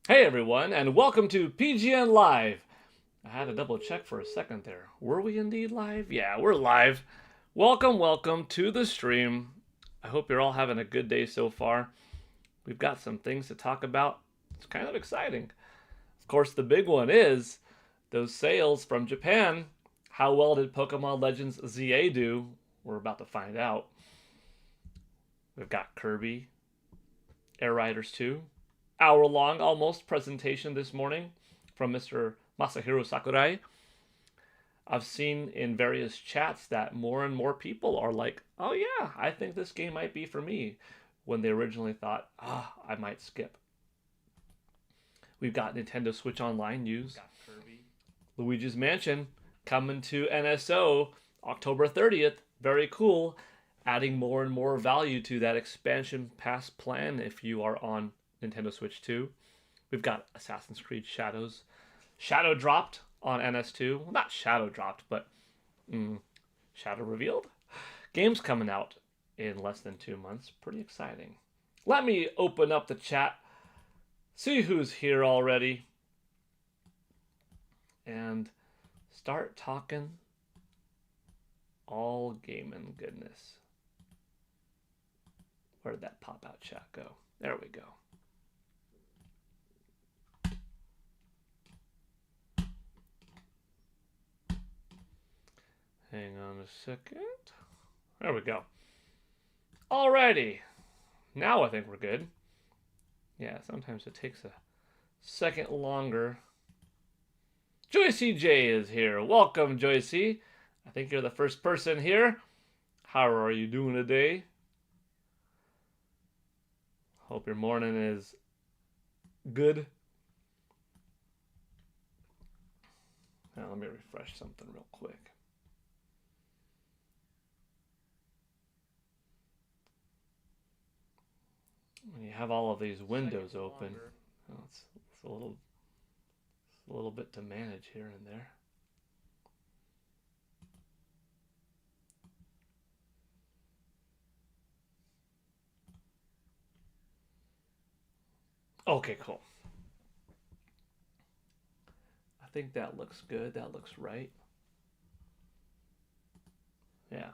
Hey everyone, and welcome to PGN Live. I had to double check for a second there. Were we indeed live? Yeah, we're live. Welcome to the stream. I hope you're all having a good day so far. We've got some things to talk about. It's kind of exciting. Of course, the big one is those sales from Japan. How well did Pokemon Legends ZA do? We're about to find out. We've got Kirby, Air Riders 2, hour-long almost presentation this morning from Mr. Masahiro Sakurai. I've seen in various chats that more and more people are like, oh yeah, I think this game might be for me, when they originally thought, I might skip. We've got Nintendo Switch Online news. Got Kirby. Luigi's Mansion coming to NSO October 30th. Very cool. Adding more and more value to that expansion pass plan if you are on Nintendo Switch 2. We've got Assassin's Creed Shadows. Shadow dropped on NS2. Well, not shadow dropped, but shadow revealed. Games coming out in less than 2 months. Pretty exciting. Let me open up the chat, see who's here already, and start talking all gaming goodness. Where did that pop-out chat go? There we go. Hang on a second. There we go. Alrighty. Now I think we're good. Yeah, sometimes it takes a second longer. Joycey J is here. Welcome, Joycey. I think you're the first person here. How are you doing today? Hope your morning is good. Now, let me refresh something real quick. When you have all of these windows open, well, it's a little bit to manage here and there. Okay, cool. I think that looks good. That looks right. Yeah.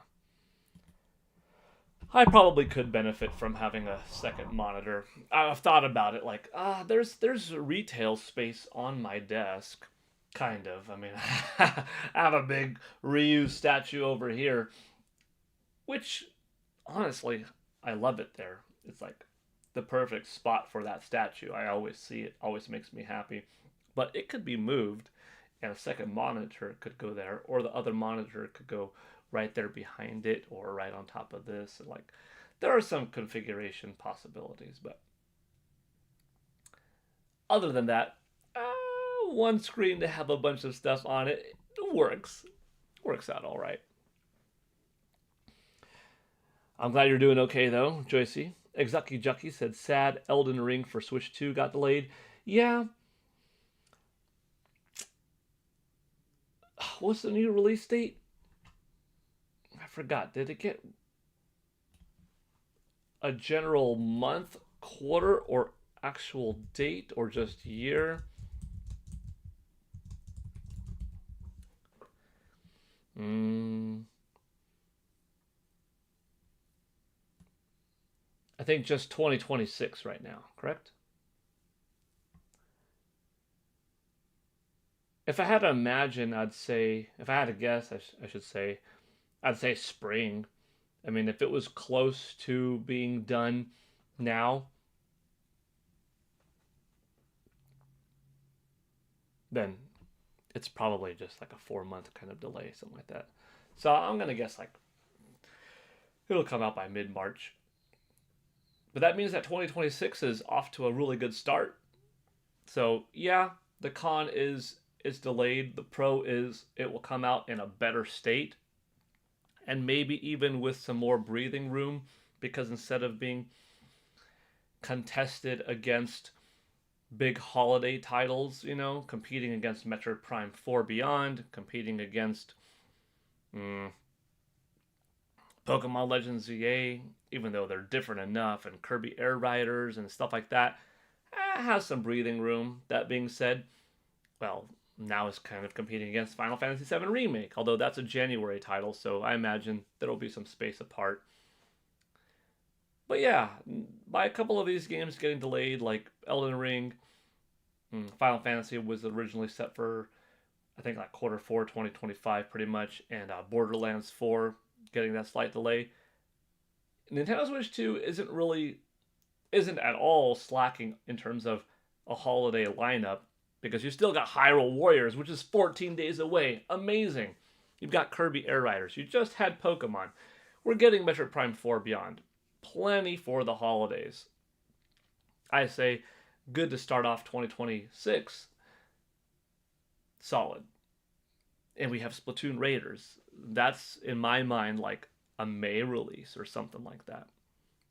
I probably could benefit from having a second monitor. I've thought about it like, there's retail space on my desk. Kind of. I mean, I have a big Ryu statue over here, which honestly, I love it there. It's like the perfect spot for that statue. I always see it, always makes me happy. But it could be moved, and a second monitor could go there, or the other monitor could go right there behind it, or right on top of this. And like, there are some configuration possibilities, but other than that, one screen to have a bunch of stuff on it, works out all right. I'm glad you're doing okay though, Joycey. Exucky Jucky said sad Elden Ring for Switch 2 got delayed. Yeah. What's the new release date? I forgot. Did it get a general month, quarter, or actual date, or just year? I think just 2026 right now, correct? If I had to imagine, I'd say, if I had to guess, I should say, I'd say spring. I mean, if it was close to being done now, then it's probably just like a 4 month kind of delay, something like that. So I'm going to guess like it'll come out by mid March. But that means that 2026 is off to a really good start. So yeah, the con is delayed. The pro is it will come out in a better state, and maybe even with some more breathing room, because instead of being contested against big holiday titles, competing against Metroid Prime 4 Beyond, competing against Pokemon Legends ZA, even though they're different enough, and Kirby Air Riders and stuff like that, has some breathing room. That being said, well, now it's kind of competing against Final Fantasy VII Remake, although that's a January title, so I imagine there'll be some space apart. But yeah, by a couple of these games getting delayed, like Elden Ring, Final Fantasy was originally set for, I think, like Q4 2025, pretty much, and Borderlands 4 getting that slight delay. Nintendo Switch 2 isn't at all slacking in terms of a holiday lineup because you still got Hyrule Warriors, which is 14 days away. Amazing. You've got Kirby Air Riders. You just had Pokemon. We're getting Metroid Prime 4 Beyond. Plenty for the holidays. I say good to start off 2026 solid. And we have Splatoon Raiders. That's, in my mind, like a May release or something like that.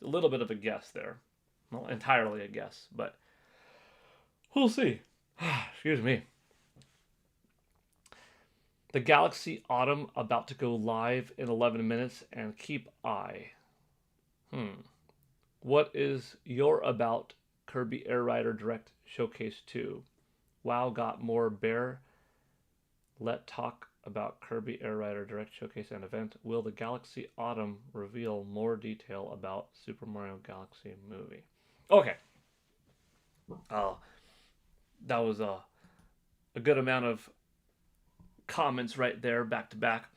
A little bit of a guess there. Well, entirely a guess, but we'll see. Excuse me. The Galaxy Autumn about to go live in 11 minutes, and keep eye. What is your about Kirby Air Rider Direct Showcase 2? WoW got more bear. Let talk about Kirby Air Rider Direct Showcase and event. Will the Galaxy Autumn reveal more detail about Super Mario Galaxy movie? Okay. That was a good amount of comments right there, back to back.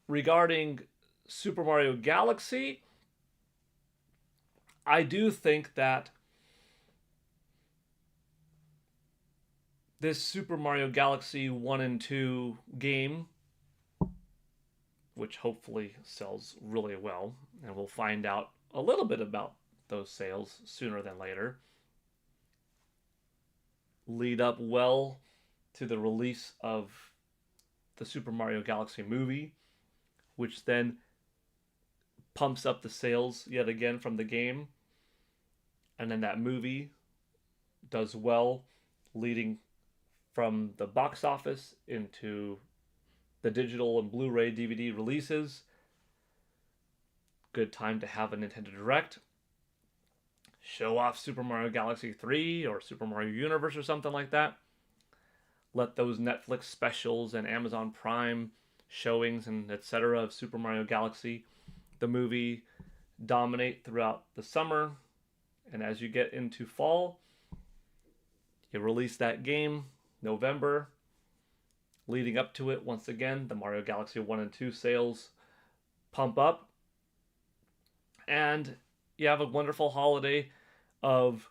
Regarding Super Mario Galaxy, I do think that this Super Mario Galaxy 1 and 2 game, which hopefully sells really well, and we'll find out a little bit about those sales sooner than later, lead up well to the release of the Super Mario Galaxy movie, which then pumps up the sales yet again from the game. And then that movie does well, leading from the box office into the digital and Blu-ray DVD releases. Good time to have a Nintendo Direct. Show off Super Mario Galaxy 3 or Super Mario Universe or something like that. Let those Netflix specials and Amazon Prime showings and etc. of Super Mario Galaxy, the movie, dominate throughout the summer. And as you get into fall, you release that game, November. Leading up to it, once again, the Mario Galaxy 1 and 2 sales pump up. And you have a wonderful holiday of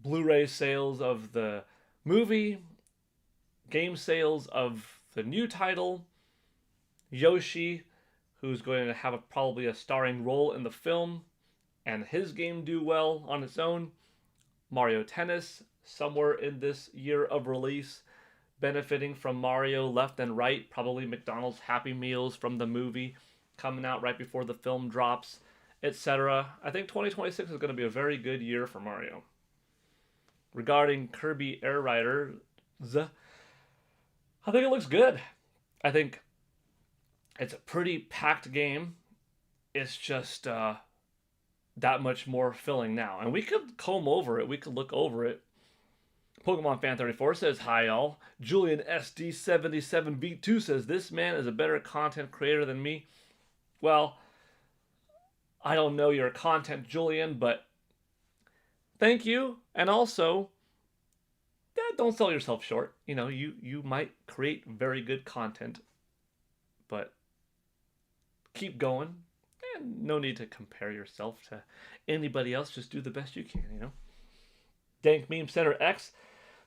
Blu-ray sales of the movie, game sales of the new title, Yoshi, who's going to have probably a starring role in the film, and his game do well on its own. Mario Tennis, somewhere in this year of release, benefiting from Mario left and right, probably McDonald's Happy Meals from the movie coming out right before the film drops, etc. I think 2026 is going to be a very good year for Mario. Regarding Kirby Air Rider, I think it looks good. I think it's a pretty packed game. It's just that much more filling now. And we could comb over it. We could look over it. Pokemon Fan 34 says, hi all. Julian SD77V2 says, this man is a better content creator than me. Well, I don't know your content, Julian, but thank you. And also, don't sell yourself short. You know, you might create very good content, but keep going. And no need to compare yourself to anybody else. Just do the best you can, you know. Dank Meme Center X.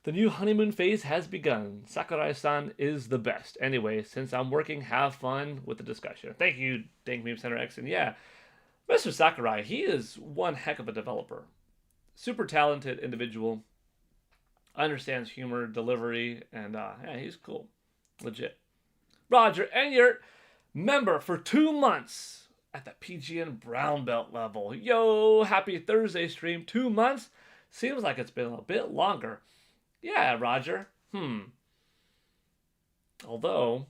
The new honeymoon phase has begun. Sakurai-san is the best. Anyway, since I'm working, have fun with the discussion. Thank you, Dank Meme Center X. And yeah, Mr. Sakurai, he is one heck of a developer. Super talented individual. Understands humor, delivery, and yeah, he's cool. Legit. Roger, and you're member for 2 months at the PGN Brown Belt level. Yo, happy Thursday stream. 2 months? Seems like it's been a bit longer. Yeah, Roger. Although,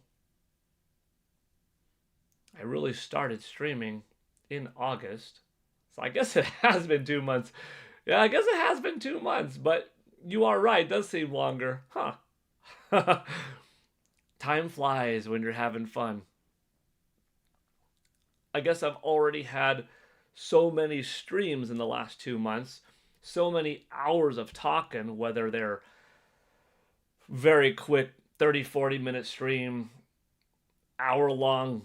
I really started streaming in August. So I guess it has been 2 months. Yeah, I guess it has been 2 months, but you are right. It does seem longer. Huh. Time flies when you're having fun. I guess I've already had so many streams in the last 2 months, so many hours of talking, whether they're very quick 30, 40 minute stream, hour long,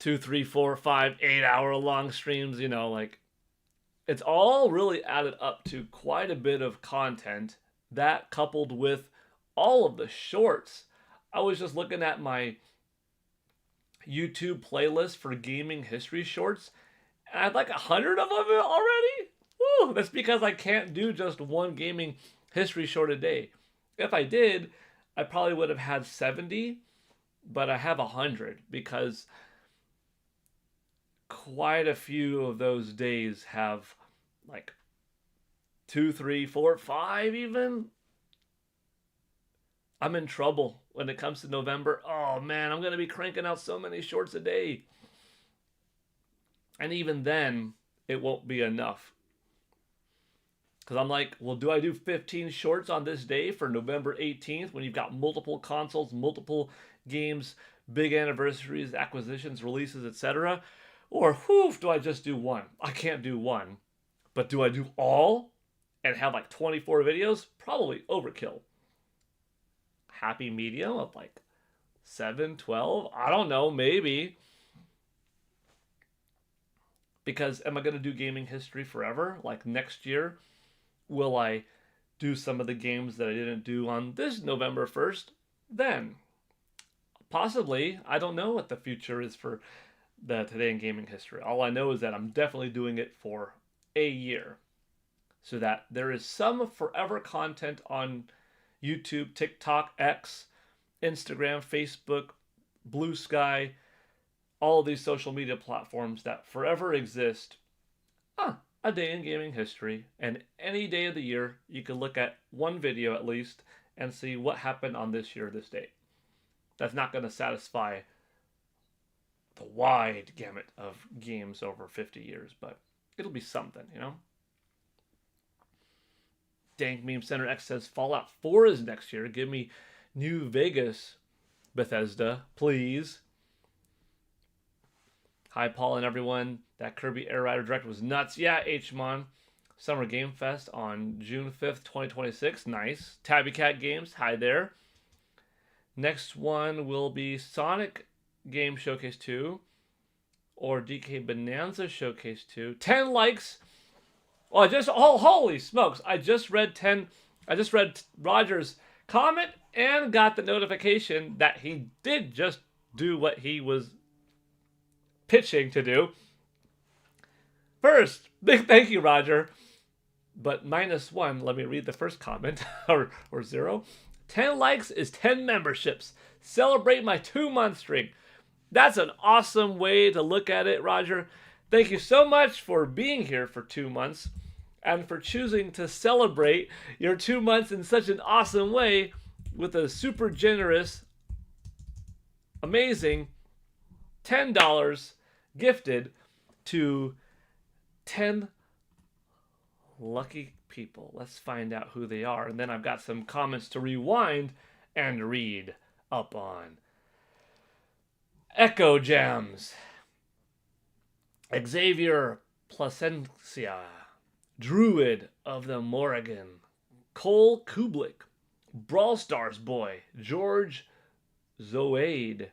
2, 3, 4, 5, 8 hour long streams, like it's all really added up to quite a bit of content. That coupled with all of the shorts. I was just looking at my YouTube playlist for gaming history shorts, and I had like 100 of them already. Woo, that's because I can't do just one gaming history short a day. If I did, I probably would have had 70, but I have 100 because quite a few of those days have like 2, 3, 4, 5 even. I'm in trouble when it comes to November. Oh man, I'm going to be cranking out so many shorts a day. And even then, it won't be enough. Because I'm like, well, do I do 15 shorts on this day for November 18th when you've got multiple consoles, multiple games, big anniversaries, acquisitions, releases, etc.? Or whoof, do I just do one? I can't do one. But do I do all and have like 24 videos? Probably overkill. Happy medium of like 7, 12? I don't know, maybe. Because am I going to do gaming history forever? Like next year, will I do some of the games that I didn't do on this November 1st? Then, possibly. I don't know what the future is for the Today in Gaming History. All I know is that I'm definitely doing it for a year. So that there is some forever content on YouTube, TikTok, X, Instagram, Facebook, Blue Sky, all of these social media platforms that forever exist. A day in gaming history, and any day of the year you can look at one video at least and see what happened on this year, this date. That's not going to satisfy the wide gamut of games over 50 years, but it'll be something, Dank Meme Center X says Fallout 4 is next year. Give me New Vegas, Bethesda, please. Hi, Paul and everyone. That Kirby Air Rider Direct was nuts. Yeah, Hmon. Summer Game Fest on June 5th, 2026. Nice. Tabby Cat Games. Hi there. Next one will be Sonic Game Showcase 2 or DK Bonanza Showcase 2. 10 likes. Oh, holy smokes. I just read Roger's comment and got the notification that he did just do what he was pitching to do. First, big thank you, Roger. But -1, let me read the first comment, or 0. 10 likes is 10 memberships. Celebrate my 2-month streak. That's an awesome way to look at it, Roger. Thank you so much for being here for 2 months and for choosing to celebrate your 2 months in such an awesome way with a super generous, amazing $10 gifted to 10 lucky people. Let's find out who they are. And then I've got some comments to rewind and read up on. Echo Gems. Xavier Placencia. Druid of the Morrigan. Cole Kublik. Brawl Stars Boy. George Zoade.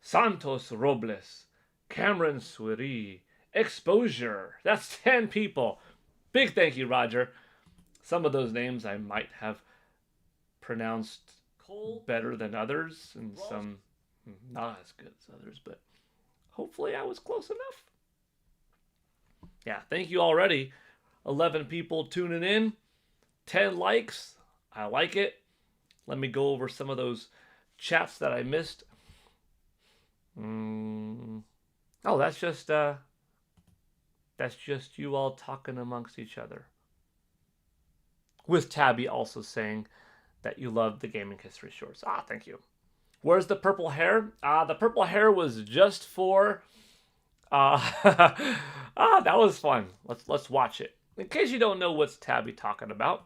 Santos Robles. Cameron Suiri. Exposure. That's 10 people. Big thank you, Roger. Some of those names I might have pronounced better than others, and some not as good as others, but hopefully I was close enough. Yeah, thank you already. 11 people tuning in. 10 likes. I like it. Let me go over some of those chats that I missed. Oh, that's just you all talking amongst each other. With Tabby also saying that you love the gaming history shorts. Thank you. Where's the purple hair? The purple hair was just for That was fun. Let's watch it. In case you don't know what's Tabby talking about.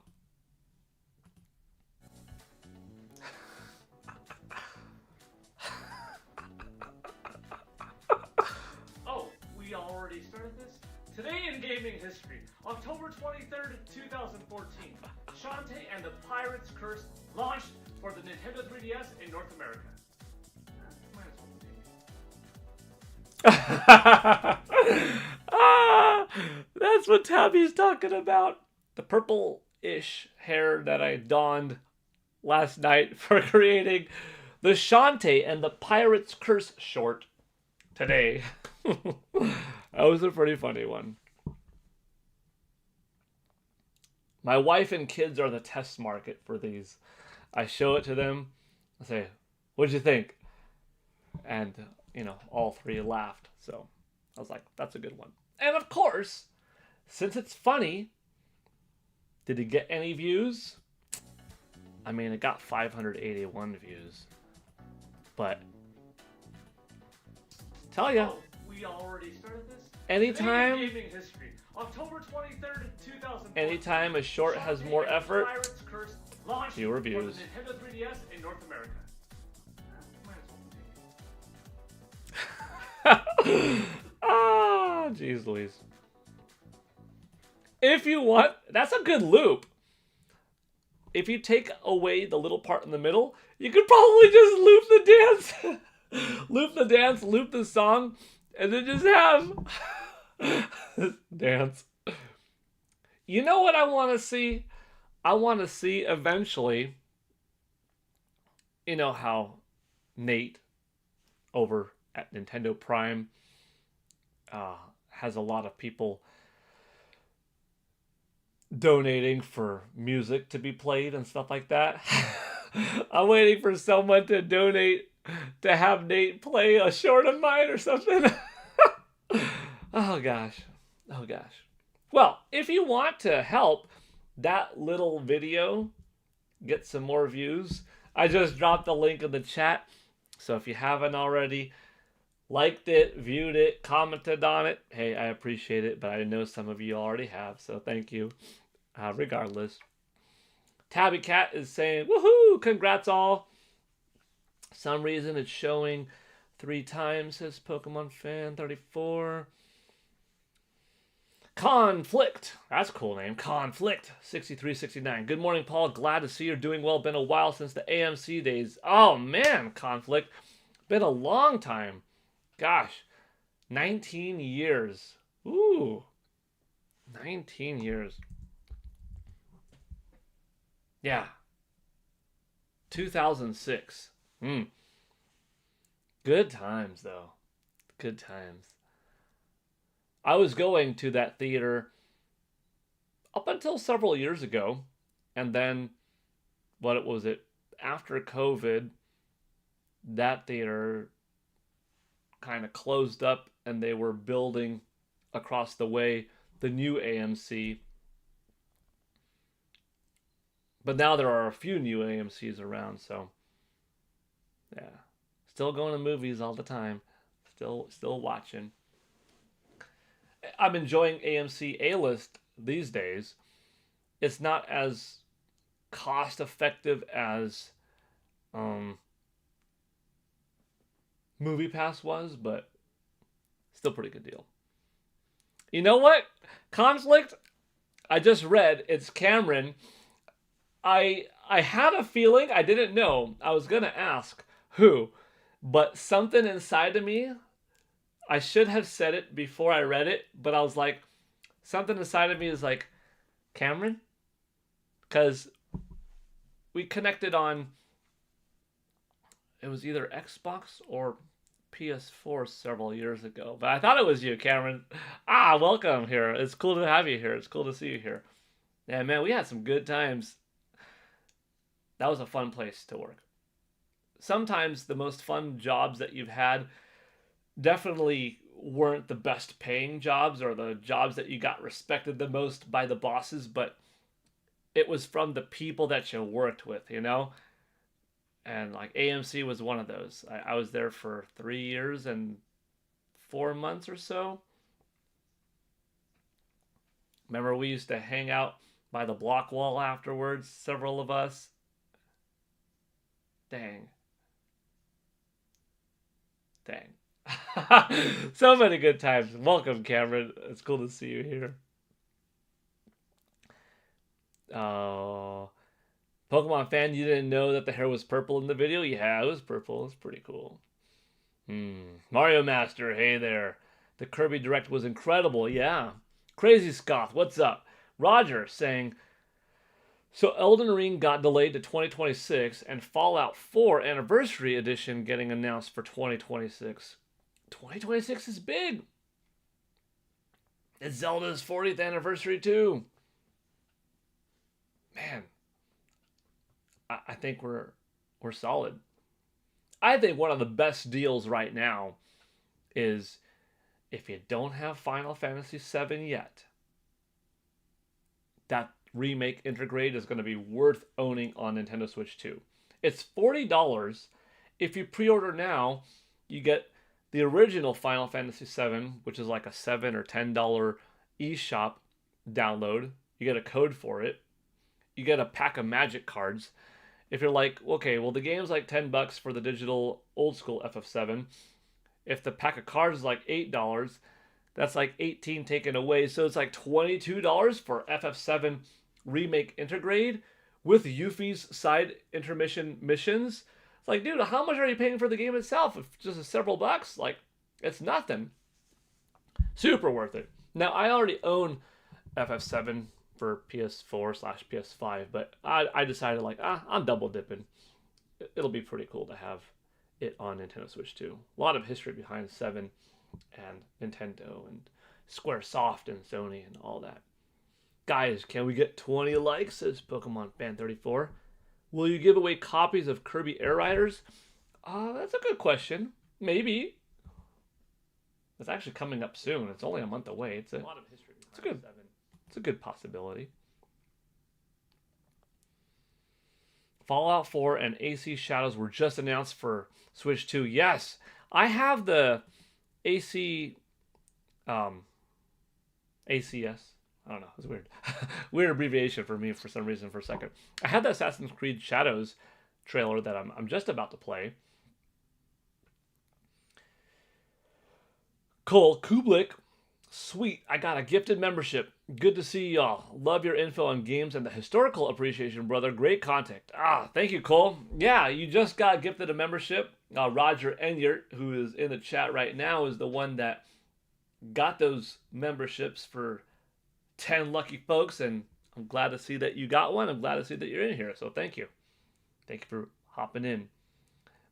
Oh, we already started this? Today in gaming history, October 23rd, 2014, Shantae and the Pirate's Curse launched for the Nintendo 3DS in North America. Ah, that's what Tabby's talking about. The purple-ish hair that I donned last night for creating the Shantae and the Pirate's Curse short today. That was a pretty funny one. My wife and kids are the test market for these. I show it to them. I say, "What'd you think?" And, all three laughed. So I was like, that's a good one. And of course, since it's funny, did it get any views? I mean, it got 581 views. But, tell ya, we already started this? Anytime, gaming history. October 23rd, 2000. Anytime a short has more effort, fewer views. Nintendo 3DS in North America. Jeez Louise. If you want, that's a good loop. If you take away the little part in the middle, you could probably just loop the dance. Loop the dance, loop the song, and then just have dance. You know what I want to see? I want to see eventually, how Nate over at Nintendo Prime has a lot of people donating for music to be played and stuff like that. I'm waiting for someone to donate to have Nate play a short of mine or something. Oh gosh. Well, if you want to help that little video get some more views, I just dropped the link in the chat. So if you haven't already, liked it, viewed it, commented on it, hey, I appreciate it, but I know some of you already have, so thank you. Regardless. Tabby Cat is saying, woohoo, congrats all. Some reason it's showing 3 times, says Pokemon Fan 34. Conflict. That's a cool name. Conflict. 6369. Good morning, Paul. Glad to see you're doing well. Been a while since the AMC days. Oh, man, Conflict. Been a long time. Gosh. 19 years. Ooh. 19 years. Yeah. 2006. Good times, though. Good times. I was going to that theater up until several years ago, and then what was it? After COVID, that theater kind of closed up, and they were building across the way the new AMC. But now there are a few new AMCs around, so yeah, still going to movies all the time, still watching. I'm enjoying AMC A-List these days. It's not as cost effective as Movie Pass was, but still pretty good deal. You know what? Conflict, I just read, it's Cameron. I had a feeling, I didn't know. I was going to ask who, but something inside of me, I should have said it before I read it, but I was like, something inside of me is like, Cameron? Because we connected on, it was either Xbox or PS4 several years ago, but I thought it was you, Cameron. Welcome here. It's cool to have you here. It's cool to see you here. Yeah, man, we had some good times. That was a fun place to work. Sometimes the most fun jobs that you've had definitely weren't the best paying jobs or the jobs that you got respected the most by the bosses, but it was from the people that you worked with, And like AMC was one of those. I was there for 3 years, and 4 months or so. Remember, we used to hang out by the block wall afterwards, several of us. Dang. So many good times. Welcome, Cameron. It's cool to see you here. Oh, Pokemon fan, you didn't know that the hair was purple in the video? Yeah, it was purple. It's pretty cool. Mario Master, hey there. The Kirby Direct was incredible. Yeah. Crazy Scoth, what's up? Roger saying, so Elden Ring got delayed to 2026 and Fallout 4 Anniversary Edition getting announced for 2026. 2026 is big. It's Zelda's 40th anniversary too. Man, I think we're solid. I think one of the best deals right now is if you don't have Final Fantasy VII yet, that remake Intergrade is going to be worth owning on Nintendo Switch 2. It's $40. If you pre-order now, you get the original Final Fantasy VII, which is like a $7 or $10 eShop download. You get a code for it. You get a pack of magic cards. If you're like, okay, well, the game's like $10 for the digital old school FF7. If the pack of cards is like $8, that's like $18 taken away. So it's like $22 for FF7 Remake Intergrade with Yuffie's side intermission missions. It's like, dude, how much are you paying for the game itself? If just several bucks, like, it's nothing. Super worth it. Now, I already own FF7 for PS4/PS5, but I decided, like, I'm double dipping. It'll be pretty cool to have it on Nintendo Switch 2. A lot of history behind 7 and Nintendo and Squaresoft and Sony and all that. Guys, can we get 20 likes, says Pokemon Fan 34. Will you give away copies of Kirby Air Riders? That's a good question. Maybe. It's actually coming up soon. It's only a month away. It's a lot of history. It's a good possibility. Fallout 4 and AC Shadows were just announced for Switch 2. Yes, I have the AC, ACS. I don't know. It's weird. Weird abbreviation for me for some reason for a second. I had the Assassin's Creed Shadows trailer that I'm just about to play. Cole Kublik, sweet. I got a gifted membership. Good to see y'all. Love your info on games and the historical appreciation, brother. Great content. Thank you, Cole. Yeah, you just got gifted a membership. Roger Enyart, who is in the chat right now, is the one that got those memberships for 10 lucky folks, and I'm glad to see that you got one. I'm glad to see that you're in here, so thank you. Thank you for hopping in.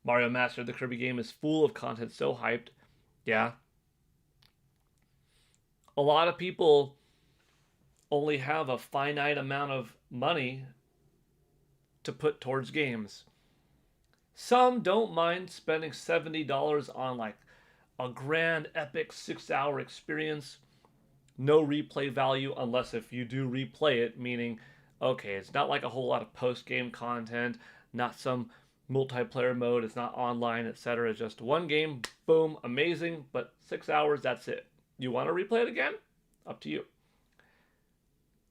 Mario Master, the Kirby game is full of content, so hyped. Yeah. A lot of people only have a finite amount of money to put towards games. Some don't mind spending $70 on like a grand epic 6-hour experience. No replay value unless if you do replay it, meaning, okay, it's not like a whole lot of post-game content, not some multiplayer mode, it's not online, etc. It's just one game, boom, amazing, but 6 hours, that's it. You want to replay it again? Up to you.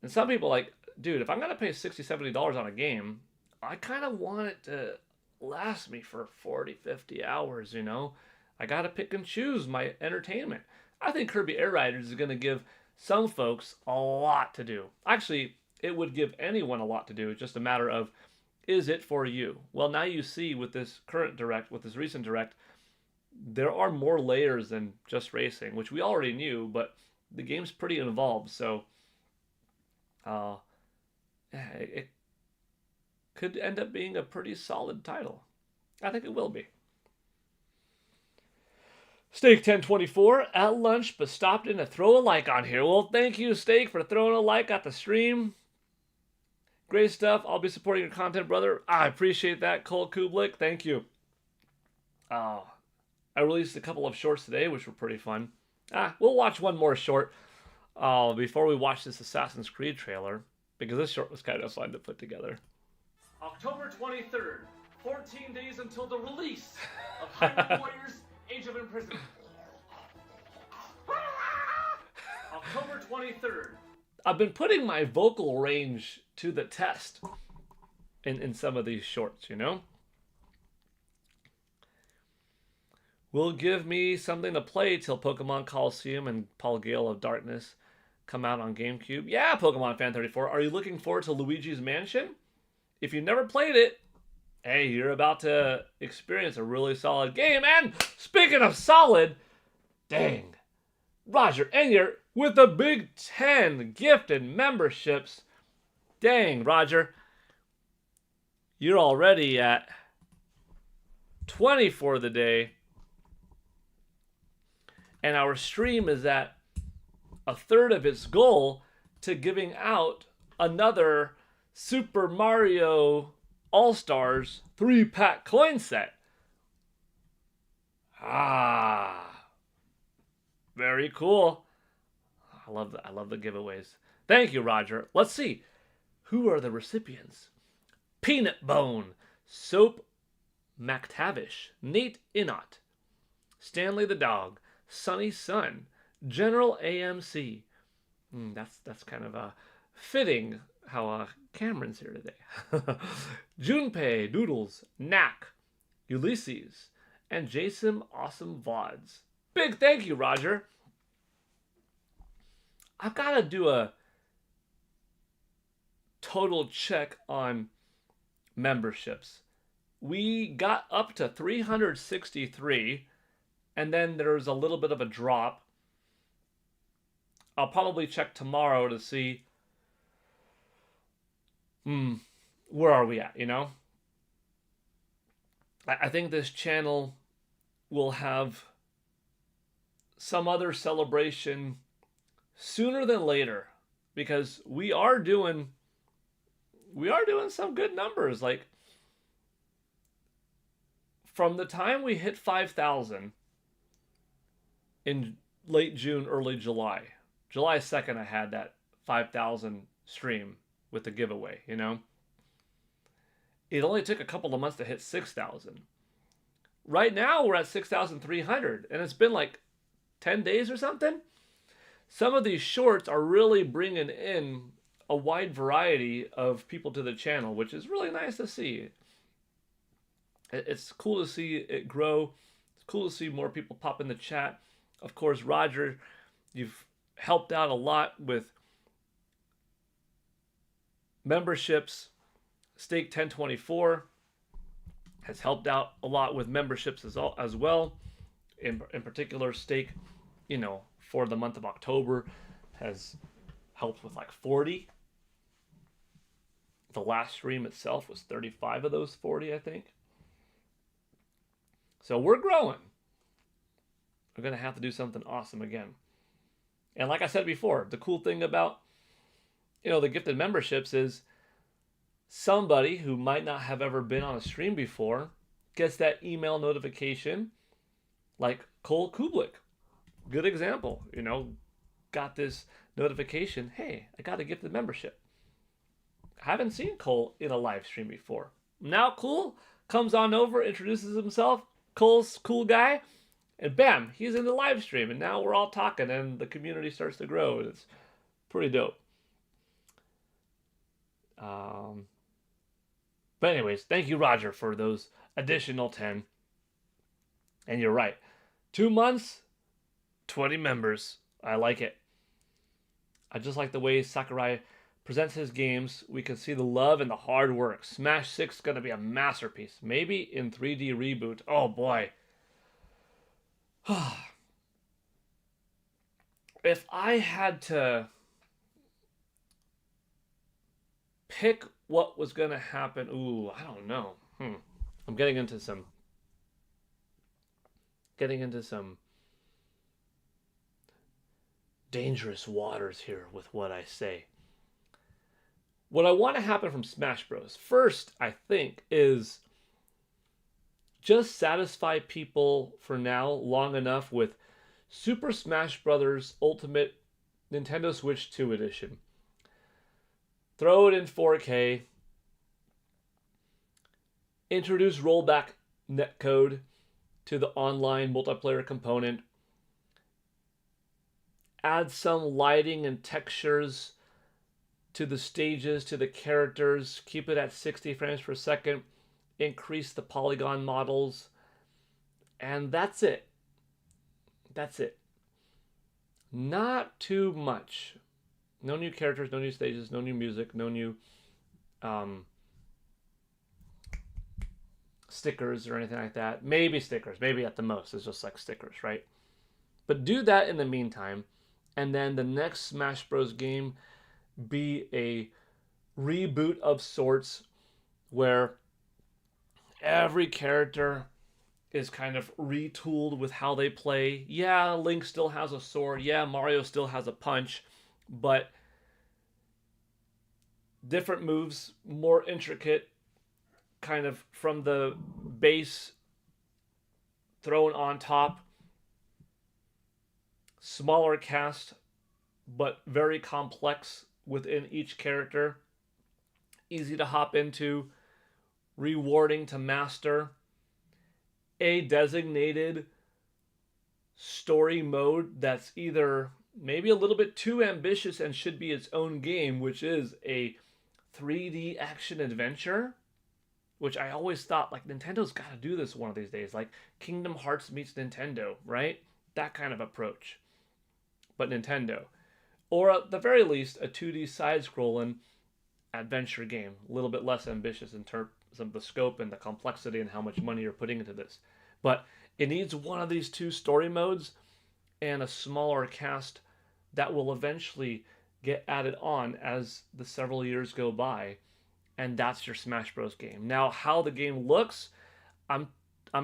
And some people like, dude, if I'm going to pay $60, $70 on a game, I kind of want it to last me for 40, 50 hours, you know? I got to pick and choose my entertainment. I think Kirby Air Riders is going to give some folks a lot to do. Actually, it would give anyone a lot to do. It's just a matter of, is it for you? Well, now you see with this current direct, with this recent direct, there are more layers than just racing, which we already knew, but the game's pretty involved, so it could end up being a pretty solid title. I think it will be. Steak 1024 at lunch, but stopped in to throw a like on here. Well, thank you, Steak, for throwing a like at the stream. Great stuff. I'll be supporting your content, brother. I appreciate that, Cole Kublik. Thank you. I released a couple of shorts today, which were pretty fun. We'll watch one more short before we watch this Assassin's Creed trailer, because this short was kind of fun to put together. October 23rd, 14 days until the release of Hyrule Warriors Age of Imprisonment. October 23rd. I've been putting my vocal range to the test in some of these shorts, you know? Will give me something to play till Pokemon Coliseum and Paul Gale of Darkness come out on GameCube. Yeah, Pokemon Fan 34. Are you looking forward to Luigi's Mansion? If you never played it, hey, you're about to experience a really solid game. And speaking of solid, dang, Roger Enyart with the Big 10 gifted memberships. Dang, Roger, you're already at 20 for the day. And our stream is at a third of its goal to giving out another Super Mario All-Stars 3-pack coin set. Very cool. I love the giveaways. Thank you, Roger. Let's see. Who are the recipients? Peanut Bone, Soap McTavish, Nate Inot, Stanley the Dog, Sunny Sun, General AMC. That's kind of fitting how Cameron's here today. Junpei, Doodles, Knack, Ulysses, and Jason Awesome VODs. Big thank you, Roger. I've got to do a total check on memberships. We got up to 363, and then there's a little bit of a drop. I'll probably check tomorrow to see where are we at, you know? I think this channel will have some other celebration sooner than later, because we are doing some good numbers. Like, from the time we hit 5,000 in late June, early July, July 2nd, I had that 5,000 stream with the giveaway, you know? It only took a couple of months to hit 6,000. Right now, we're at 6,300, and it's been like 10 days or something. Some of these shorts are really bringing in a wide variety of people to the channel, which is really nice to see. It's cool to see it grow. It's cool to see more people pop in the chat. Of course, Roger, you've helped out a lot with memberships. Stake 1024 has helped out a lot with memberships as well. In particular, Stake, for the month of October has helped with like 40. The last stream itself was 35 of those 40, I think. So we're growing. We're going to have to do something awesome again. And like I said before, the cool thing about, the gifted memberships is somebody who might not have ever been on a stream before gets that email notification, like Cole Kublik. Good example, got this notification, hey, I got a gifted membership. I haven't seen Cole in a live stream before. Now Cole comes on over, introduces himself. Cole's cool guy, and bam, he's in the live stream, and now we're all talking, and the community starts to grow, and it's pretty dope. But anyways, thank you, Roger, for those additional 10. And you're right. 2 months, 20 members. I like it. I just like the way Sakurai presents his games. We can see the love and the hard work. Smash 6 is going to be a masterpiece. Maybe in 3D reboot. Oh, boy. If I had to pick what was going to happen, I don't know. I'm getting into some dangerous waters here with what I say. What I want to happen from Smash Bros. First, I think, is just satisfy people for now long enough with Super Smash Bros. Ultimate Nintendo Switch 2 Edition. Throw it in 4K. Introduce rollback netcode to the online multiplayer component. add some lighting and textures to the stages, to the characters, keep it at 60 frames per second, increase the polygon models, and that's it. That's it. Not too much. No new characters, no new stages, no new music, no new stickers or anything like that. Maybe stickers, maybe at the most. It's just like stickers, right? But do that in the meantime, and then the next Smash Bros. Game be a reboot of sorts where every character is kind of retooled with how they play. Yeah, Link still has a sword. Yeah, Mario still has a punch, but different moves, more intricate, kind of from the base thrown on top. Smaller cast, but very complex within each character. Easy to hop into, rewarding to master. A designated story mode that's either maybe a little bit too ambitious and should be its own game, which is a 3D action adventure, which I always thought, like, Nintendo's got to do this one of these days, like Kingdom Hearts meets Nintendo, right? That kind of approach. But Nintendo. Or at the very least, a 2D side-scrolling adventure game, a little bit less ambitious in terms of the scope and the complexity and how much money you're putting into this. But it needs one of these two story modes and a smaller cast that will eventually get added on as the several years go by, and that's your Smash Bros. Game. Now, how the game looks, I'm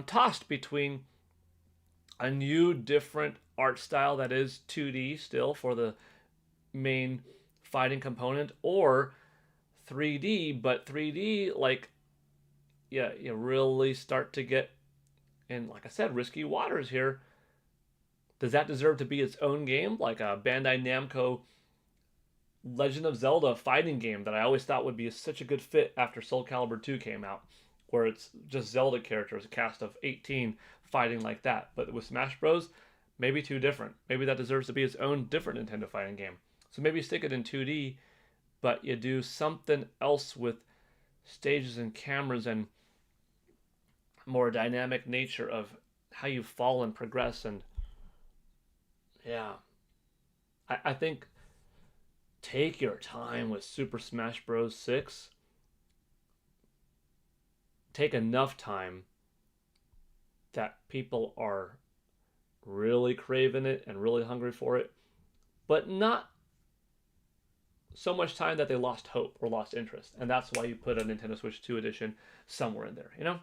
tossed between a new, different art style that is 2D still for the main fighting component, or 3D, but 3D, like, yeah, you really start to get in, like I said, risky waters here. Does that deserve to be its own game, like a Bandai Namco Legend of Zelda fighting game that I always thought would be such a good fit after Soul Calibur 2 came out, where it's just Zelda characters, a cast of 18 fighting like that. But with Smash Bros, maybe too different. Maybe that deserves to be its own different Nintendo fighting game. So maybe stick it in 2D, but you do something else with stages and cameras and more dynamic nature of how you fall and progress. And yeah, I think take your time with Super Smash Bros. 6. Take enough time that people are really craving it and really hungry for it, but not so much time that they lost hope or lost interest. And that's why you put a Nintendo Switch 2 edition somewhere in there, you know?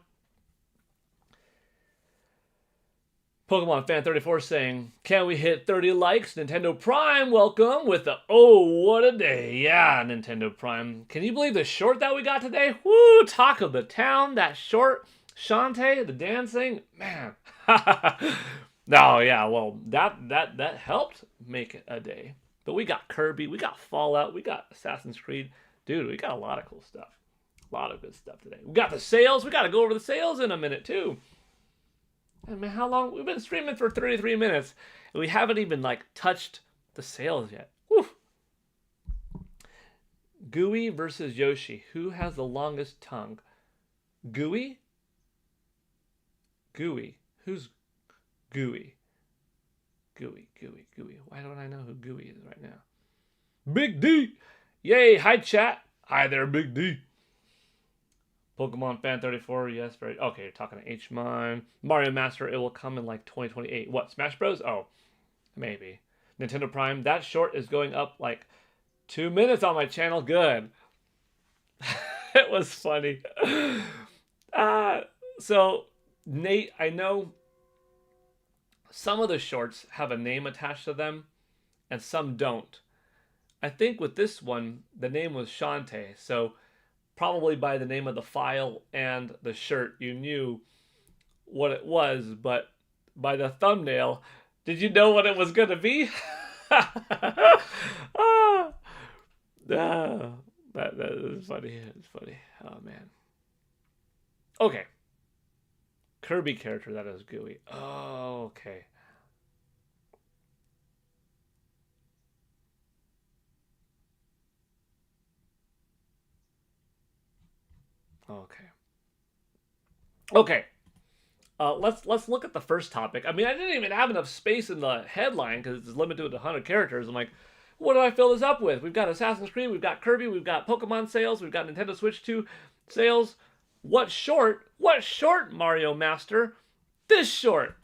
Pokemon Fan 34 saying, can we hit 30 likes? Nintendo Prime, welcome with the, oh, what a day. Yeah, Nintendo Prime. Can you believe the short that we got today? Woo, talk of the town, that short. Shantae, the dancing, man. No, yeah, well, that helped make it a day. But we got Kirby, we got Fallout, we got Assassin's Creed. Dude, we got a lot of cool stuff. A lot of good stuff today. We got the sales. We got to go over the sales in a minute, too. And man, how long? We've been streaming for 33 minutes, and we haven't even, like, touched the sales yet. Whew. Gooey versus Yoshi. Who has the longest tongue? Gooey? Gooey. Who's Gooey? Gooey. Why don't I know who Gooey is right now? Big D! Yay! Hi, chat! Hi there, Big D! Pokemon Fan 34, yes, very... Okay, you're talking to H-Mine. Mario Master, it will come in, like, 2028. What, Smash Bros? Oh, maybe. Nintendo Prime, that short is going up, like, 2 minutes on my channel. Good. It was funny. So, Nate, I know some of the shorts have a name attached to them, and some don't. I think with this one, the name was Shantae, so probably by the name of the file and the shirt, you knew what it was, but by the thumbnail, did you know what it was going to be? That is funny. It's funny. Oh, man. Okay. Kirby character that is Gooey. Oh, okay. Okay. Okay. Let's look at the first topic. I mean, I didn't even have enough space in the headline because it's limited to 100 characters. I'm like, what do I fill this up with? We've got Assassin's Creed, we've got Kirby, we've got Pokemon sales, we've got Nintendo Switch 2 sales. What short? What short, Mario Master? This short.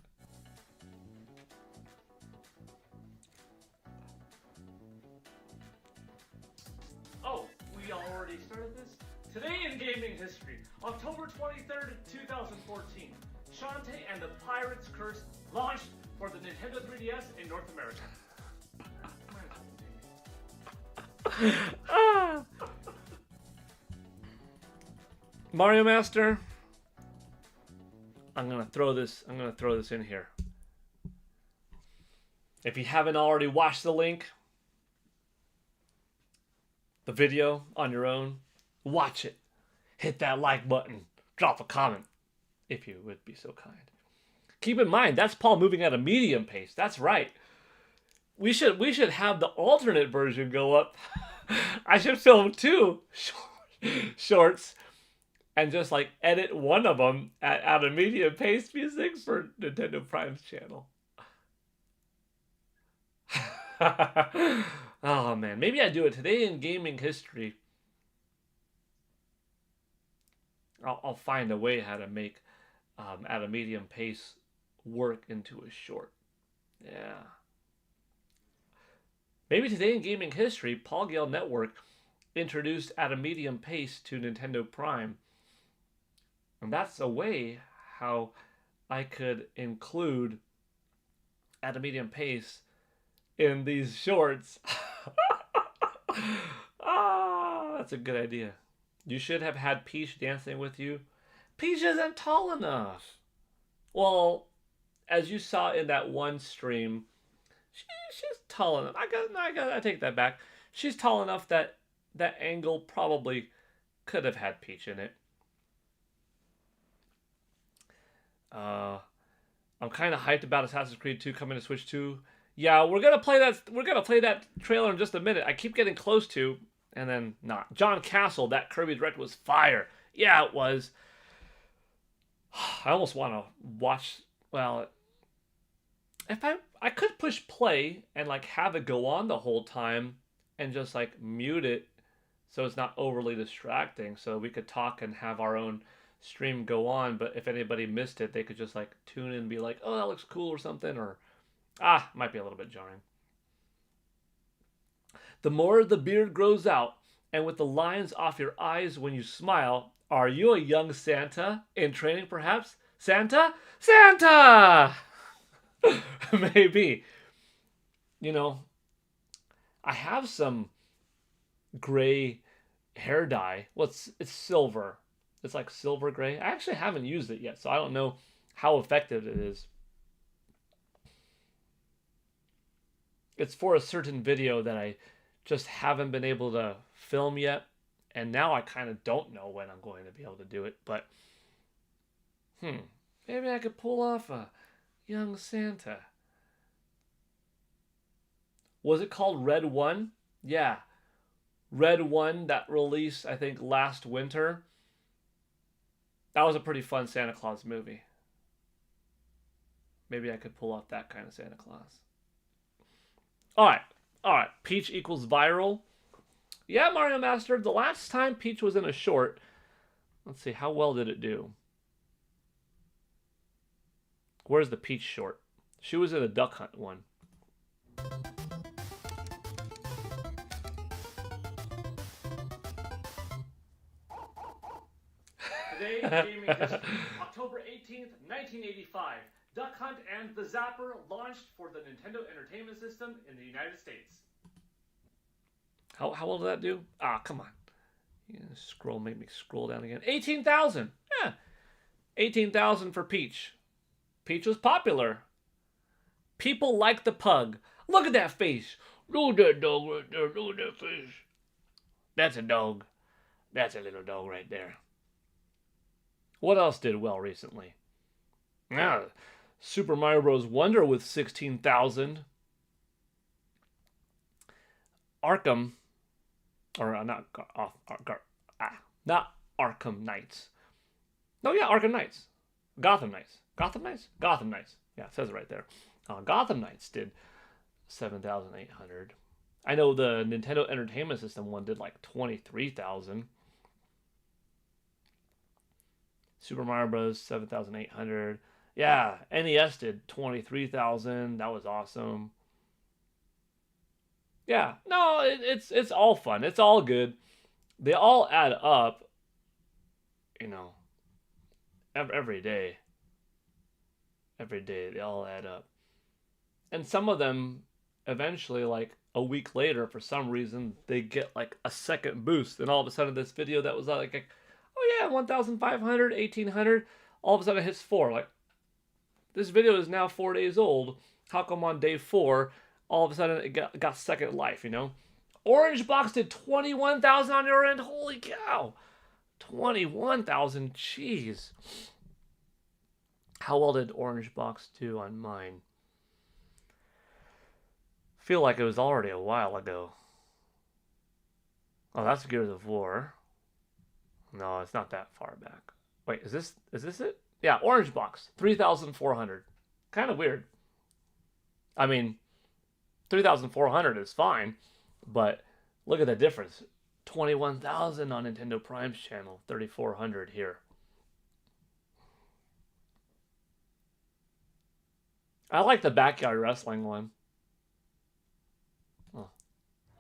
Oh, we already started this? Today in gaming history, October 23rd, 2014, Shantae and the Pirate's Curse launched for the Nintendo 3DS in North America. Mario Master, I'm gonna throw this in here. If you haven't already watched the link, the video on your own, watch it. Hit that like button. Drop a comment if you would be so kind. Keep in mind, that's Paul moving at a medium pace. That's right. We should have the alternate version go up. I should film 2 shorts and just like edit one of them at a medium pace music for Nintendo Prime's channel. Oh man, maybe I do it today in gaming history. I'll find a way how to make at a medium pace work into a short. Yeah. Maybe today in gaming history, Paul Gale Network introduced at a medium pace to Nintendo Prime. And that's a way how I could include at a medium pace in these shorts. That's a good idea. You should have had Peach dancing with you. Peach isn't tall enough. Well, as you saw in that one stream, she's tall enough. I take that back. She's tall enough that that angle probably could have had Peach in it. I'm kind of hyped about Assassin's Creed 2 coming to Switch 2. Yeah, we're gonna play that. We're gonna play that trailer in just a minute. I keep getting close to, and then not. John Castle, that Kirby Direct was fire. Yeah, it was. I almost want to watch. Well, if I could push play and like have it go on the whole time, and just like mute it, so it's not overly distracting. So we could talk and have our own stream go on. But if anybody missed it, they could just like tune in and be like, "Oh, that looks cool" or something, or might be a little bit jarring. The more the beard grows out, and with the lines off your eyes when you smile, are you a young Santa in training, perhaps? Santa? Santa! Maybe. You know, I have some gray hair dye. Well, it's silver. It's like silver gray. I actually haven't used it yet, so I don't know how effective it is. It's for a certain video that I just haven't been able to film yet. And now I kind of don't know when I'm going to be able to do it. But, maybe I could pull off a young Santa. Was it called Red 1? Yeah. Red 1 that released, I think, last winter. That was a pretty fun Santa Claus movie. Maybe I could pull off that kind of Santa Claus. All right. Peach equals viral. Yeah, Mario Master, the last time Peach was in a short, let's see, how well did it do? Where's the Peach short? She was in a Duck Hunt one. Today, gaming history. October 18th, 1985. Duck Hunt and the Zapper launched for the Nintendo Entertainment System in the United States. How well did that do? Come on. Make me scroll down again. 18,000. Yeah. 18,000 for Peach. Peach was popular. People like the pug. Look at that face. Look at that dog right there. Look at that face. That's a dog. That's a little dog right there. What else did well recently? Yeah, Super Mario Bros. Wonder with 16,000. Arkham, or not Arkham Knights. No, yeah, Arkham Knights. Gotham Knights. Gotham Knights? Gotham Knights. Yeah, it says it right there. Gotham Knights did 7,800. I know the Nintendo Entertainment System one did like 23,000. Super Mario Bros. 7,800. Yeah, NES did 23,000. That was awesome. Yeah, no, it's all fun. It's all good. They all add up, you know, every day. Every day they all add up. And some of them eventually, like a week later, for some reason, they get like a second boost. And all of a sudden this video that was like oh yeah, 1,500, 1,800, all of a sudden it hits 4. Like, this video is now 4 days old. How come on day 4, all of a sudden it got second life, you know? Orange Box did 21,000 on your end. Holy cow. 21,000, jeez. How well did Orange Box do on mine? Feel like it was already a while ago. Oh, that's Gears of War. No, it's not that far back. Wait, is this it? Yeah, Orange Box, 3,400. Kind of weird. I mean, 3,400 is fine, but look at the difference. 21,000 on Nintendo Prime's channel, 3,400 here. I like the backyard wrestling one. Oh.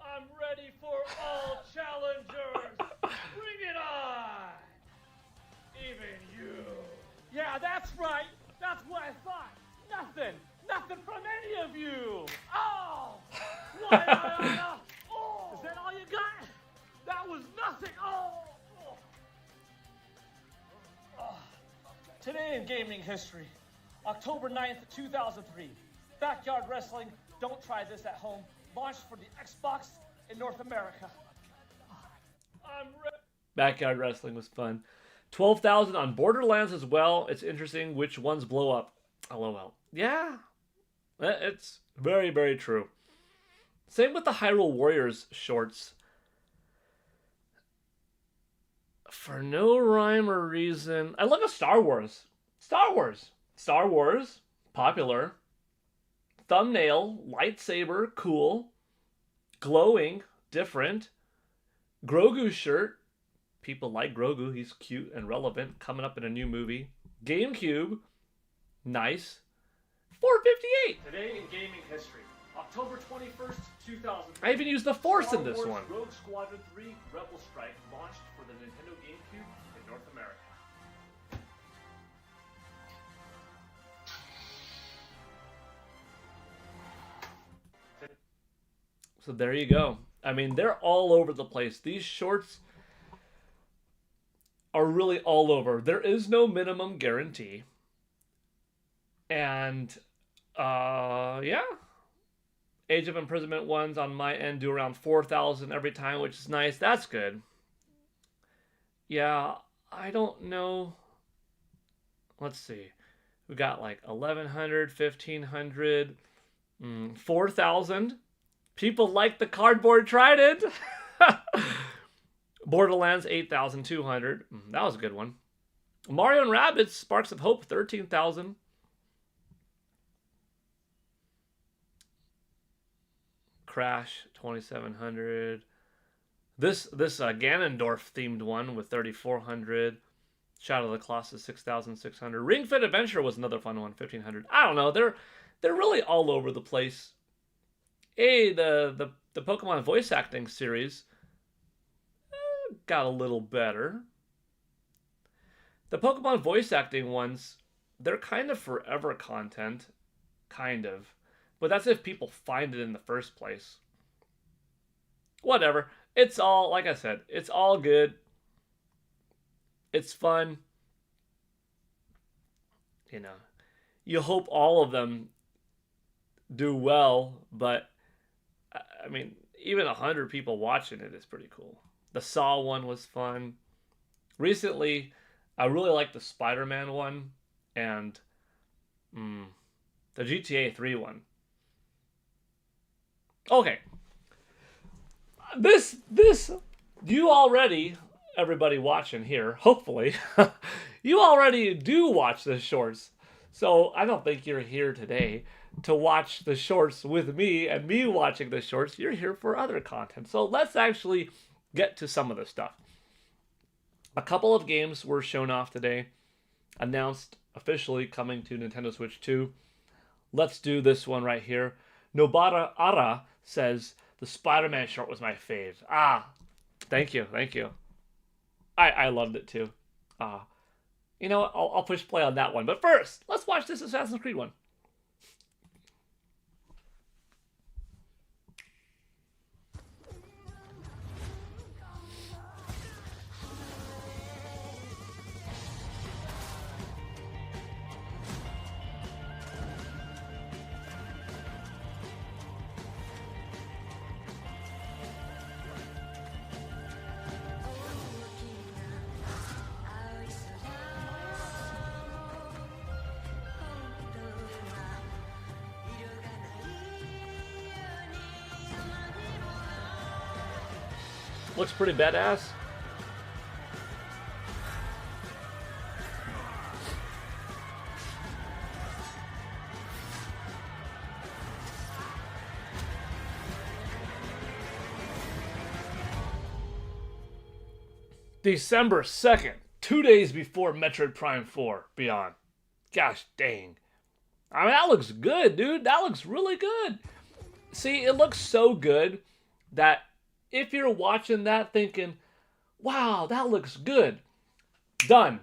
I'm ready for all challengers. Bring it on. Even you. Yeah, that's right. That's what I thought. Nothing from any of you. Oh. What? Oh. Is that all you got? That was nothing. Oh. Today in gaming history. October 9th, 2003. Backyard Wrestling, Don't Try This at Home, launched for the Xbox in North America. Backyard Wrestling was fun. 12,000 on Borderlands as well. It's interesting which ones blow up. LOL. Yeah, it's very, very true. Same with the Hyrule Warriors shorts. For no rhyme or reason. I look at Star Wars. Star Wars, popular. Thumbnail, lightsaber, cool. Glowing, different. Grogu shirt. People like Grogu. He's cute and relevant. Coming up in a new movie. GameCube, nice. 458. Today in gaming history. October 21st, 2000. I even used the Force in this one. Rogue Squadron 3 Rebel Strike launched for the Nintendo GameCube in North America. So there you go. I mean, they're all over the place. These shorts are really all over. There is no minimum guarantee. And, yeah. Age of Imprisonment ones on my end do around 4,000 every time, which is nice. That's good. Yeah, I don't know. Let's see. We got like 1,100, 1,500, 4,000. People like the cardboard trident. Borderlands 8,200. That was a good one. Mario and Rabbids Sparks of Hope 13,000. Crash 2,700. This Ganondorf themed one with 3,400. Shadow of the Colossus 6,600. Ring Fit Adventure was another fun one, 1,500. I don't know. They're really all over the place. Hey, the Pokemon voice acting series got a little better. The Pokemon voice acting ones, they're kind of forever content. Kind of. But that's if people find it in the first place. Whatever. It's all, like I said, it's all good. It's fun. You know, you hope all of them do well, but I mean, even 100 people watching it is pretty cool. The Saw one was fun. Recently, I really liked the Spider-Man one and the GTA 3 one. Okay. This, you already, everybody watching here, hopefully, you already do watch the shorts. So I don't think you're here today to watch the shorts with me and me watching the shorts. You're here for other content. So let's actually get to some of the stuff. A couple of games were shown off today, announced officially coming to Nintendo Switch 2. Let's do this one right here. Nobara Ara says, the Spider-Man short was my fave. Ah, thank you. I loved it too. You know what? I'll push play on that one. But first, let's watch this Assassin's Creed one. Looks pretty badass. December 2nd, 2 days before Metroid Prime 4 Beyond. Gosh dang. I mean, that looks good, dude. That looks really good. See, it looks so good that if you're watching that thinking, wow, that looks good, done.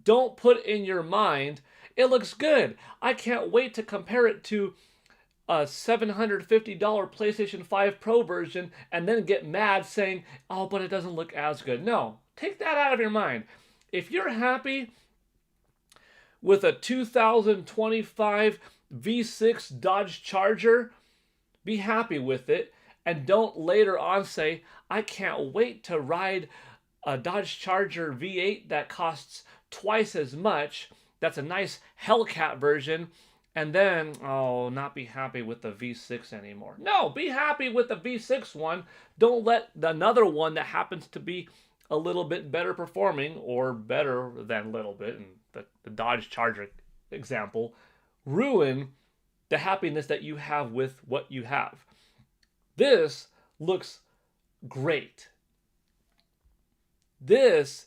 Don't put in your mind, it looks good. I can't wait to compare it to a $750 PlayStation 5 Pro version and then get mad saying, oh, but it doesn't look as good. No, take that out of your mind. If you're happy with a 2025 V6 Dodge Charger, be happy with it. And don't later on say, I can't wait to ride a Dodge Charger V8 that costs twice as much. That's a nice Hellcat version. And then, oh, not be happy with the V6 anymore. No, be happy with the V6 one. Don't let another one that happens to be a little bit better performing, or better than little bit, in the Dodge Charger example, ruin the happiness that you have with what you have. This looks great. This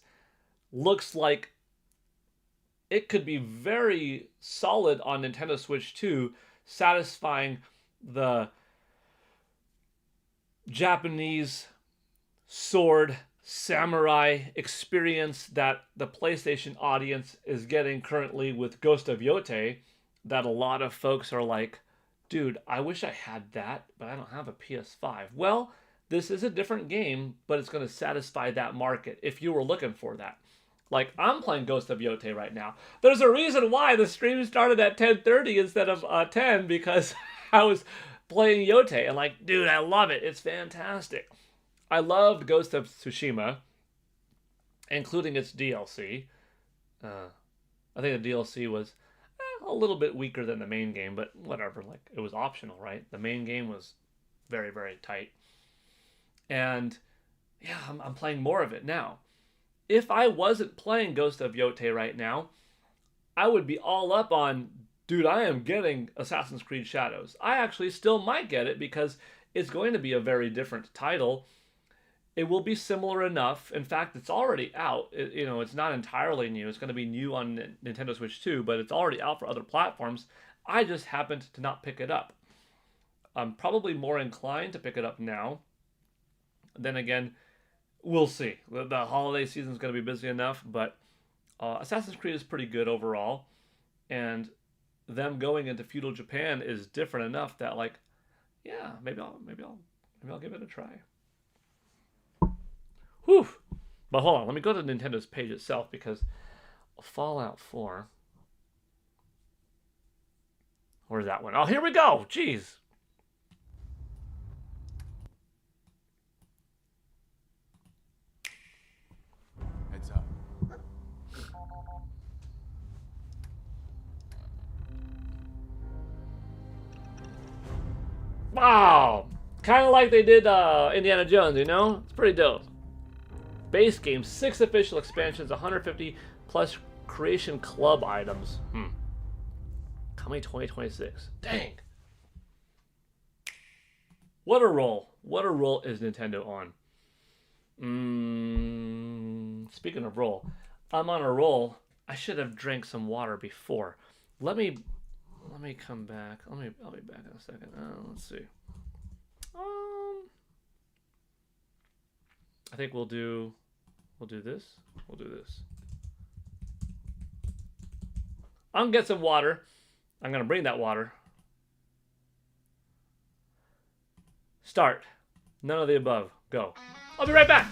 looks like it could be very solid on Nintendo Switch 2, satisfying the Japanese sword samurai experience that the PlayStation audience is getting currently with Ghost of Yotei, that a lot of folks are like, dude, I wish I had that, but I don't have a PS5. Well, this is a different game, but it's going to satisfy that market if you were looking for that. Like, I'm playing Ghost of Yotei right now. There's a reason why the stream started at 10:30 instead of 10, because I was playing Yotei, and like, dude, I love it. It's fantastic. I loved Ghost of Tsushima, including its DLC. I think the DLC was a little bit weaker than the main game, but whatever, like, it was optional, right? The main game was very, very tight. And yeah, I'm playing more of it now. If I wasn't playing Ghost of Yotei right now, I would be all up on, dude, I am getting Assassin's Creed Shadows. I actually still might get it because it's going to be a very different title. It will be similar enough. In fact, it's already out. It's not entirely new. It's going to be new on Nintendo Switch 2, but it's already out for other platforms. I just happened to not pick it up. I'm probably more inclined to pick it up now. Then again, we'll see. The holiday season is going to be busy enough, but Assassin's Creed is pretty good overall. And them going into feudal Japan is different enough that, like, yeah, maybe I'll give it a try. Whew. But hold on, let me go to Nintendo's page itself, because Fallout 4. Where's that one? Oh, here we go. Jeez. Heads up. Wow. Kind of like they did Indiana Jones, you know? It's pretty dope. base game, 6 official expansions, 150 plus creation club items. Coming 2026. Dang. What a roll. What a roll is Nintendo on. Speaking of roll, I'm on a roll. I should have drank some water before. Let me come back. I'll be back in a second. Let's see. I think we'll do this. We'll do this. I'm gonna get some water. I'm gonna bring that water. Start. None of the above. Go. I'll be right back.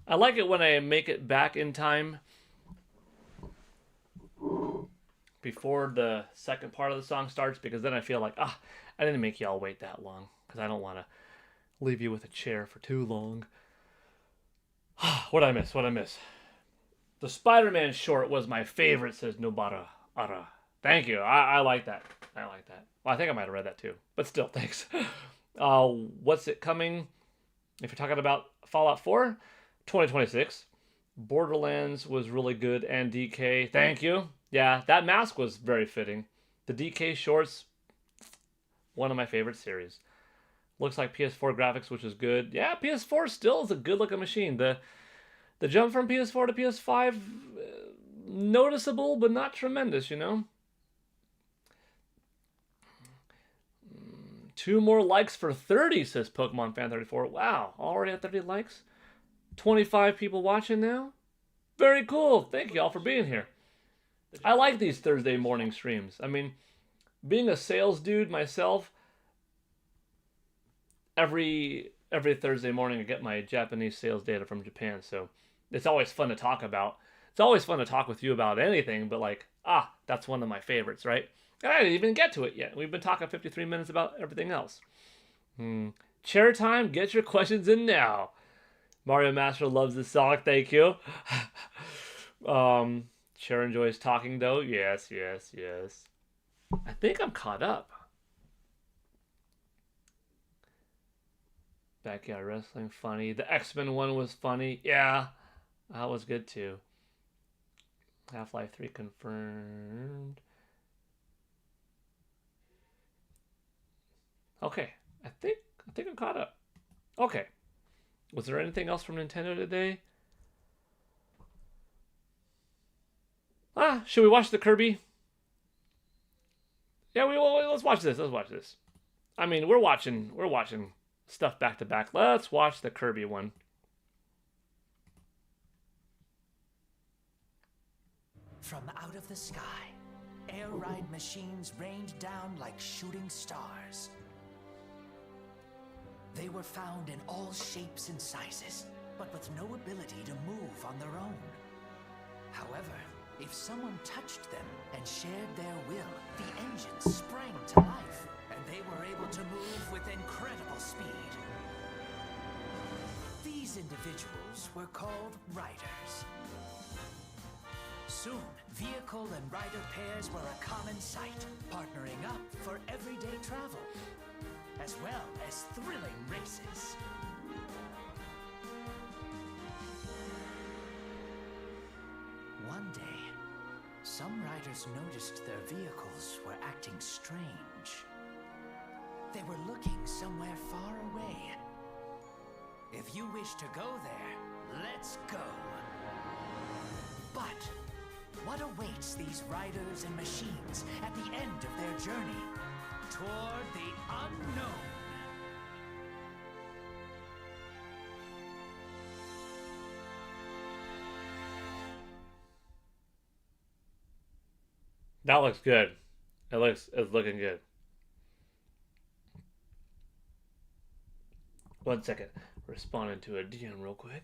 I like it when I make it back in time before the second part of the song starts, because then I feel like, I didn't make y'all wait that long, because I don't want to leave you with a chair for too long. What'd I miss? The Spider-Man short was my favorite, says Nobara Ara. Thank you. I like that. Well, I think I might have read that too, but still, thanks. What's it coming? If you're talking about Fallout 4, 2026. Borderlands was really good, and DK. Thank you. Yeah, that mask was very fitting. The DK shorts, one of my favorite series. Looks like PS4 graphics, which is good. Yeah, PS4 still is a good-looking machine. The jump from PS4 to PS5, noticeable, but not tremendous, you know? 2 more likes for 30, says Pokemon Fan 34. Wow, already at 30 likes? 25 people watching now? Very cool. Thank you all for being here. I like these Thursday morning streams. I mean, being a sales dude myself, every Thursday morning I get my Japanese sales data from Japan, so it's always fun to talk about. It's always fun to talk with you about anything, but like, that's one of my favorites, right? And I didn't even get to it yet. We've been talking 53 minutes about everything else. Chair time, get your questions in now. Mario Master loves this song, thank you. Chair enjoys talking though. Yes. I think I'm caught up. Backyard Wrestling, funny. The X-Men one was funny. Yeah, that was good too. Half-Life 3 confirmed. Okay, I think I'm caught up. Okay. Was there anything else from Nintendo today? Should we watch the Kirby? Yeah, let's watch this. I mean, we're watching stuff back to back. Let's watch the Kirby one. From out of the sky, air ride machines rained down like shooting stars. They were found in all shapes and sizes, but with no ability to move on their own. However, if someone touched them and shared their will, the engines sprang to life, and they were able to move with incredible speed. These individuals were called riders. Soon, vehicle and rider pairs were a common sight, partnering up for everyday travel, as well as thrilling races. One day, some riders noticed their vehicles were acting strange. They were looking somewhere far away. If you wish to go there, let's go. But what awaits these riders and machines at the end of their journey toward the unknown? That looks good. It's looking good. One second. Responding to a DM real quick.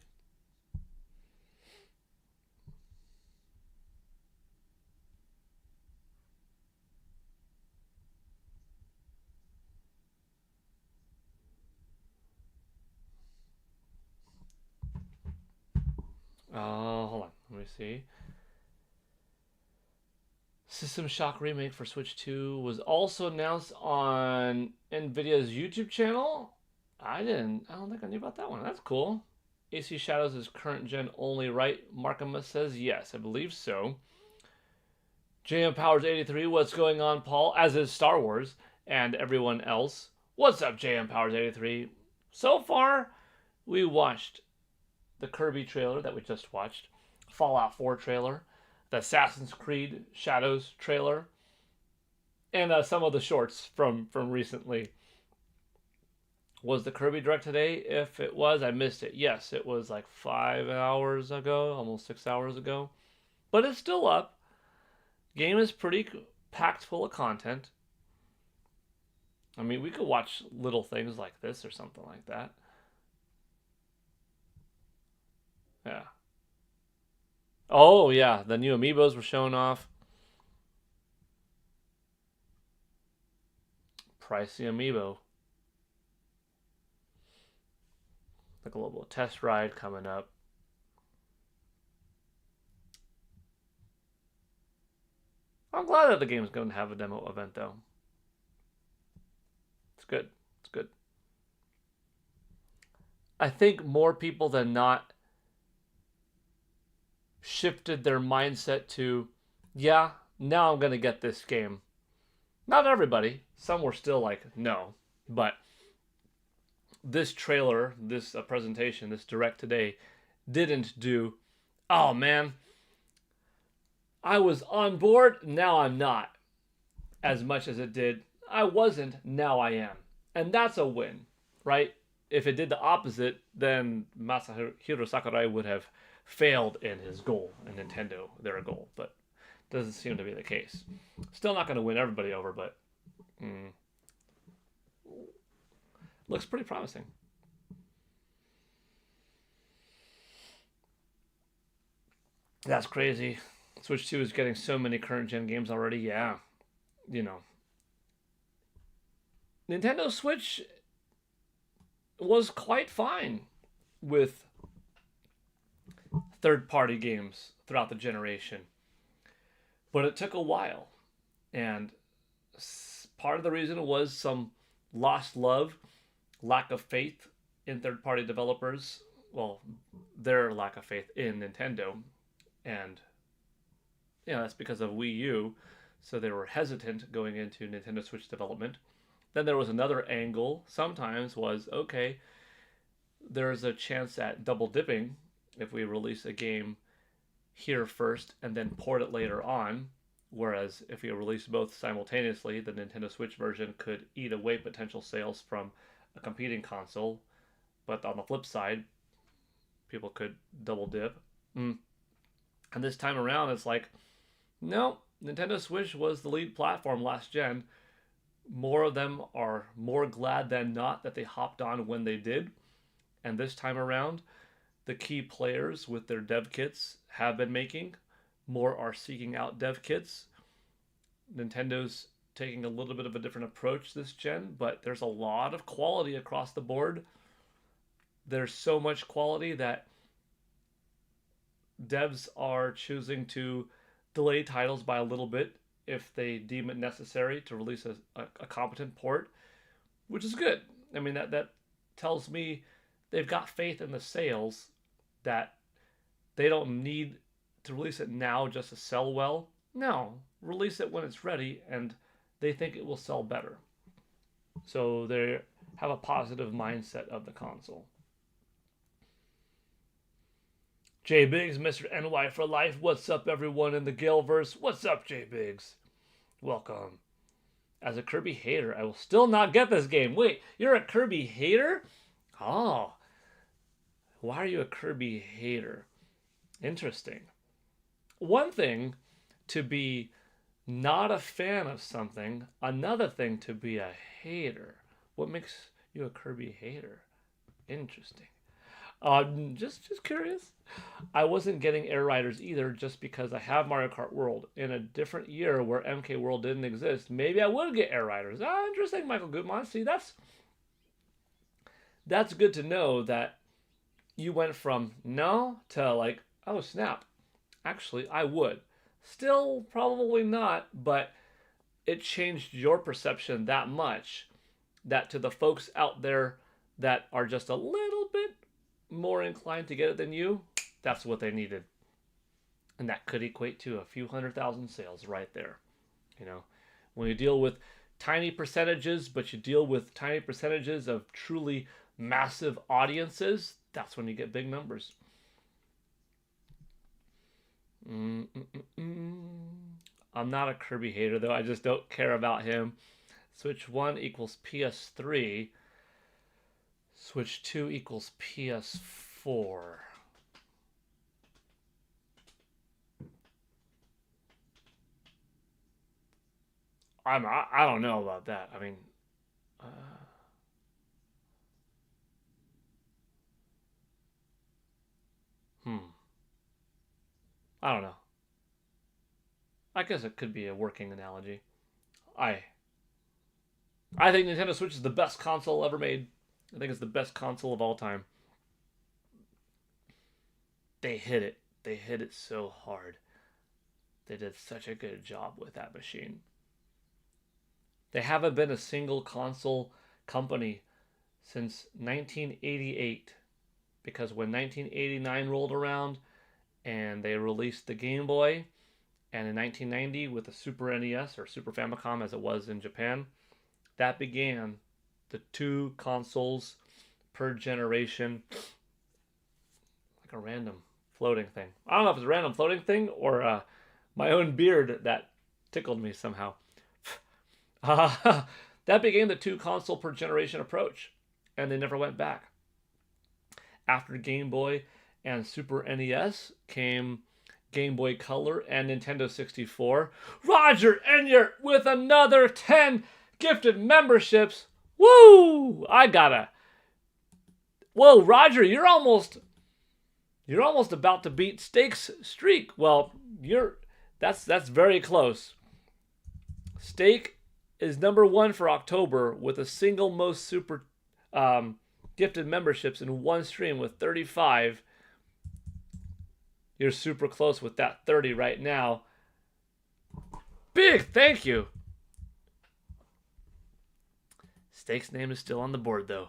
Hold on. Let me see. System Shock Remake for Switch 2 was also announced on Nvidia's YouTube channel. I don't think I knew about that one. That's cool. AC Shadows is current gen only, right? Markama says yes, I believe so. JM Powers 83, what's going on, Paul? As is Star Wars and everyone else. What's up, JM Powers 83? So far, we watched the Kirby trailer that we just watched, Fallout 4 trailer, the Assassin's Creed Shadows trailer, and some of the shorts from recently. Was the Kirby Direct today? If it was, I missed it. Yes, it was like 5 hours ago, almost 6 hours ago. But it's still up. Game is pretty packed full of content. I mean, we could watch little things like this or something like that. Yeah. Oh, yeah. The new amiibos were shown off. Pricey amiibo. The global test ride coming up. I'm glad that the game's going to have a demo event, though. It's good. It's good. I think more people than not shifted their mindset to, yeah, now I'm going to get this game. Not everybody. Some were still like, no. But this trailer, this presentation, this direct today, didn't do, oh man, I was on board, now I'm not. As much as it did, I wasn't, now I am. And that's a win, right? If it did the opposite, then Masahiro Sakurai would have failed in his goal, and Nintendo, their goal. But doesn't seem to be the case. Still not going to win everybody over, but looks pretty promising. That's crazy. Switch 2 is getting so many current gen games already. Yeah. You know. Nintendo Switch was quite fine with third-party games throughout the generation. But it took a while. And part of the reason was some lost love, lack of faith in third-party developers. Well, their lack of faith in Nintendo. And, you know, that's because of Wii U. So they were hesitant going into Nintendo Switch development. Then there was another angle sometimes was, okay, there's a chance at double dipping if we release a game here first and then port it later on. Whereas if we release both simultaneously, the Nintendo Switch version could eat away potential sales from a competing console. But on the flip side, people could double dip. And this time around, it's like, no, Nintendo Switch was the lead platform last gen. more of them are more glad than not that they hopped on when they did. And this time around, the key players with their dev kits have been making. More are seeking out dev kits. Nintendo's taking a little bit of a different approach this gen, but there's a lot of quality across the board. There's so much quality that devs are choosing to delay titles by a little bit if they deem it necessary to release a competent port, which is good. I mean, that tells me they've got faith in the sales, that they don't need to release it now just to sell well. No, release it when it's ready, and they think it will sell better. So they have a positive mindset of the console. J Biggs, Mr. NY for life. What's up, everyone in the Galeverse? What's up, J Biggs? Welcome. As a Kirby hater, I will still not get this game. Wait, you're a Kirby hater? Oh. Why are you a Kirby hater? Interesting. One thing to be not a fan of something, another thing to be a hater. What makes you a Kirby hater? Interesting. Just curious. I wasn't getting Air Riders either, just because I have Mario Kart World. In a different year where MK World didn't exist, maybe I would get Air Riders. Interesting, Michael Goodman. See, that's good to know that you went from no to like, oh snap. Actually, I would. Still, probably not, but it changed your perception that much that to the folks out there that are just a little bit more inclined to get it than you, that's what they needed. And that could equate to a few 100,000 sales right there. You know, when you deal with tiny percentages, but you deal with tiny percentages of truly massive audiences, that's when you get big numbers. I'm not a Kirby hater, though. I just don't care about him. Switch 1 equals PS3. Switch 2 equals PS4. I don't know about that. I mean, I don't know. I guess it could be a working analogy. I think Nintendo Switch is the best console ever made. I think it's the best console of all time. They hit it. They hit it so hard. They did such a good job with that machine. They haven't been a single console company since 1988. Because when 1989 rolled around and they released the Game Boy, and in 1990 with the Super NES, or Super Famicom as it was in Japan, that began the 2 consoles per generation. Like a random floating thing. I don't know if it's a random floating thing or my own beard that tickled me somehow. That began the 2 console per generation approach, and they never went back. After Game Boy and Super NES came Game Boy Color and Nintendo 64. Roger Enyart with another 10 gifted memberships. Woo! Whoa, Roger, you're almost about to beat Steak's streak. Well, that's very close. Steak is number 1 for October with a single most super gifted memberships in one stream with 35. You're super close with that 30 right now. Big thank you. Steak's name is still on the board, though.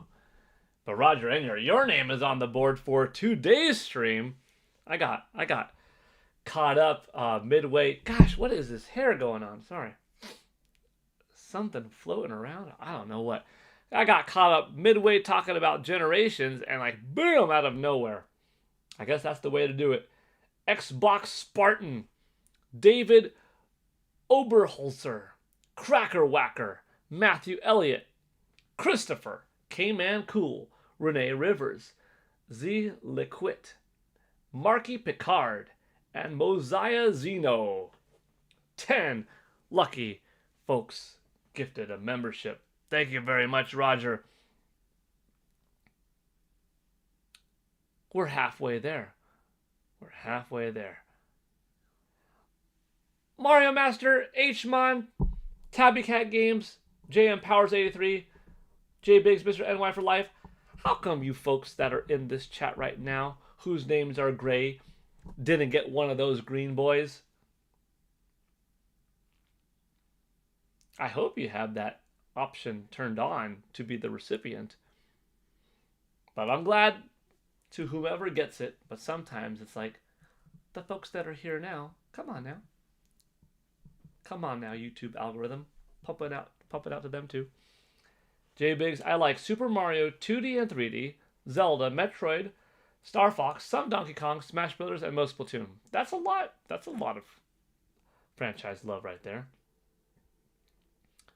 But Roger Enyart, your name is on the board for today's stream. I got caught up midway. Gosh, what is this hair going on? Sorry. Something floating around. I don't know what. I got caught up midway talking about generations and like, boom, out of nowhere. I guess that's the way to do it. Xbox Spartan, David Oberholzer, Cracker Whacker, Matthew Elliott, Christopher, K-Man Cool, Renee Rivers, Z Liquid, Marky Picard, and Mosiah Zeno. 10 lucky folks gifted a membership. Thank you very much, Roger. We're halfway there. We're halfway there. Mario Master, Hmon, Tabby Cat Games, JM Powers 83, J Biggs, Mr. NY for Life. How come you folks that are in this chat right now, whose names are gray, didn't get one of those green boys? I hope you have that option turned on to be the recipient. But I'm glad to whoever gets it. But sometimes it's like, the folks that are here now, come on now. Come on now, YouTube algorithm. Pump it out to them too. J Biggs, I like Super Mario 2D and 3D, Zelda, Metroid, Star Fox, some Donkey Kong, Smash Brothers, and most Splatoon. That's a lot. That's a lot of franchise love right there.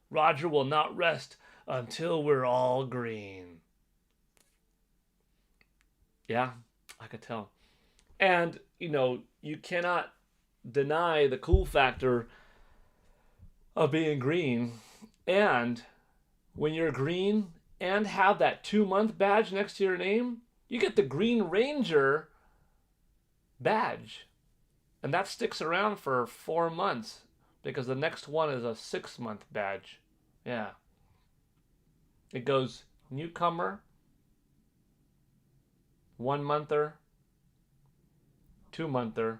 Roger will not rest until we're all green. Yeah, I could tell. And, you know, you cannot deny the cool factor of being green. And when you're green and have that 2-month badge next to your name, you get the Green Ranger badge. And that sticks around for 4 months because the next one is a 6-month badge. Yeah. It goes newcomer, 1-monther, 2-monther,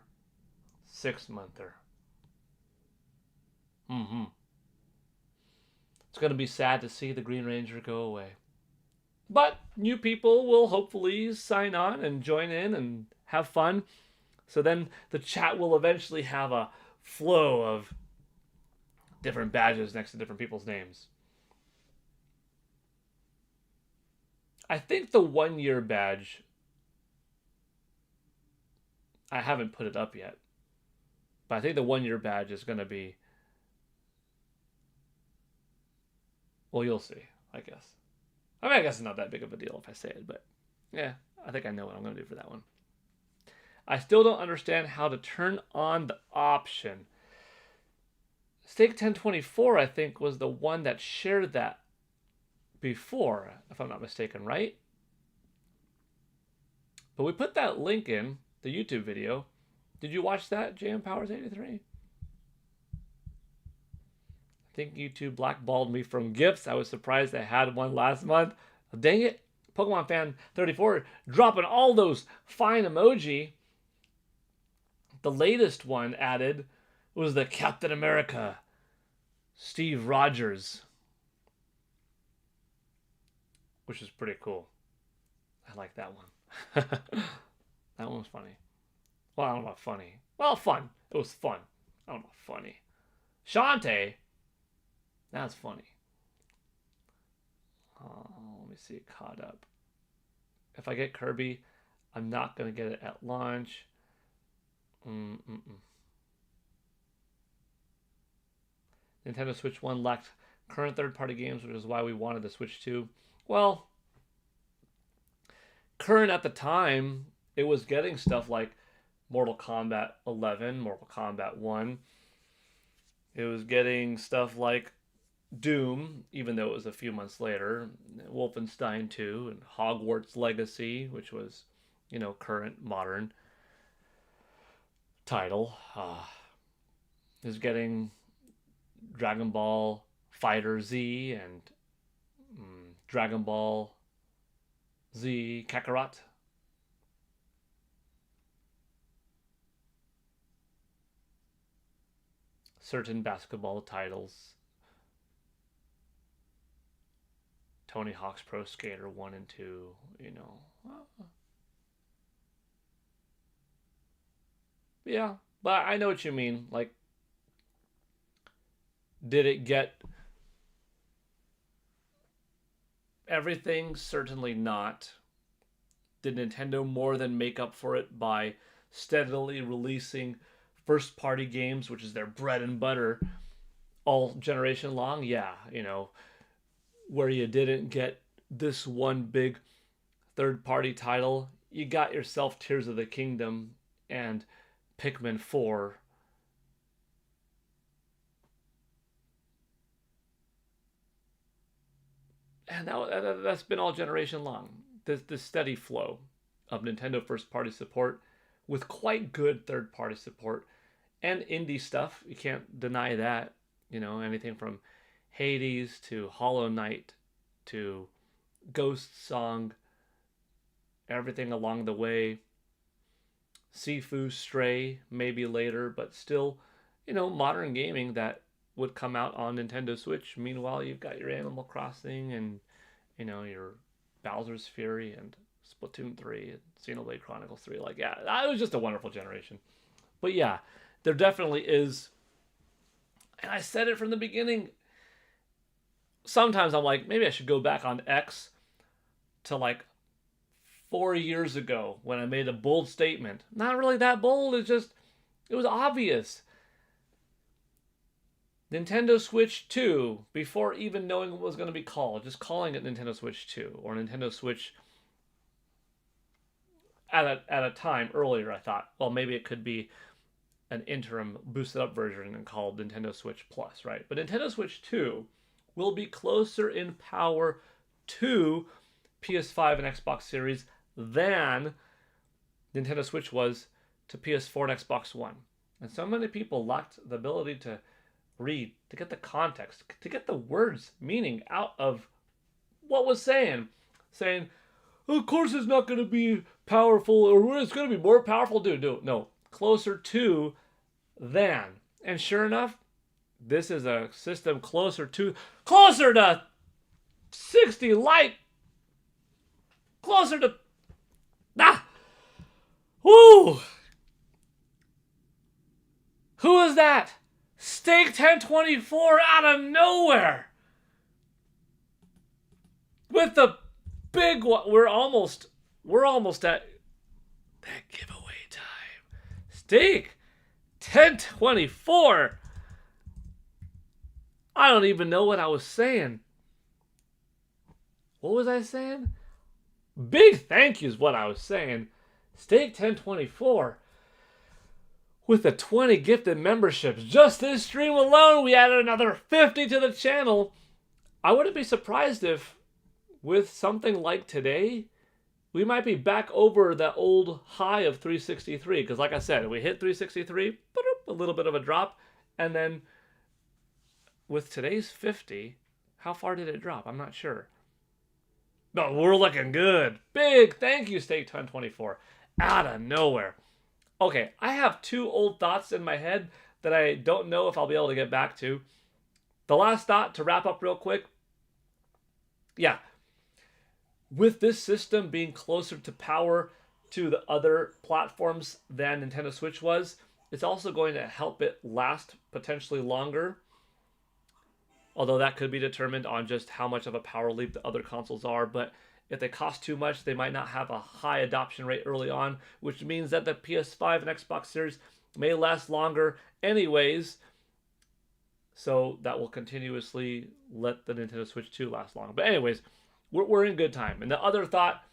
6-monther. It's going to be sad to see the Green Ranger go away. But new people will hopefully sign on and join in and have fun. So then the chat will eventually have a flow of different badges next to different people's names. I think the 1-year badge, I haven't put it up yet, but I think the 1-year badge is going to be, well, you'll see, I guess. I mean, I guess it's not that big of a deal if I say it, but yeah, I think I know what I'm going to do for that one. I still don't understand how to turn on the option. Steak 1024, I think, was the one that shared that before, if I'm not mistaken, right? But we put that link in the YouTube video. Did you watch that, JM Powers 83? I think YouTube blackballed me from gifts. I was surprised I had one last month. Dang it. Pokemon Fan 34 dropping all those fine emoji. The latest one added was the Captain America Steve Rogers, which is pretty cool. I like that one. That one was funny. Well, I don't know about funny. Well, fun. It was fun. I don't know about funny. Shantae. That's funny. Let me see. Caught up. If I get Kirby, I'm not going to get it at launch. Nintendo Switch 1 lacked current third-party games, which is why we wanted the Switch 2. Well, current at the time, it was getting stuff like Mortal Kombat 11, Mortal Kombat 1. It was getting stuff like Doom, even though it was a few months later, Wolfenstein 2, and Hogwarts Legacy, which was, you know, current, modern title. Is getting Dragon Ball Fighter Z and Dragon Ball Z Kakarot. Certain basketball titles. Tony Hawk's Pro Skater 1 and 2, you know. Yeah, but I know what you mean. Like, did it get everything? Certainly not. Did Nintendo more than make up for it by steadily releasing first-party games, which is their bread and butter, all generation long? Yeah, you know, where you didn't get this one big third-party title, you got yourself Tears of the Kingdom and Pikmin 4. And that's been all generation long. This steady flow of Nintendo first-party support with quite good third-party support and indie stuff. You can't deny that. You know, anything from Hades to Hollow Knight to Ghost Song, everything along the way. Sifu Stray, maybe later, but still, you know, modern gaming that would come out on Nintendo Switch. Meanwhile, you've got your Animal Crossing and, you know, your Bowser's Fury and Splatoon 3 and Xenoblade Chronicles 3. Like, yeah, that was just a wonderful generation. But yeah, there definitely is, and I said it from the beginning, sometimes I'm like, maybe I should go back on X to like 4 years ago when I made a bold statement. Not really that bold, it was obvious. Nintendo Switch 2, before even knowing what it was going to be called, just calling it Nintendo Switch 2 or Nintendo Switch at a time earlier, I thought, well, maybe it could be an interim boosted up version and called Nintendo Switch Plus, right? But Nintendo Switch 2 will be closer in power to PS5 and Xbox Series than Nintendo Switch was to PS4 and Xbox One. And so many people lacked the ability to read, to get the context, to get the words, meaning out of what was saying, of course it's not going to be powerful, or it's going to be more powerful. Dude, no, closer to than. And sure enough, this is a system closer to 60 light, closer to, woo! Who is that? Steak 1024 out of nowhere. With the big one, we're almost at that giveaway time. Steak 1024. I don't even know what I was saying. What was I saying? Big thank you is what I was saying. Steak 1024. With the 20 gifted memberships, just this stream alone, we added another 50 to the channel. I wouldn't be surprised if, with something like today, we might be back over that old high of 363. Because like I said, we hit 363, a little bit of a drop. And then with today's 50, how far did it drop? I'm not sure. But we're looking good. Big thank you, Steak 1024. Out of nowhere. Okay, I have two old thoughts in my head that I don't know if I'll be able to get back to. The last thought, to wrap up real quick. Yeah. With this system being closer to power to the other platforms than Nintendo Switch was, it's also going to help it last potentially longer. Although that could be determined on just how much of a power leap the other consoles are. But if they cost too much, they might not have a high adoption rate early on, which means that the PS5 and Xbox Series may last longer anyways. So that will continuously let the Nintendo Switch 2 last longer. But anyways, we're in good time. And the other thought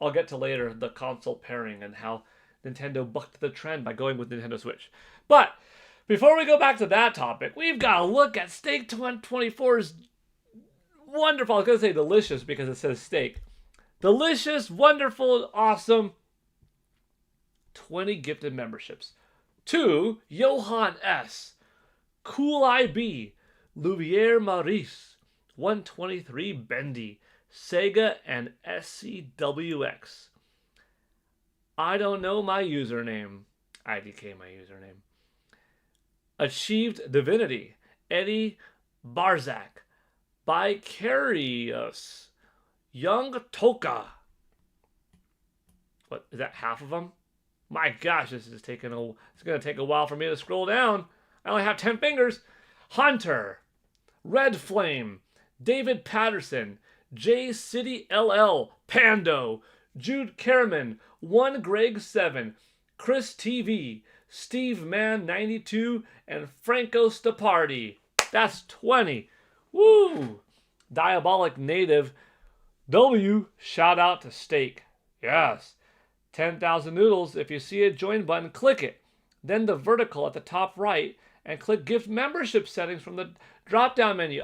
I'll get to later, the console pairing and how Nintendo bucked the trend by going with Nintendo Switch. But before we go back to that topic, we've got to look at Steak 24's wonderful, I was going to say delicious because it says steak. Delicious, wonderful, awesome 20 gifted memberships. To Johan S., Cool IB, Louvier Maurice, 123 Bendy, Sega, and SCWX. I don't know my username. IDK my username. Achieved Divinity, Eddie Barzak, Vicarious, Young Toka. What, is that half of them? My gosh, it's going to take a while for me to scroll down. I only have 10 fingers. Hunter, Red Flame, David Patterson, J City LL, Pando, Jude Kerman, One Greg 7, Chris TV, Steve Man 92, and Franco Stapardi. That's 20. Woo! Diabolic Native W, shout out to Steak. Yes. 10,000 Noodles. If you see a join button, click it. Then the vertical at the top right and click gift membership settings from the drop down menu.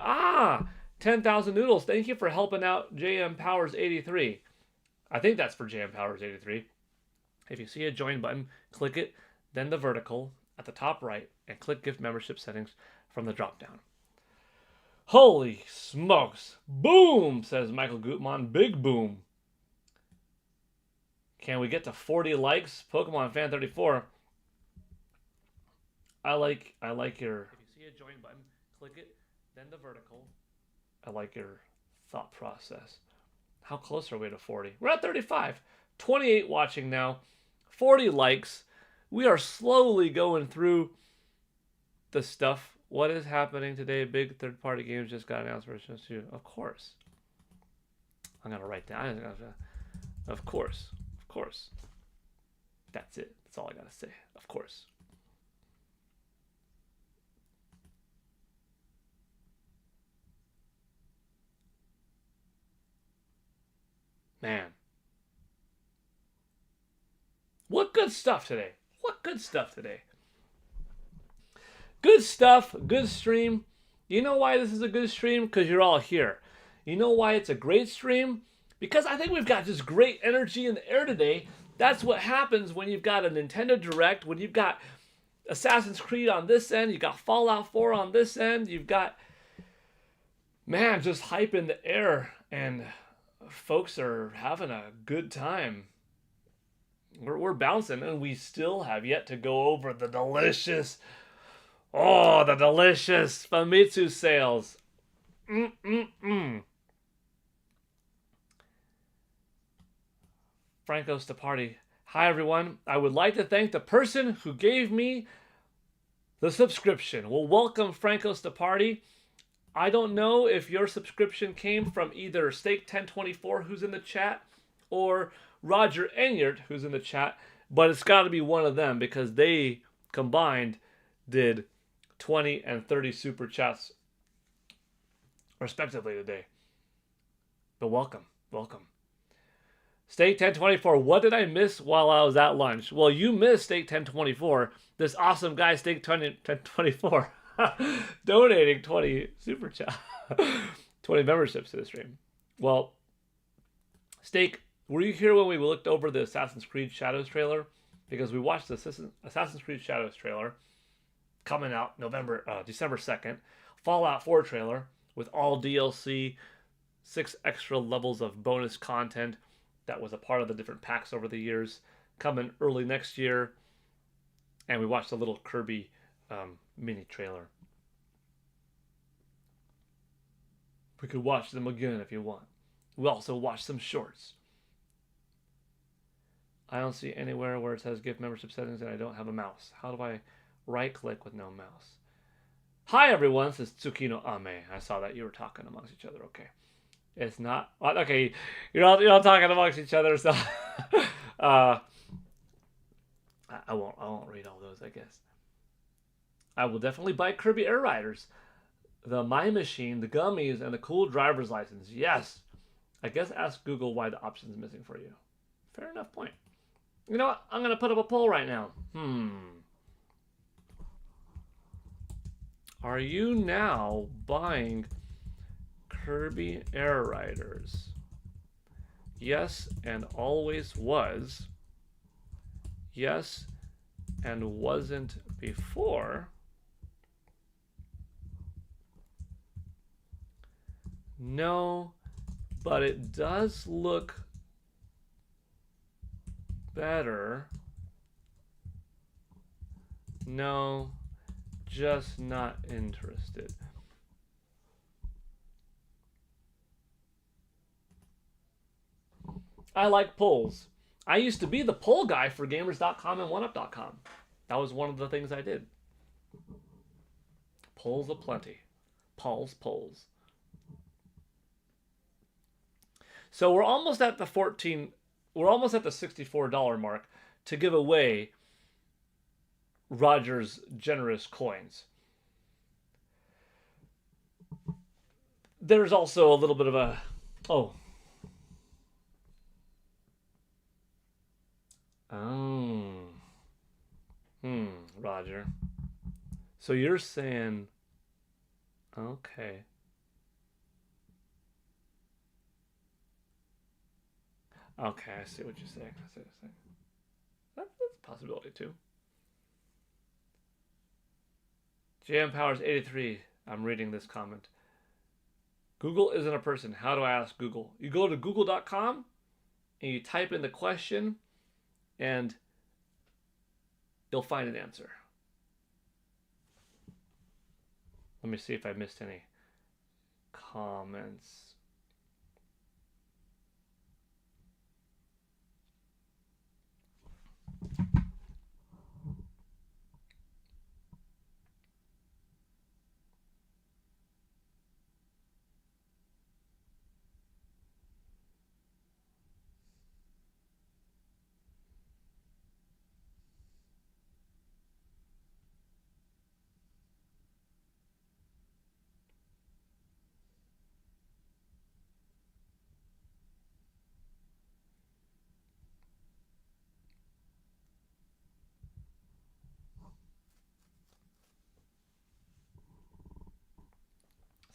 10,000 noodles. Thank you for helping out JM Powers 83. I think that's for JM Powers 83. If you see a join button, click it, then the vertical at the top right, and click gift membership settings from the drop down. Holy smokes. Boom, says Michael Gutmann. Big boom. Can we get to 40 likes? Pokemon Fan 34. I like your... If you see a join button, click it, then the vertical. I like your thought process. How close are we to 40? We're at 35. 28 watching now. 40 likes. We are slowly going through the stuff. What is happening today? Big third-party games just got announced for NS2. Of course. I'm going to write down. Of course. Of course. That's it. That's all I got to say. Of course. Man. What good stuff today. What good stuff today. Good stuff. Good stream. You know why this is a good stream? Because you're all here. You know why it's a great stream? Because I think we've got just great energy in the air today. That's what happens when you've got a Nintendo Direct, when you've got Assassin's Creed on this end, you've got Fallout 4 on this end, you've got, man, just hype in the air, and folks are having a good time. We're bouncing, and we still have yet to go over the delicious Famitsu sales. Franco Stapardi. Hi, everyone. I would like to thank the person who gave me the subscription. Well, welcome, Franco Stapardi. I don't know if your subscription came from either Steak1024, who's in the chat, or Roger Enyart, who's in the chat, but it's got to be one of them because they combined did 20 and 30 super chats respectively today. But welcome. Steak1024, what did I miss while I was at lunch? Well, you missed Steak1024. This awesome guy, Steak1024, donating 20 super chat, 20 memberships to the stream. Well, Steak, were you here when we looked over the Assassin's Creed Shadows trailer? Because we watched the Assassin's Creed Shadows trailer coming out December 2nd. Fallout 4 trailer with all DLC, 6 extra levels of bonus content that was a part of the different packs over the years, coming early next year. And we watched a little Kirby mini trailer. We could watch them again if you want. We also watched some shorts. I don't see anywhere where it says gift membership settings and I don't have a mouse. How do I right click with no mouse? Hi everyone, this is Tsukino Ame. I saw that you were talking amongst each other. Okay. It's not okay. You're all talking amongst each other, so I won't read all those, I guess. I will definitely buy Kirby Air Riders, the My Machine, the gummies, and the cool driver's license. Yes. I guess ask Google why the option's missing for you. Fair enough point. You know what? I'm gonna put up a poll right now. Are you now buying Kirby Air Riders? Yes, and always was. Yes, and wasn't before. No, but it does look better. No, just not interested. I like polls. I used to be the poll guy for gamers.com and 1up.com. That was one of the things I did. Polls aplenty. Polls. So we're almost at the $64 mark to give away Roger's generous coins. There's also a little bit of a Roger. So you're saying, okay. Okay, I see what you're saying. I see what you're saying. That's a possibility too. JM Powers 83. I'm reading this comment. Google isn't a person. How do I ask Google? You go to google.com and you type in the question and you'll find an answer. Let me see if I missed any comments.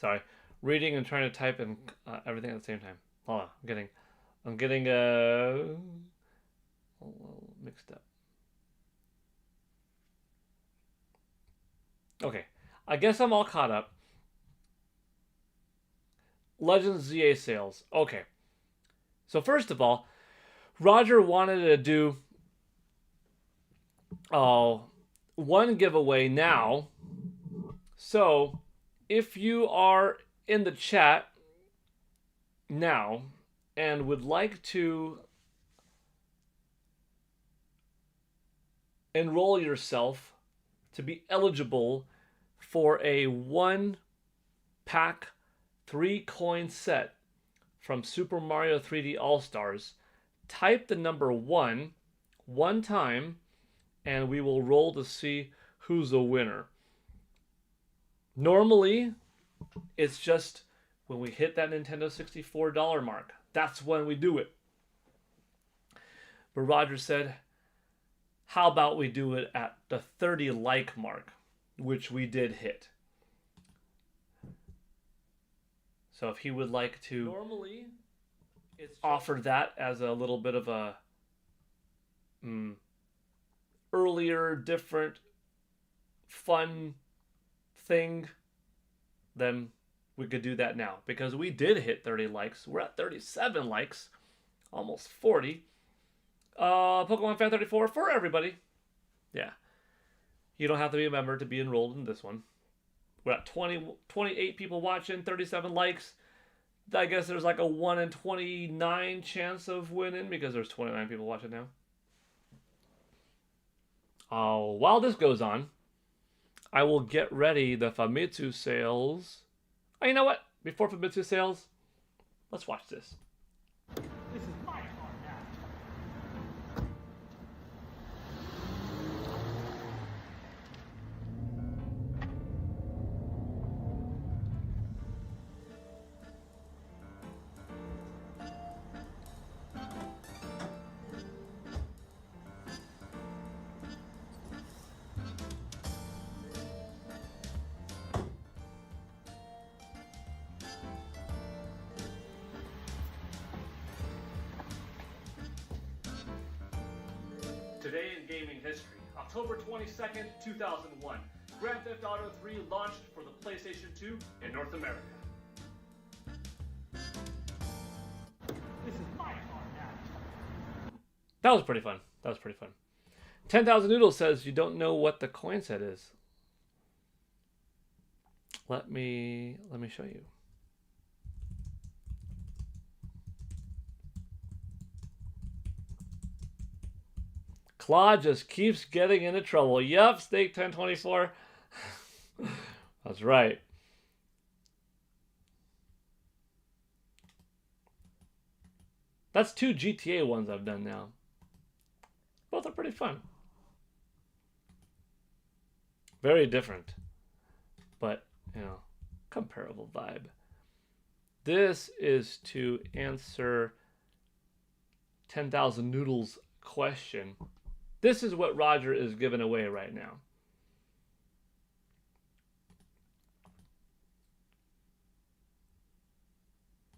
Sorry, reading and trying to type in everything at the same time. Hold on, I'm getting a little mixed up. Okay, I guess I'm all caught up. Legends ZA sales. Okay, so first of all, Roger wanted to do one giveaway now. So if you are in the chat now and would like to enroll yourself to be eligible for a 1-pack 3-coin set from Super Mario 3D All-Stars, type the number 1 time and we will roll to see who's the winner. Normally, it's just when we hit that Nintendo $64 mark. That's when we do it. But Roger said, how about we do it at the 30 like mark, which we did hit. So if he would like to normally it's offer that as a little bit of a earlier, different, fun thing, then we could do that now. Because we did hit 30 likes. We're at 37 likes. Almost 40. Pokemon Fan 34 for everybody. Yeah. You don't have to be a member to be enrolled in this one. We're at 28 people watching, 37 likes. I guess there's like a 1 in 29 chance of winning because there's 29 people watching now. While this goes on, I will get ready the Famitsu sales. Oh, you know what? Before Famitsu sales, let's watch this. This is my car now. Today in gaming history, October 22nd, 2001, Grand Theft Auto 3 launched for the PlayStation 2 in North America. This is my car now. That was pretty fun. 10,000 Noodles says you don't know what the coin set is. Let me show you. Claude just keeps getting into trouble. Yup, Snake 1024. That's right. That's 2 GTA ones I've done now. Both are pretty fun. Very different, but, comparable vibe. This is to answer 10,000 Noodles question. This is what Roger is giving away right now.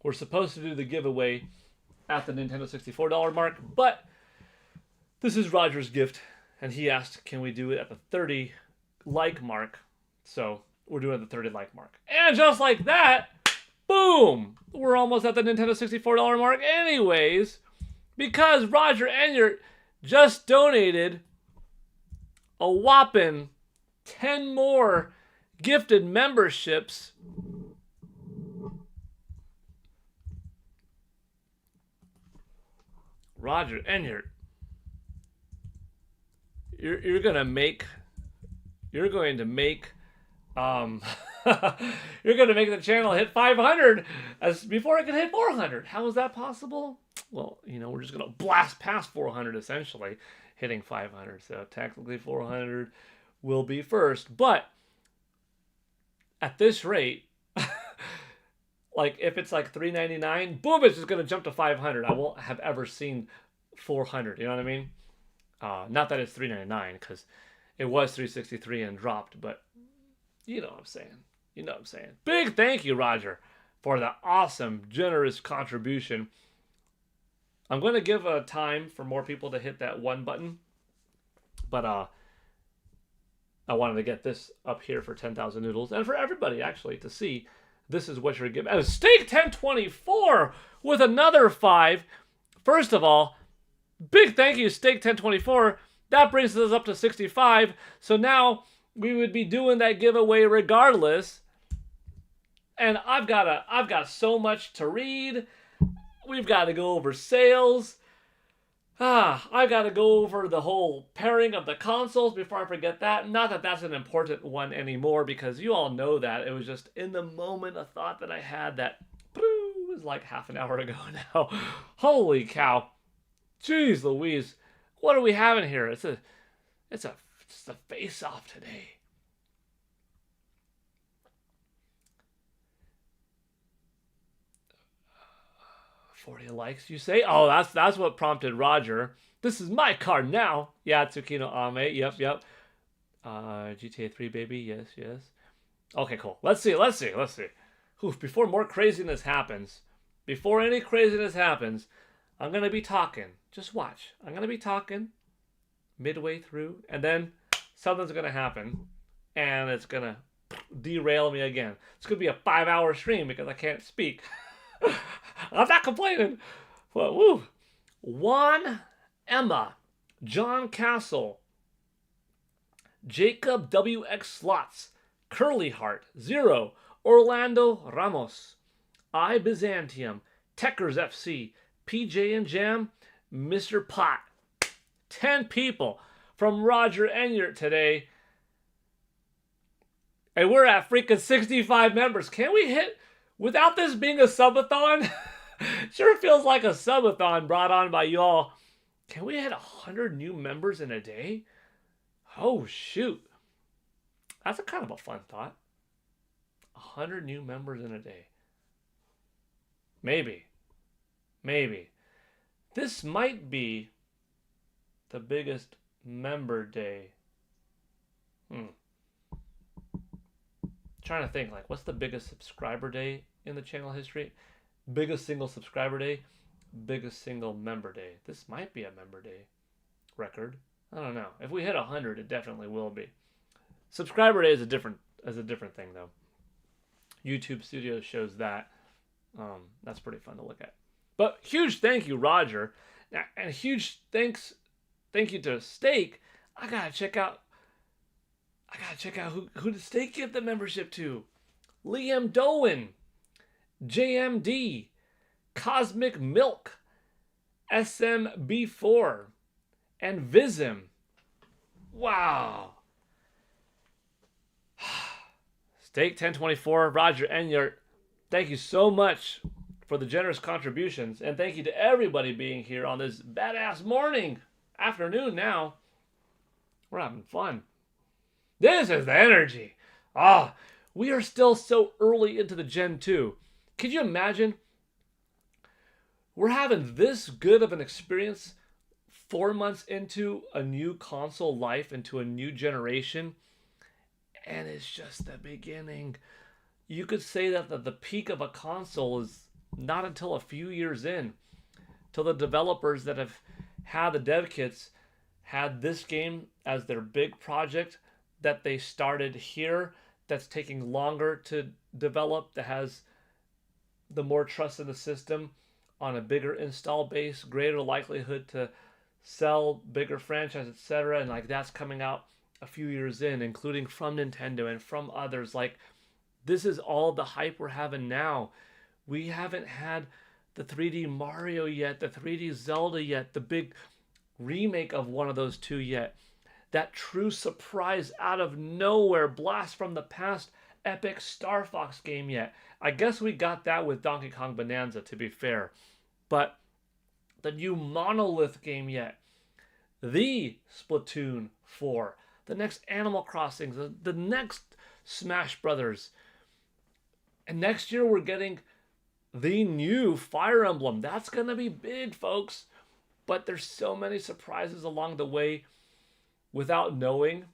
We're supposed to do the giveaway at the Nintendo $64 mark, but this is Roger's gift, and he asked, can we do it at the 30 like mark? So we're doing it at the 30 like mark. And just like that, boom! We're almost at the Nintendo $64 mark anyways, because Roger Enyart just donated a whopping 10 more gifted memberships. Roger Enyart, you're going to make you're going to make the channel hit 500 before it can hit 400. How is that possible? Well, we're just going to blast past 400 essentially, hitting 500. So technically 400 will be first, but at this rate, like if it's like $3.99, boom, it's just going to jump to 500. I won't have ever seen 400. You know what I mean? Not that it's $3.99, because it was $3.63 and dropped, but you know what I'm saying. You know what I'm saying. Big thank you, Roger, for the awesome, generous contribution. I'm going to give a time for more people to hit that one button, but I wanted to get this up here for 10,000 noodles, and for everybody actually to see this is what you're giving. And Steak 1024 with another 5. First of all, big thank you, Steak 1024. That brings us up to 65. So now we would be doing that giveaway regardless. And I've got so much to read. We've got to go over sales. I've got to go over the whole pairing of the consoles before I forget that. Not that that's an important one anymore, because you all know that. It was just in the moment a thought that I had that was like half an hour ago now. Holy cow. Jeez Louise. What are we having here? It's a face-off today. $40 likes, you say? Oh, that's what prompted Roger. This is my card now. Yeah, Tsukino Ame. Yep. GTA 3, baby. Yes. Okay, cool. Let's see. Oof, before more craziness happens, I'm going to be talking. Just watch. I'm going to be talking midway through, and then something's going to happen, and it's going to derail me again. It's going to be a 5-hour stream because I can't speak. I'm not complaining. But woo. Juan Emma, John Castle, Jacob WX Slots, Curly Heart, Zero, Orlando Ramos, I Byzantium, Techers FC, PJ and Jam, Mr. Pot. 10 people from Roger Enyart today. And we're at freaking 65 members. Can we hit, without this being a subathon? Sure feels like a subathon brought on by y'all. Can we hit 100 new members in a day? Oh, shoot. That's a kind of a fun thought. 100 new members in a day. Maybe. This might be the biggest member day. Trying to think, like, what's the biggest subscriber day in the channel history? Biggest single subscriber day, biggest single member day. This might be a member day record. I don't know. If we hit 100, it definitely will be. Subscriber day is a different thing though. YouTube Studios shows that. That's pretty fun to look at. But huge thank you, Roger, and huge thank you to Steak. I gotta check out who did Steak give the membership to? Liam Doan, JMD, Cosmic Milk, SMB4, and Vism. Wow. Steak 1024, Roger Enyart, thank you so much for the generous contributions, and thank you to everybody being here on this badass afternoon now. We're having fun. This is the energy. We are still so early into the Gen 2. Could you imagine? We're having this good of an experience 4 months into a new console life, into a new generation, and it's just the beginning. You could say that the peak of a console is not until a few years in. till the developers that have had the dev kits had this game as their big project that they started here, that's taking longer to develop, that has the more trust in the system on a bigger install base, greater likelihood to sell, bigger franchise, etc. And like that's coming out a few years in, including from Nintendo and from others. Like this is all the hype we're having now. We haven't had the 3D Mario yet, the 3D Zelda yet, the big remake of one of those two yet. That true surprise out of nowhere, blast from the past, epic Star Fox game yet. I guess we got that with Donkey Kong Bonanza, to be fair. But the new Monolith game yet. The Splatoon 4. The next Animal Crossing. The next Smash Brothers. And next year we're getting the new Fire Emblem. That's going to be big, folks. But there's so many surprises along the way. Without knowing,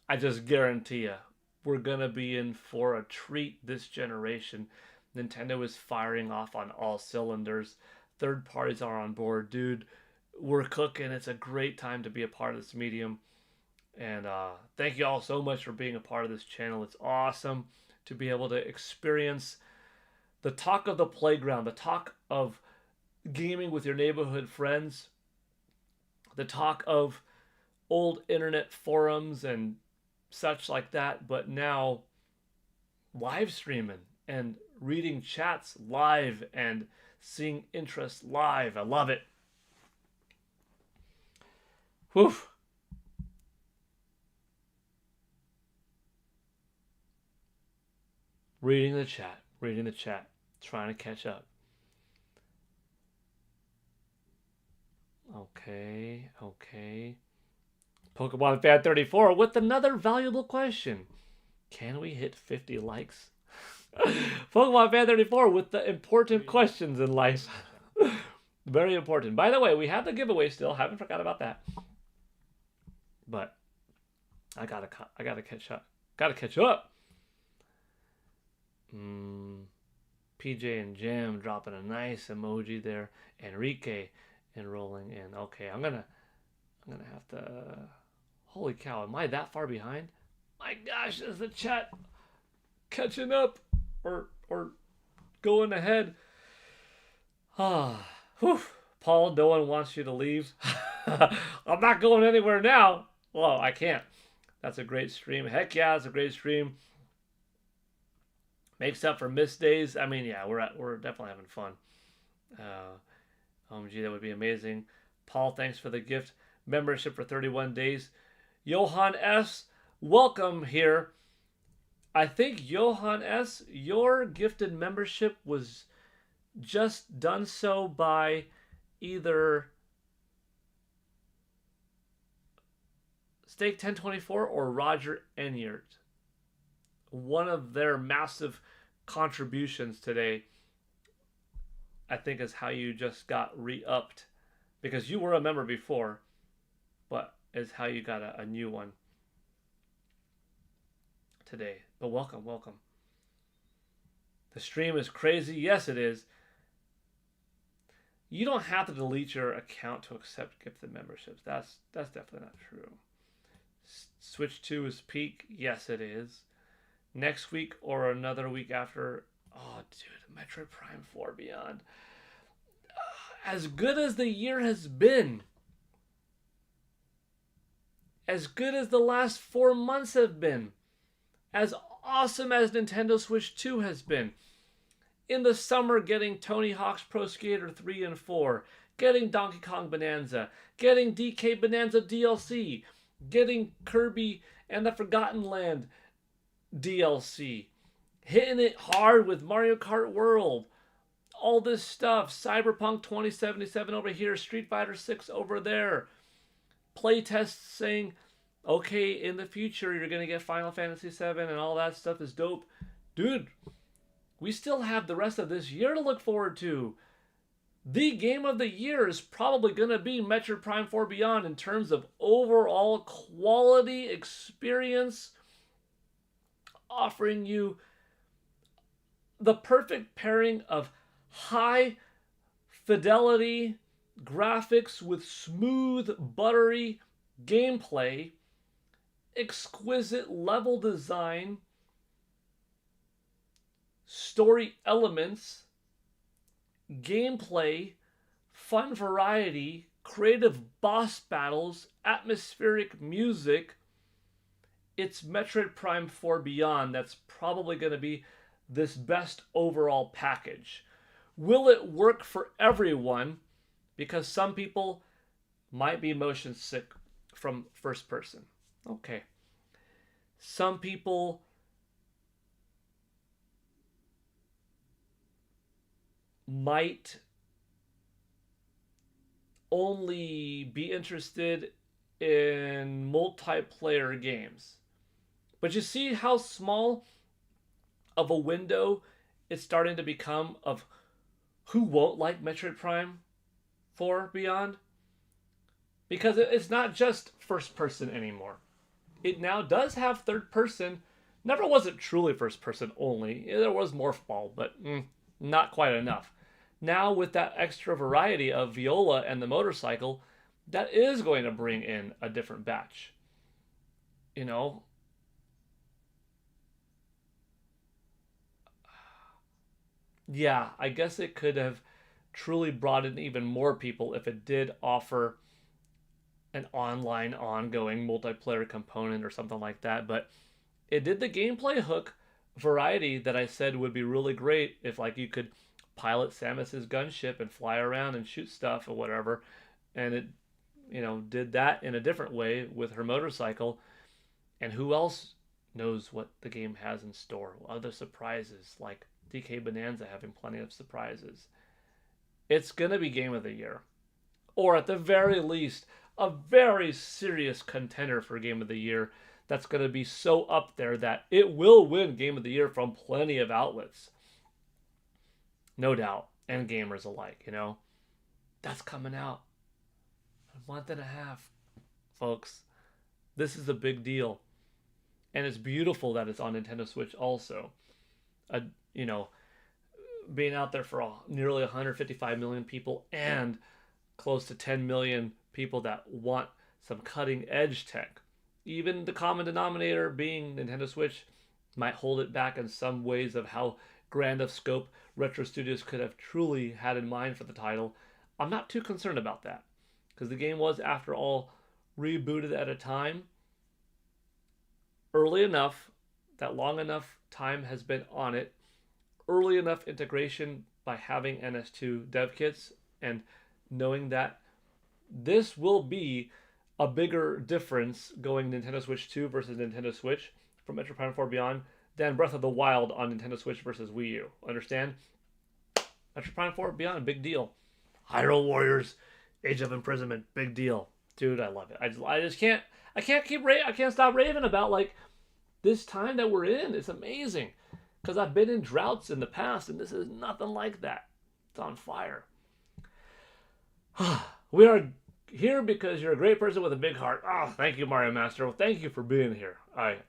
I just guarantee you, we're going to be in for a treat this generation. Nintendo is firing off on all cylinders. Third parties are on board. Dude, we're cooking. It's a great time to be a part of this medium. And thank you all so much for being a part of this channel. It's awesome to be able to experience the talk of the playground, the talk of gaming with your neighborhood friends, the talk of old internet forums and such like that, but now live streaming and reading chats live and seeing interest live. I love it. Whew. Reading the chat, trying to catch up. Okay. Pokemon Fan 34 with another valuable question. Can we hit 50 likes? Pokemon Fan 34 with the important questions in life. Very important. By the way, we have the giveaway still. Haven't forgot about that. But I gotta catch up. PJ and Jim dropping a nice emoji there. Enrique enrolling in. Okay, I'm gonna have to. Holy cow! Am I that far behind? My gosh, is the chat catching up or going ahead? Ah, whew. Paul, no one wants you to leave. I'm not going anywhere now. Well, I can't. That's a great stream. Heck yeah, it's a great stream. Makes up for missed days. I mean, yeah, we're definitely having fun. OMG, that would be amazing. Paul, thanks for the gift. Membership for 31 days. Johan S., welcome here. I think, Johan S., your gifted membership was just done so by either Steak 1024 or Roger Enyart. One of their massive contributions today, I think, is how you just got re-upped. Because you were a member before, but is how you got a new one today. But welcome. The stream is crazy. Yes, it is. You don't have to delete your account to accept gifted memberships. That's definitely not true. Switch 2 is peak. Yes, it is. Next week or another week after. Oh, dude, Metroid Prime 4 Beyond. As good as the year has been, as good as the last 4 months have been, as awesome as Nintendo Switch 2 has been, in the summer getting Tony Hawk's Pro Skater 3 and 4, getting Donkey Kong Bonanza, getting DK Bonanza DLC, getting Kirby and the Forgotten Land DLC, hitting it hard with Mario Kart World, all this stuff, Cyberpunk 2077 over here, Street Fighter 6 over there, playtests saying, okay, in the future you're going to get Final Fantasy 7 and all that stuff is dope. Dude, we still have the rest of this year to look forward to. The game of the year is probably going to be Metroid Prime 4 Beyond in terms of overall quality experience, offering you the perfect pairing of high fidelity, graphics with smooth, buttery gameplay, exquisite level design, story elements, gameplay, fun variety, creative boss battles, atmospheric music. It's Metroid Prime 4 Beyond that's probably going to be this best overall package. Will it work for everyone? Because some people might be motion sick from first person. Okay. Some people might only be interested in multiplayer games. But you see how small of a window it's starting to become of who won't like Metroid Prime 4 Beyond? Because it's not just first person anymore. It now does have third person. Never was it truly first person only. There was Morph Ball, but not quite enough. Now with that extra variety of Viola and the motorcycle, that is going to bring in a different batch. You know? Yeah, I guess it could have truly brought in even more people if it did offer an online ongoing multiplayer component or something like that, but it did the gameplay hook variety that I said would be really great if like you could pilot Samus's gunship and fly around and shoot stuff or whatever, and it did that in a different way with her motorcycle. And who else knows what the game has in store? Other surprises like DK Bonanza having plenty of surprises. It's gonna be Game of the Year, or at the very least a very serious contender for Game of the Year that's going to be so up there that it will win Game of the Year from plenty of outlets. No doubt. And gamers alike, That's coming out in a month and a half, folks. This is a big deal. And it's beautiful that it's on Nintendo Switch also. Being out there for nearly 155 million people and close to 10 million people that want some cutting edge tech. Even the common denominator being Nintendo Switch might hold it back in some ways of how grand of scope Retro Studios could have truly had in mind for the title. I'm not too concerned about that, because the game was, after all, rebooted at a time early enough that long enough time has been on it, early enough integration by having NS2 dev kits, and knowing that this will be a bigger difference going Nintendo Switch 2 versus Nintendo Switch from Metroid Prime 4 Beyond than Breath of the Wild on Nintendo Switch versus Wii U. Understand? Metroid Prime 4 Beyond, big deal. Hyrule Warriors, Age of Imprisonment, big deal. Dude, I love it. I just can't stop raving about like this time that we're in. It's amazing. Because I've been in droughts in the past, and this is nothing like that. It's on fire. We are here because you're a great person with a big heart. Oh, thank you, Mario Master. Well, thank you for being here. I'm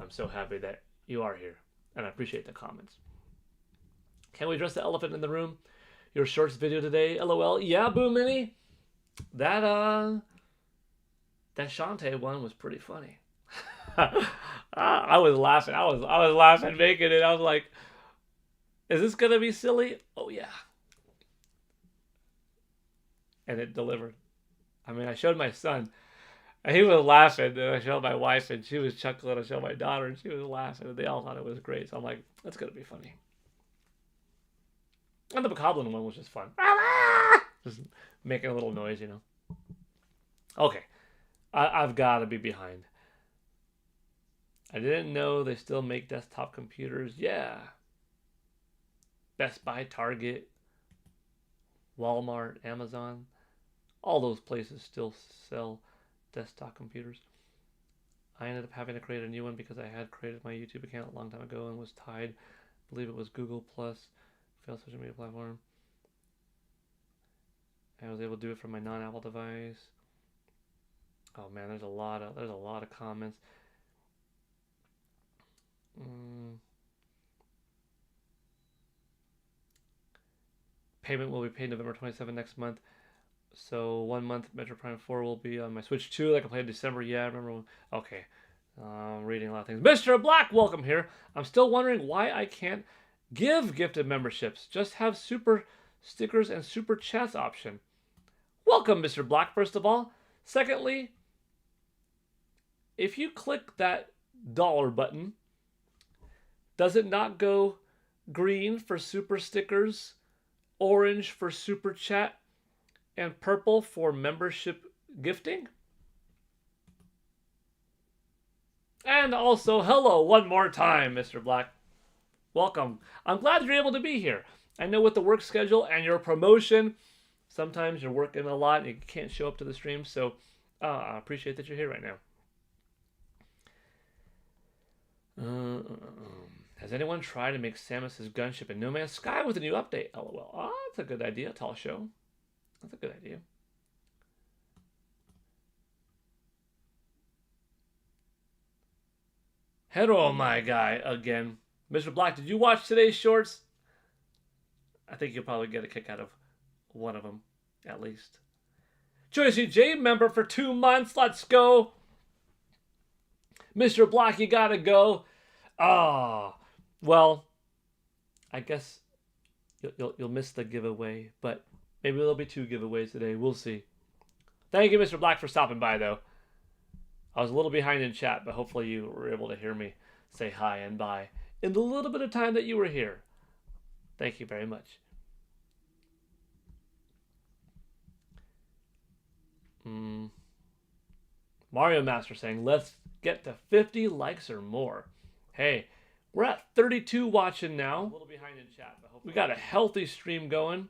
so happy that you are here, and I appreciate the comments. Can we address the elephant in the room? Your shorts video today, LOL. Yeah, Boo Mini. That Shantae one was pretty funny. I was laughing. I was laughing making it. I was like, is this gonna be silly? Oh yeah. And it delivered. I mean, I showed my son, and he was laughing. And I showed my wife, and she was chuckling. I showed my daughter, and she was laughing. And they all thought it was great. So I'm like, that's gonna be funny. And the Bokoblin one was just fun. Just making a little noise, Okay. I've got to be behind. I didn't know they still make desktop computers. Yeah. Best Buy, Target, Walmart, Amazon. All those places still sell desktop computers. I ended up having to create a new one because I had created my YouTube account a long time ago and was tied. I believe it was Google Plus, failed social media platform. I was able to do it from my non-Apple device. Oh man, there's a lot of comments. Payment will be paid November 27 next month. So 1 month Metro Prime 4 will be on my Switch 2 like I played in December. Yeah, I remember when... Okay. I'm reading a lot of things. Mr. Black, welcome here. I'm still wondering why I can't give gifted memberships. Just have super stickers and super chats option. Welcome, Mr. Black, first of all. Secondly, if you click that dollar button, does it not go green for super stickers, orange for super chat, and purple for membership gifting? And also, hello one more time, Mr. Black. Welcome. I'm glad you're able to be here. I know with the work schedule and your promotion, sometimes you're working a lot and you can't show up to the stream, so I appreciate that you're here right now. Has anyone tried to make Samus's gunship in No Man's Sky with a new update? LOL. Oh, that's a good idea, Tall Show. That's a good idea. Hello, my guy, again. Mr. Black, did you watch today's shorts? I think you'll probably get a kick out of one of them, at least. Joycey J, member for 2 months. Let's go. Mr. Black, you gotta go. Ah, well, I guess you'll miss the giveaway, but maybe there'll be 2 giveaways today. We'll see. Thank you, Mr. Black, for stopping by, though. I was a little behind in chat, but hopefully you were able to hear me say hi and bye in the little bit of time that you were here. Thank you very much. Mario Master saying, let's get to 50 likes or more. Hey, we're at 32 watching now. A little behind in chat, but hopefully we got a healthy stream going.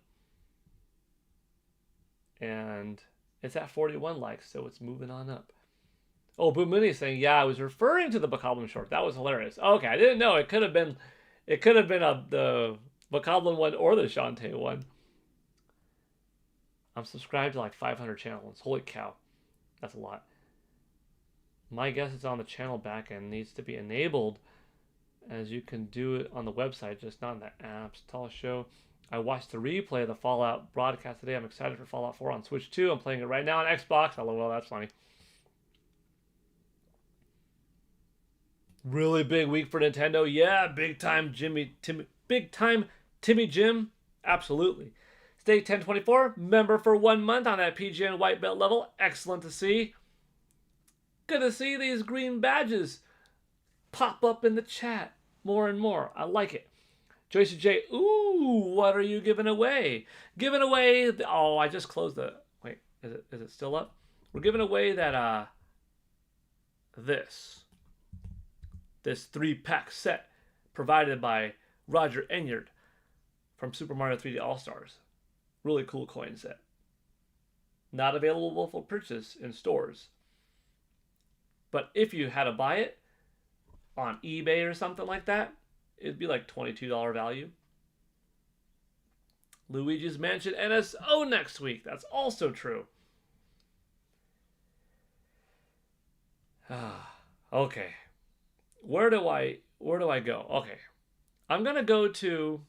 And it's at 41 likes, so it's moving on up. Oh, Boo Mooney is saying, yeah, I was referring to the Bokoblin short. That was hilarious. Okay, I didn't know. It could have been the Bokoblin one or the Shantae one. I'm subscribed to like 500 channels. Holy cow. That's a lot. My guess it's on the channel backend. Needs to be enabled, as you can do it on the website, just not in the apps. Tall Show. I watched the replay of the Fallout broadcast today. I'm excited for Fallout 4 on Switch 2. I'm playing it right now on Xbox. LOL, that's funny. Really big week for Nintendo. Yeah, big time Timmy Jim. Absolutely. Stay 1024, member for 1 month on that PGN white belt level. Excellent to see. Good to see these green badges pop up in the chat more and more. I like it. Joyce J. Ooh, what are you giving away? Giving away. Oh, I just closed the. Wait, is it still up? We're giving away that this 3-pack set provided by Roger Enyard from Super Mario 3D All-Stars. Really cool coin set. Not available for purchase in stores. But if you had to buy it on eBay or something like that, it'd be like $22 value. Luigi's Mansion NS2 next week. That's also true. Okay. Where do I go? Okay. I'm gonna go to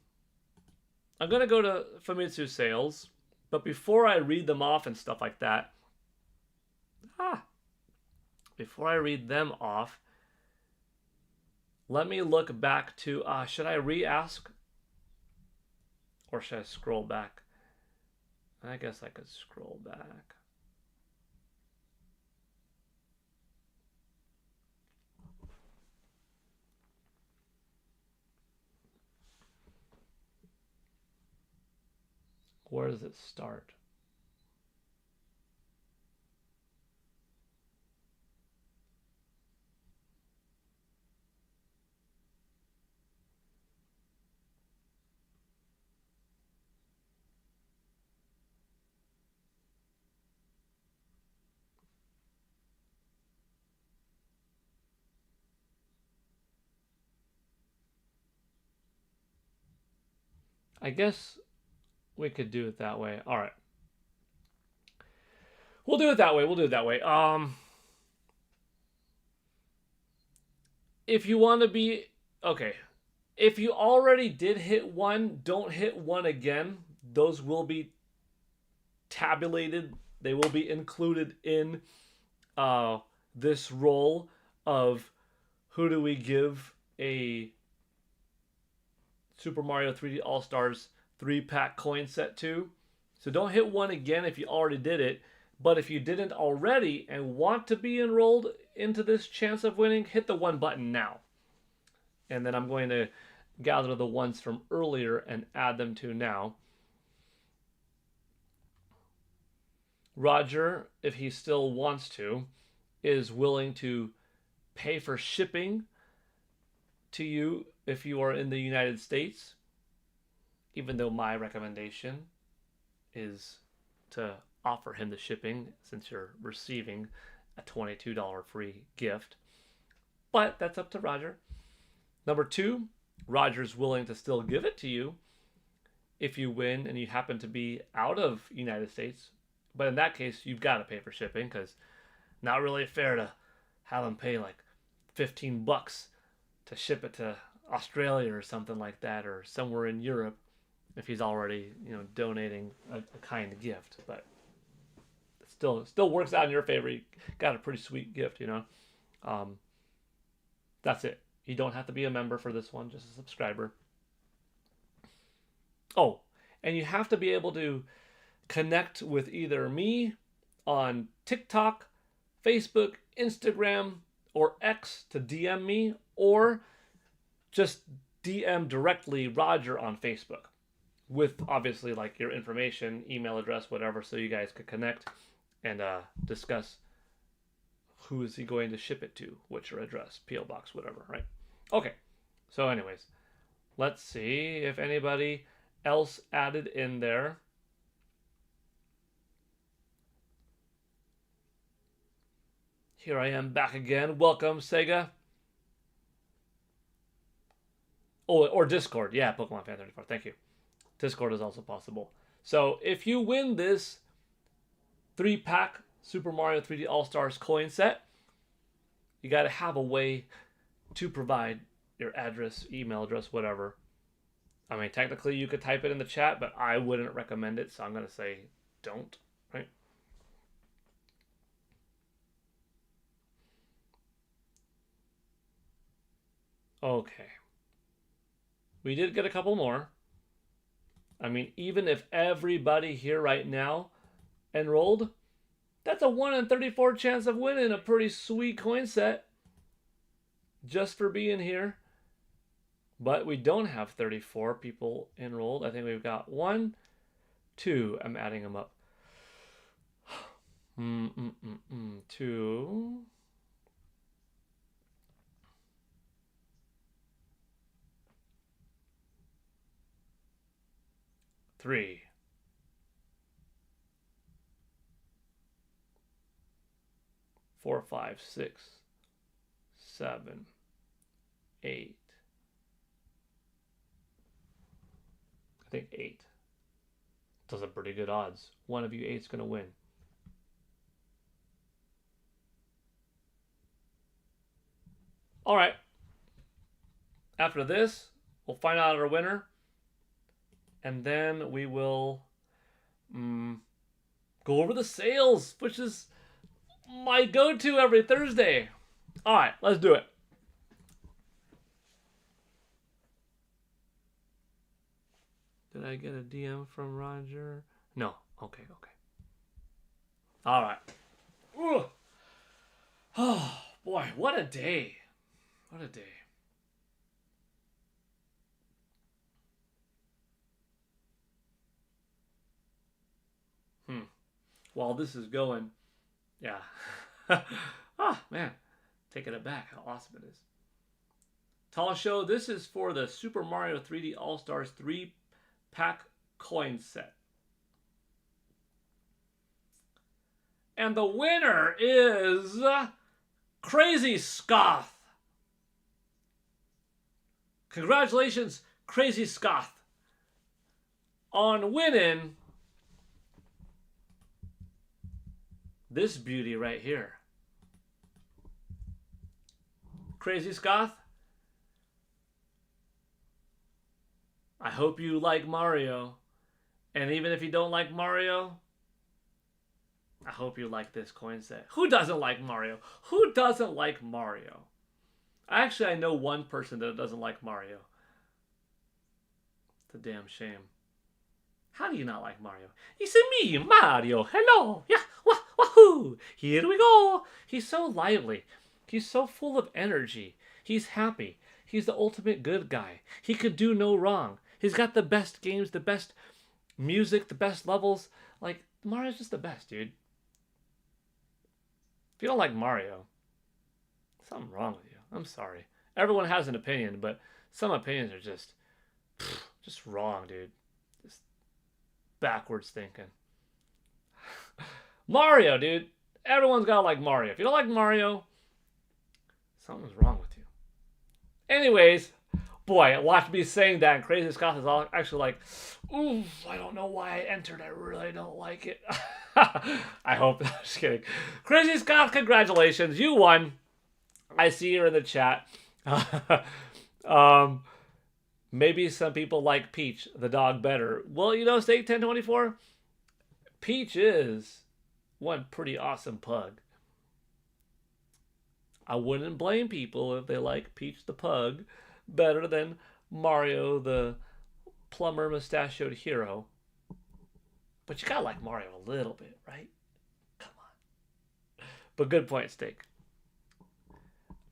Famitsu sales, but before I read them off and stuff like that, before I read them off, let me look back to, should I re-ask? Or should I scroll back? I guess I could scroll back. Where does it start? I guess we could do it that way. All right. We'll do it that way. If you want to be... Okay. If you already did hit 1, don't hit 1 again. those will be tabulated. They will be included in this roll of who do we give a Super Mario 3D All-Stars 3-pack coin set to. So don't hit 1 again if you already did it. But if you didn't already and want to be enrolled into this chance of winning, hit the 1 button now. And then I'm going to gather the ones from earlier and add them to now. Roger, if he still wants to, is willing to pay for shipping to you if you are in the United States, even though my recommendation is to offer him the shipping since you're receiving a $22 free gift. But that's up to Roger. Number 2, Roger's willing to still give it to you if you win and you happen to be out of United States. But in that case, you've got to pay for shipping because not really fair to have him pay like $15 to ship it to Australia or something like that, or somewhere in Europe if he's already, donating a kind gift. But it still works out in your favor. You got a pretty sweet gift, That's it. You don't have to be a member for this one, just a subscriber. Oh, and you have to be able to connect with either me on TikTok, Facebook, Instagram, or X to DM me, or just DM directly Roger on Facebook with obviously like your information, email address, whatever, so you guys could connect and discuss who is he going to ship it to, what's your address, P.O. Box, whatever, right? Okay, so anyways, let's see if anybody else added in there. Here I am back again. Welcome, Sega. Oh, or Discord. Yeah, Pokemon Fan 34. Thank you. Discord is also possible. So if you win this 3-pack Super Mario 3D All-Stars coin set, you got to have a way to provide your address, email address, whatever. I mean, technically you could type it in the chat, but I wouldn't recommend it, so I'm going to say don't, right? Okay. We did get a couple more. I mean, even if everybody here right now enrolled, that's a 1 in 34 chance of winning a pretty sweet coin set just for being here. But we don't have 34 people enrolled. I think we've got 1, 2. I'm adding them up. 2. 3. 4, 5, 6, 7, 8. I think 8. Those are pretty good odds. One of you 8's going to win. All right. After this, we'll find out our winner. And then we will go over the sales, which is my go-to every Thursday. All right, let's do it. Did I get a DM from Roger? No. Okay. All right. Ooh. Oh, boy, what a day. What a day. While this is going, yeah. Man, taking it back, how awesome it is. Tall Show, this is for the Super Mario 3D All-Stars 3-pack coin set. And the winner is Crazy Scoth. Congratulations, Crazy Scoth, on winning this beauty right here. Crazy Scoth, I hope you like Mario, And even if you don't like Mario, I hope you like this coin set. Who doesn't like Mario? Who doesn't like Mario? Actually, I know one person that doesn't like Mario. It's a damn shame. How do you not like Mario? It's me, Mario. Hello. Yeah. Wahoo. Here we go. He's so lively. He's so full of energy. He's happy. He's the ultimate good guy. He could do no wrong. He's got the best games, the best music, the best levels. Like, Mario's just the best, dude. If you don't like Mario, something wrong with you. I'm sorry. Everyone has an opinion, but some opinions are just wrong, dude. Just backwards thinking. Mario, dude. Everyone's gotta like Mario. If you don't like Mario, something's wrong with you. Anyways, boy, watch me saying that, and Crazy Scott is actually like, ooh, I don't know why I entered. I really don't like it. I hope. Just kidding. Crazy Scott, congratulations. You won. I see her in the chat. Maybe some people like Peach, the dog, better. Well, you know, Steak 1024, Peach is one pretty awesome pug. I wouldn't blame people if they like Peach the pug better than Mario the plumber mustachioed hero. But you gotta like Mario a little bit, right? Come on. But good point, Steak.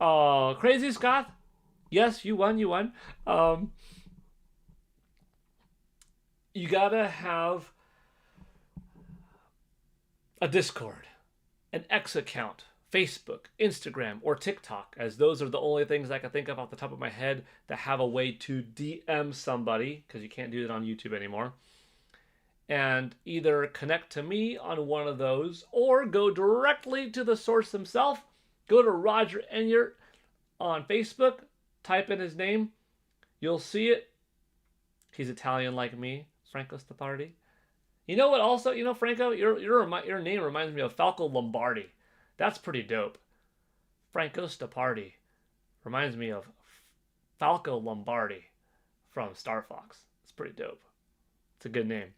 Oh, Crazy Scott. Yes, you won. You gotta have a Discord, an X account, Facebook, Instagram, or TikTok, as those are the only things I can think of off the top of my head that have a way to DM somebody, because you can't do that on YouTube anymore. And either connect to me on one of those, or go directly to the source himself. Go to Roger Enyart on Facebook, type in his name, you'll see it. He's Italian like me, Franco Stapardi. You know what? Also, you know, Franco, your name reminds me of Falco Lombardi. That's pretty dope. Franco Stapardi reminds me of Falco Lombardi from Star Fox. It's pretty dope. It's a good name.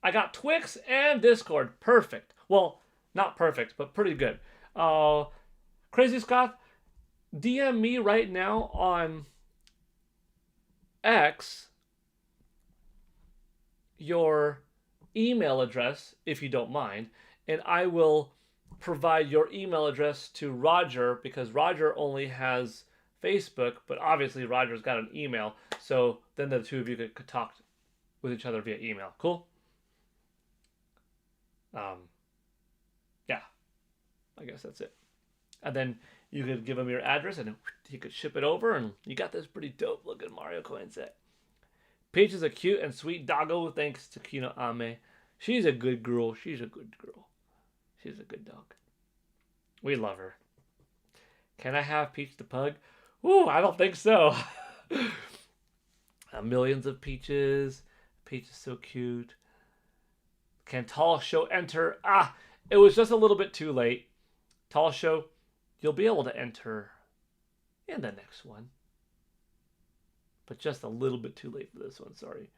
I got Twix and Discord. Perfect. Well, not perfect, but pretty good. Crazy Scott, DM me right now on X your email address, if you don't mind, and I will provide your email address to Roger, because Roger only has Facebook, but obviously Roger's got an email, so then the two of you could talk with each other via email. Cool? Yeah, I guess that's it. And then you could give him your address, and he could ship it over, and you got this pretty dope looking Mario coin set. Peach is a cute and sweet doggo, thanks to Kino Ame. She's a good girl. She's a good girl. She's a good dog. We love her. Can I have Peach the pug? Ooh, I don't think so. Millions of Peaches. Peach is so cute. Can Tall Show enter? It was just a little bit too late. Tall Show, you'll be able to enter in the next one. But just a little bit too late for this one, sorry.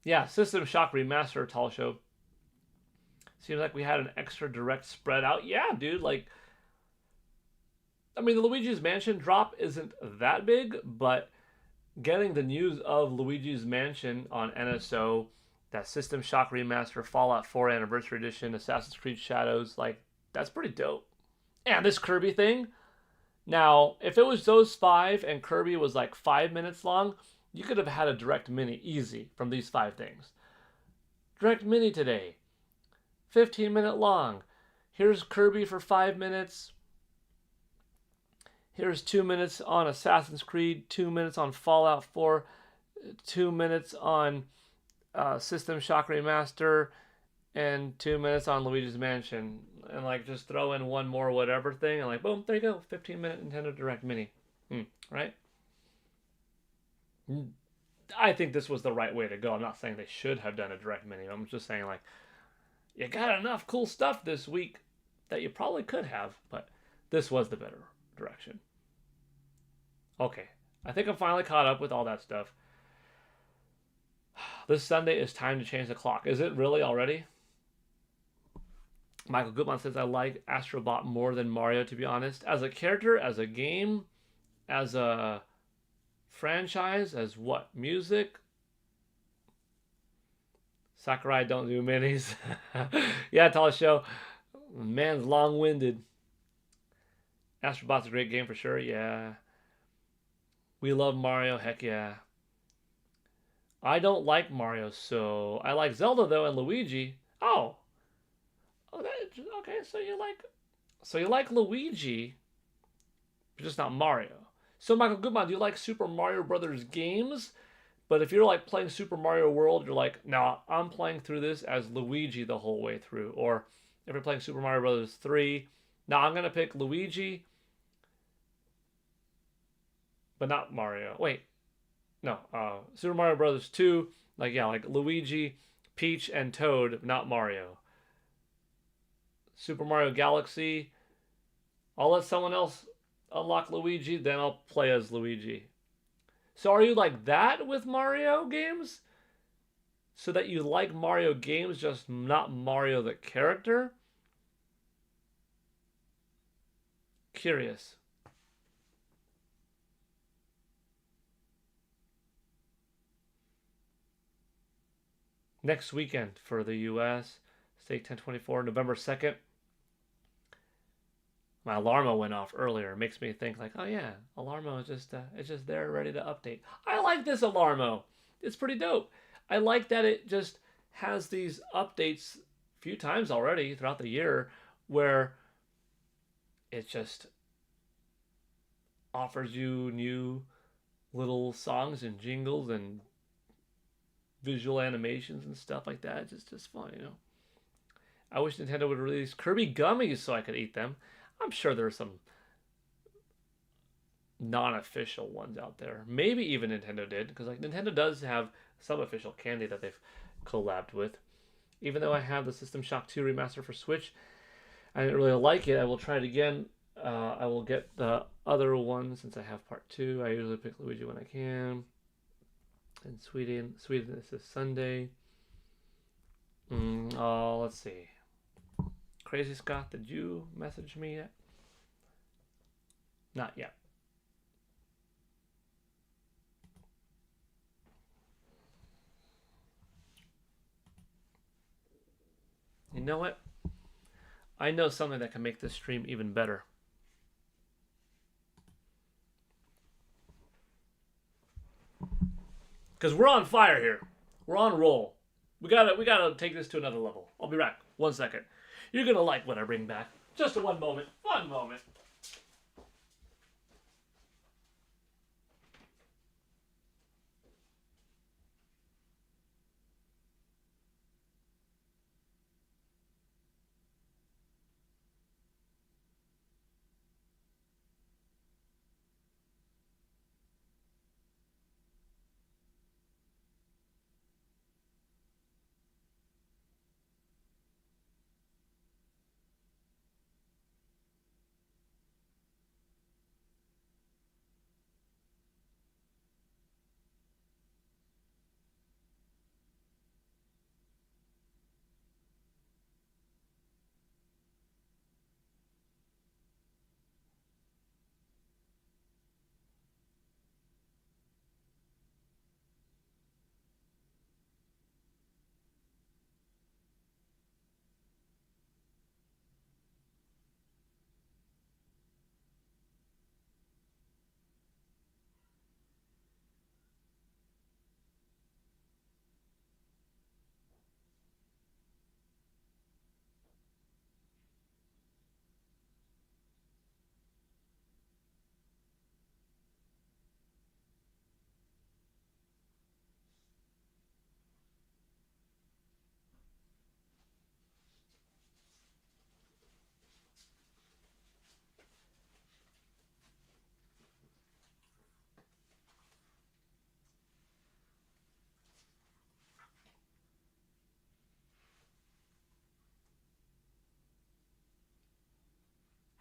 Yeah, System Shock Remaster, Tall Show. Seems like we had an extra direct spread out. Yeah, dude, like, I mean, the Luigi's Mansion drop isn't that big, but getting the news of Luigi's Mansion on NSO, that System Shock Remaster, Fallout 4 Anniversary Edition, Assassin's Creed Shadows, like, that's pretty dope. And this Kirby thing. Now, if it was those 5 and Kirby was like 5 minutes long, you could have had a Direct Mini easy from these 5 things. Direct Mini today. 15-minute long. Here's Kirby for 5 minutes. Here's 2 minutes on Assassin's Creed, 2 minutes on Fallout 4, 2 minutes on System Shock Remaster, and 2 minutes on Luigi's Mansion. And like just throw in one more whatever thing, and like boom, there you go, 15-minute Nintendo Direct Mini. Right? I think this was the right way to go. I'm not saying they should have done a direct menu. I'm just saying, like, you got enough cool stuff this week that you probably could have, but this was the better direction. Okay, I think I'm finally caught up with all that stuff. This Sunday is time to change the clock. Is it really already? Michael Goodman says, I like Astrobot more than Mario, to be honest. As a character, as a game, as a franchise, as what? Music? Sakurai don't do minis. Yeah, tall show. Man's long-winded. Astrobot's a great game for sure, yeah. We love Mario, heck yeah. I don't like Mario, so I like Zelda though and Luigi. Oh, okay. So you like Luigi, but just not Mario. So Michael Goodman, do you like Super Mario Brothers games? But if you're like playing Super Mario World, you're like, nah, I'm playing through this as Luigi the whole way through. Or if you're playing Super Mario Brothers 3, now I'm gonna pick Luigi, but not Mario. Wait, no, Super Mario Brothers 2, like yeah, like Luigi, Peach, and Toad, not Mario. Super Mario Galaxy, I'll let someone else unlock Luigi, then I'll play as Luigi. So are you like that with Mario games? So that you like Mario games, just not Mario the character? Curious. Next weekend for the US, State 1024, November 2nd. My Alarmo went off earlier. It makes me think like, oh yeah, Alarmo is just it's just there ready to update. I like this Alarmo. It's pretty dope. I like that it just has these updates a few times already throughout the year where it just offers you new little songs and jingles and visual animations and stuff like that. It's just fun, you know. I wish Nintendo would release Kirby gummies so I could eat them. I'm sure there are some non-official ones out there. Maybe even Nintendo did, because like Nintendo does have some official candy that they've collabed with. Even though I have the System Shock 2 remaster for Switch, I didn't really like it. I will try it again. I will get the other one since I have part 2. I usually pick Luigi when I can. And Sweden is this Sunday. Oh, let's see. Crazy Scott, did you message me yet? Not yet. You know what? I know something that can make this stream even better. Because we're on fire here. We're on roll. We gotta take this to another level. I'll be back. 1 second. You're gonna like what I bring back. Just a one moment. One moment.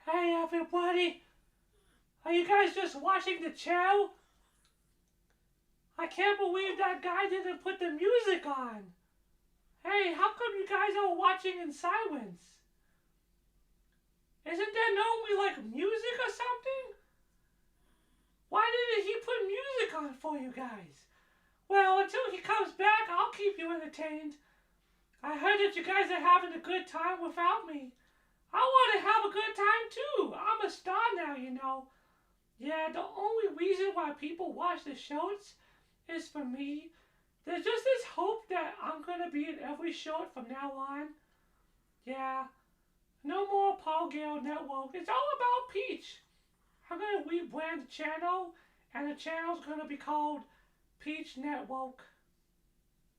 Hey everybody! Are you guys just watching the show? I can't believe that guy didn't put the music on. Hey, how come you guys are watching in silence? Isn't there normally like music or something? Why didn't he put music on for you guys? Well, until he comes back, I'll keep you entertained. I heard that you guys are having a good time without me. I want to have a good time too. I'm a star now, you know. Yeah, the only reason why people watch the shows is for me. There's just this hope that I'm gonna be in every short from now on. Yeah, no more Paul Gale Network. It's all about Peach. I'm gonna rebrand the channel, and the channel's gonna be called Peach Network.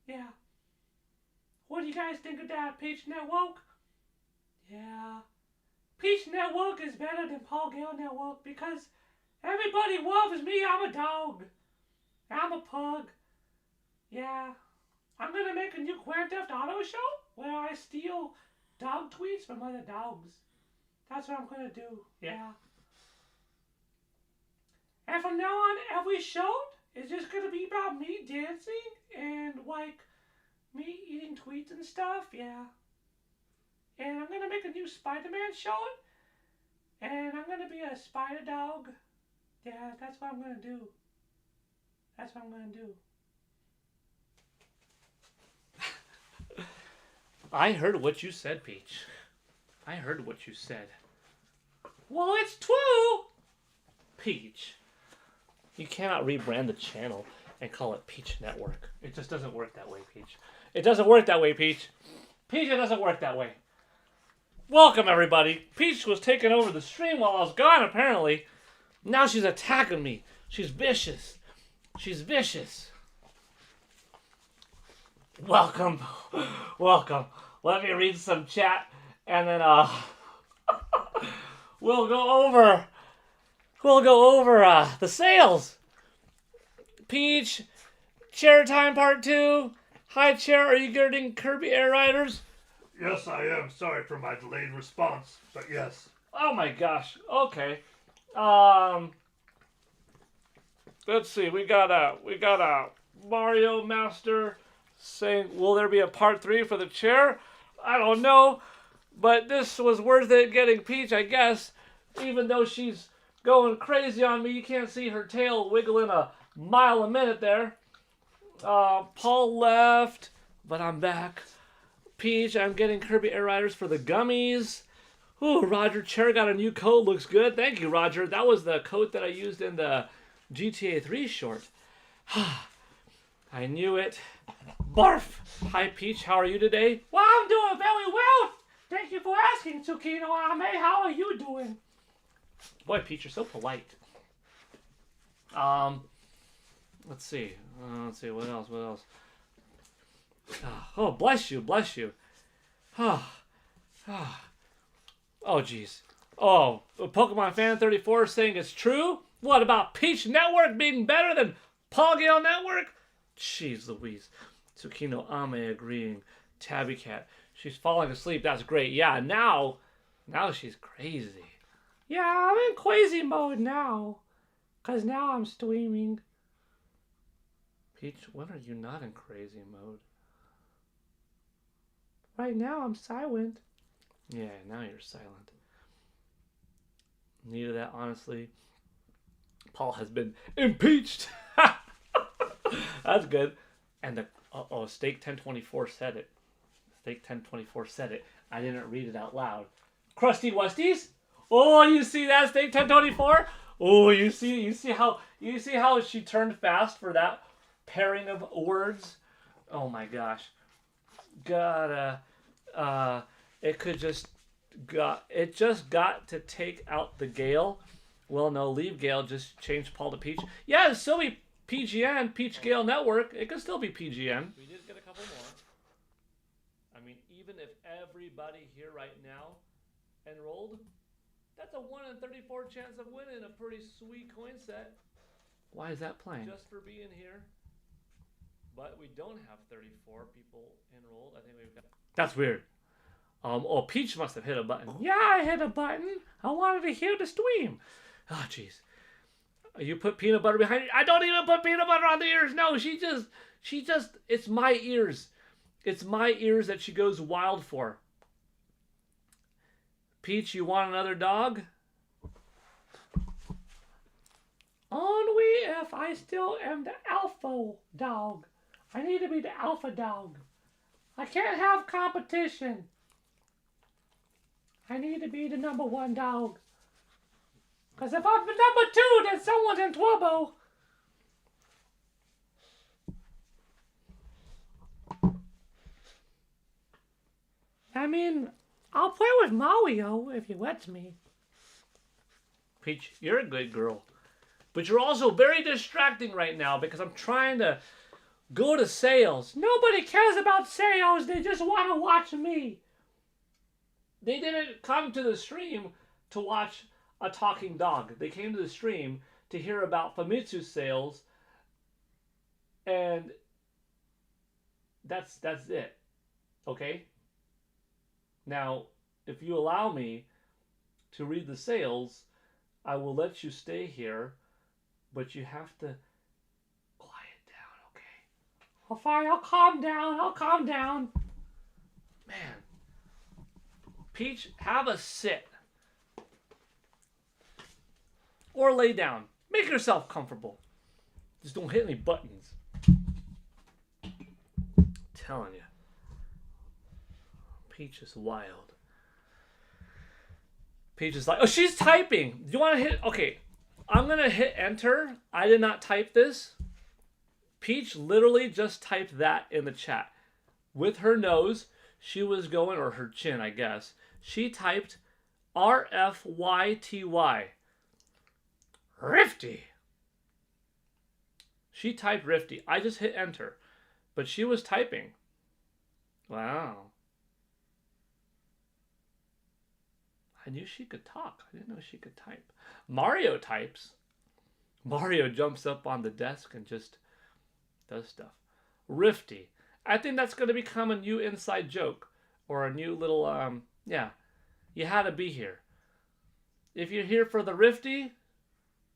Yeah. What do you guys think of that, Peach Network? Yeah. Peach Network is better than Paul Gale Network because everybody loves me. I'm a dog. I'm a pug. Yeah. I'm gonna make a new Grand Theft Auto show where I steal dog tweets from other dogs. That's what I'm gonna do. Yeah. And from now on, every show is just gonna be about me dancing and like me eating tweets and stuff. Yeah. And I'm gonna make a new Spider-Man show. And I'm gonna be a spider dog. Yeah, that's what I'm gonna do. That's what I'm gonna do. I heard what you said, Peach. I heard what you said. Well, it's true. Peach. You cannot rebrand the channel and call it Peach Network. It just doesn't work that way, Peach. It doesn't work that way, Peach. Peach, it doesn't work that way. Welcome, everybody. Peach was taking over the stream while I was gone, apparently. Now she's attacking me. She's vicious. She's vicious. Welcome. Welcome. Let me read some chat, and then, we'll go over the sales. Peach, Chair Time Part 2. Hi, Chair. Are you getting Kirby Air Riders? Yes, I am. Sorry for my delayed response, but yes. Oh my gosh. Okay. Let's see. We got a Mario Master saying, "Will there be a part 3 for the chair?" I don't know, but this was worth it getting Peach, I guess. Even though she's going crazy on me, you can't see her tail wiggling a mile a minute there. Paul left, but I'm back. Peach, I'm getting Kirby Air Riders for the gummies. Ooh, Roger Chair got a new coat. Looks good. Thank you, Roger. That was the coat that I used in the GTA 3 short. I knew it. Barf! Hi, Peach. How are you today? Well, I'm doing very well. Thank you for asking, Tsukino Ame. How are you doing? Boy, Peach, you're so polite. Let's see. What else? Oh, bless you. Oh, jeez. Oh, Pokemon Fan 34 saying it's true? What about Peach Network being better than Paul Gale Network? Jeez Louise. Tsukino Ame agreeing. Tabby Cat. She's falling asleep. That's great. Yeah, now she's crazy. Yeah, I'm in crazy mode now. Because now I'm streaming. Peach, when are you not in crazy mode? Right now I'm silent. Yeah, now you're silent. Needed that, honestly. Paul has been impeached. That's good. And the Steak 1024 said it. Steak 1024 said it. I didn't read it out loud. Crusty Wusties? Oh, you see that, Steak 1024? Oh, you see how she turned fast for that pairing of words? Oh my gosh. It just got to take out the Gale. Well, no, leave Gale, just change Paul to Peach. Yeah, it'll still be PGN, Peach Gale Network. It could still be PGN. We did get a couple more. I mean, even if everybody here right now enrolled, that's a 1 in 34 chance of winning a pretty sweet coin set. Why is that playing? Just for being here. But we don't have 34 people enrolled. I think we've got... That's weird. Oh, Peach must have hit a button. Yeah, I hit a button. I wanted to hear the stream. Oh, jeez. You put peanut butter behind it. I don't even put peanut butter on the ears. No, she just, it's my ears. It's my ears that she goes wild for. Peach, you want another dog? Only if I still am the alpha dog. I need to be the alpha dog. I can't have competition. I need to be the number one dog. Because if I'm the number two, then someone's in trouble. I mean, I'll play with Mario if he lets me. Peach, you're a good girl. But you're also very distracting right now because I'm trying to go to sales. Nobody cares about sales. They just want to watch me. They didn't come to the stream to watch a talking dog. They came to the stream to hear about Famitsu sales. And that's it. Okay? Now, if you allow me to read the sales, I will let you stay here, but you have to quiet down, okay? Oh, fine, I'll calm down. I'll calm down. Man. Peach, have a sit. Or lay down. Make yourself comfortable. Just don't hit any buttons. I'm telling you. Peach is wild. Peach is like, oh, she's typing. Do you want to hit? Okay, I'm going to hit enter. I did not type this. Peach literally just typed that in the chat. With her nose, she was going, or her chin, I guess. She typed RFYTY. Rifty. She typed Rifty. I just hit enter. But she was typing. Wow. I knew she could talk. I didn't know she could type. Mario types. Mario jumps up on the desk and just does stuff. Rifty. I think that's going to become a new inside joke. Or a new little, yeah. You had to be here. If you're here for the Rifty,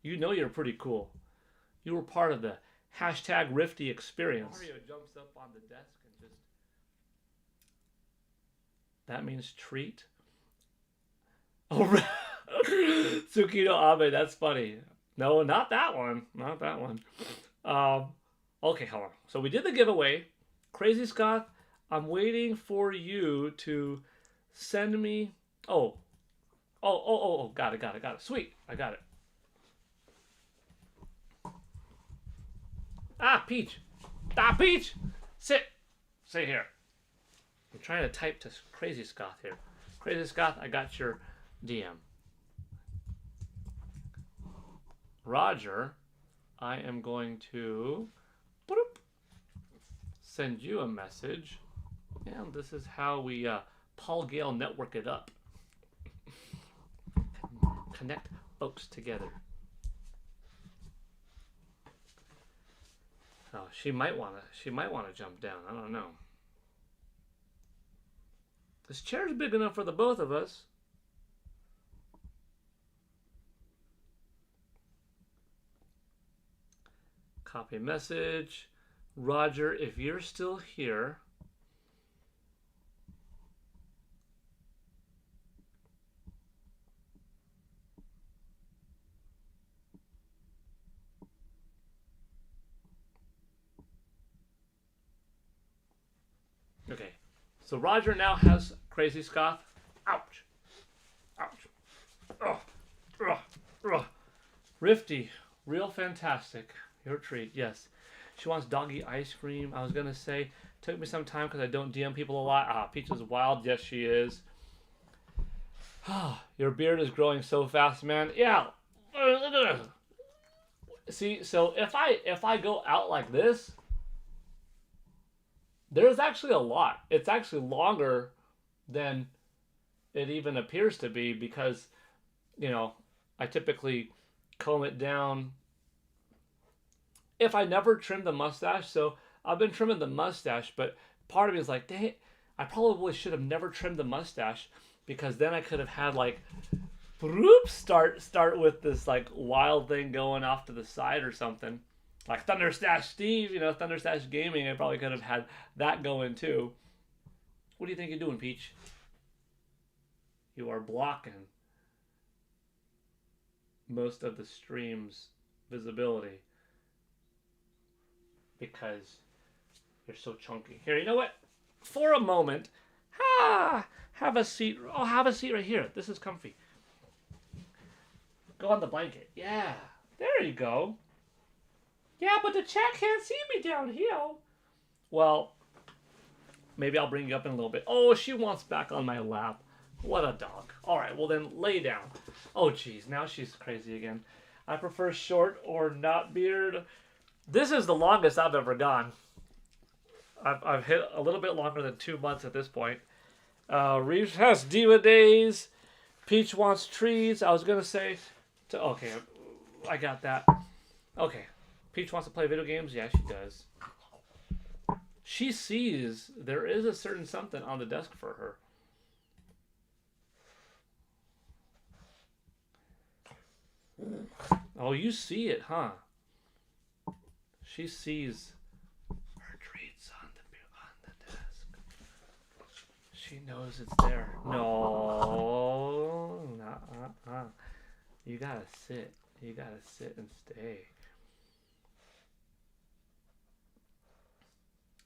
you know you're pretty cool. You were part of the hashtag Rifty experience. Mario jumps up on the desk and just... That means treat? Oh, Tsukino Abe, that's funny. No, not that one. Not that one. Okay, hold on. So we did the giveaway. Crazy Scott, I'm waiting for you to send me... Oh, got it. Sweet, I got it. Peach. Peach! Sit here. I'm trying to type to Crazy Scott here. Crazy Scott, I got your DM. Roger, I am going to send you a message. And this is how we Paul Gale network it up. Connect folks together. Oh, she might wanna jump down. I don't know. This chair's big enough for the both of us. Copy message. Roger, if you're still here. Okay, so Roger now has Crazy Scott. Ouch. Rifty, real fantastic. Your treat, yes. She wants doggy ice cream. I was going to say, took me some time because I don't DM people a lot. Peach is wild. Yes, she is. Your beard is growing so fast, man. Yeah. See, so if I go out like this, there's actually a lot. It's actually longer than it even appears to be because, you know, I typically comb it down if I never trim the mustache. So I've been trimming the mustache, but part of me is like, dang, I probably should have never trimmed the mustache, because then I could have had like, start with this like wild thing going off to the side or something. Like Thunderstash Steve, Thunderstash Gaming, I probably could have had that going too. What do you think you're doing, Peach? You are blocking most of the stream's visibility because you're so chunky. Here, you know what? For a moment, have a seat. Oh, have a seat right here. This is comfy. Go on the blanket. Yeah, there you go. Yeah, but the chat can't see me down here. Well, maybe I'll bring you up in a little bit. Oh, she wants back on my lap. What a dog. All right, well then lay down. Oh, geez, now she's crazy again. I prefer short or not beard. This is the longest I've ever gone. I've hit a little bit longer than 2 months at this point. Reeves has diva days. Peach wants trees. I was going to say... Okay, I got that. Okay. Peach wants to play video games? Yeah, she does. She sees there is a certain something on the desk for her. Oh, you see it, huh? She sees her treats on the desk. She knows it's there. No, you gotta sit. You gotta sit and stay.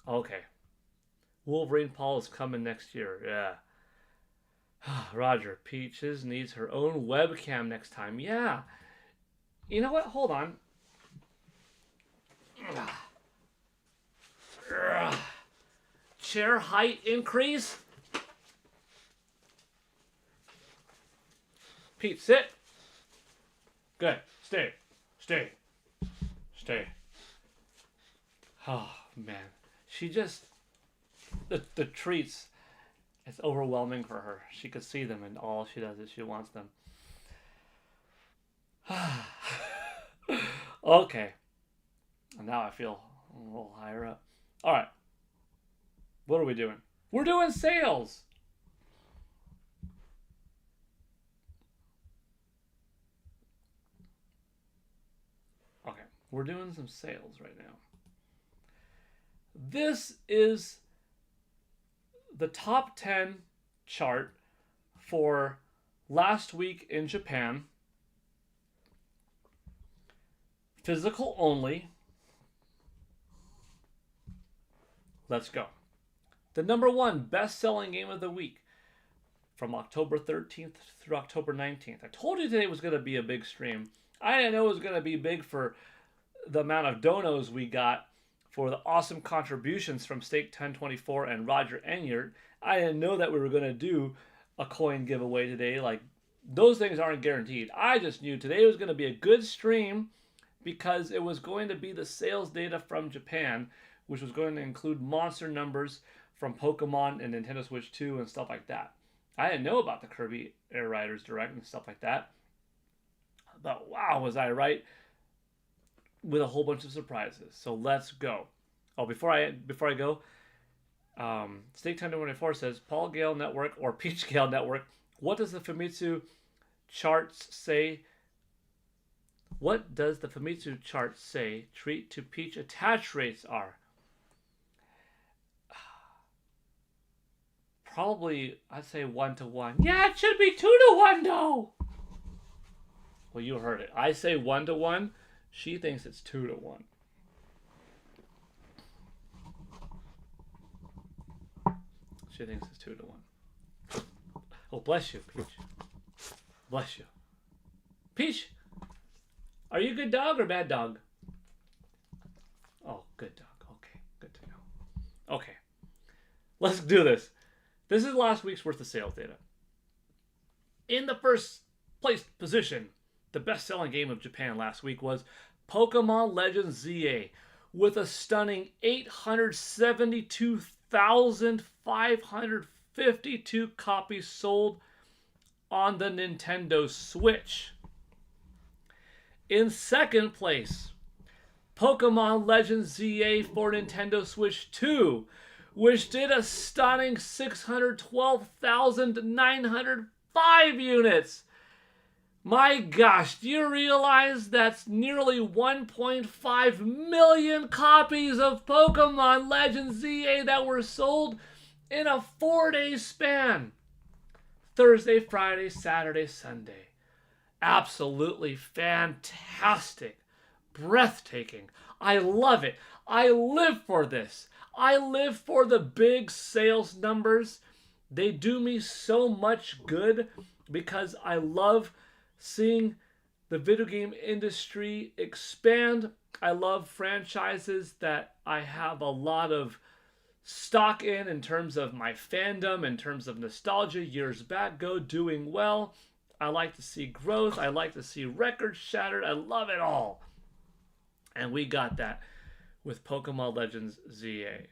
Okay. Wolverine Paul is coming next year. Yeah. Roger, Peaches needs her own webcam next time. Yeah. You know what? Hold on. Chair height increase. Pete, sit. Good. Stay. Stay. Stay. Oh, man. She just... The treats... It's overwhelming for her. She could see them, and all she does is she wants them. Okay. And now I feel a little higher up. All right. What are we doing? We're doing sales. Okay. We're doing some sales right now. This is the top 10 chart for last week in Japan. Physical only. Let's go. The number one best-selling game of the week from October 13th through October 19th. I told you today was going to be a big stream. I didn't know it was going to be big for the amount of donos we got for the awesome contributions from Steak 1024 and Roger Enyart. I didn't know that we were going to do a coin giveaway today. Like, those things aren't guaranteed. I just knew today was going to be a good stream because it was going to be the sales data from Japan, which was going to include monster numbers from Pokemon and Nintendo Switch 2 and stuff like that. I didn't know about the Kirby Air Riders Direct and stuff like that. But wow, was I right, with a whole bunch of surprises. So let's go. Oh, before I go, Steak 1024 says, Paul Gale Network or Peach Gale Network, what does the Famitsu charts say? What does the Famitsu chart say treat to Peach attach rates are? Probably, I'd say 1-to-1. Yeah, it should be 2-to-1 though. Well, you heard it. I say 1-to-1. She thinks it's 2-to-1. She thinks it's 2-to-1. Oh, bless you, Peach. Bless you. Peach, are you a good dog or bad dog? Oh, good dog. Okay, good to know. Okay, let's do this. This is last week's worth of sales data. In the first place position, the best-selling game of Japan last week was Pokemon Legends ZA with a stunning 872,552 copies sold on the Nintendo Switch. In second place, Pokemon Legends ZA for Nintendo Switch 2 which did a stunning 612,905 units. My gosh, do you realize that's nearly 1.5 million copies of Pokemon Legends ZA that were sold in a 4-day span? Thursday, Friday, Saturday, Sunday. Absolutely fantastic. Breathtaking. I love it. I live for this. I live for the big sales numbers. They do me so much good because I love seeing the video game industry expand. I love franchises that I have a lot of stock in terms of my fandom, in terms of nostalgia, years back go doing well. I like to see growth. I like to see records shattered. I love it all. And we got that with Pokemon Legends ZA.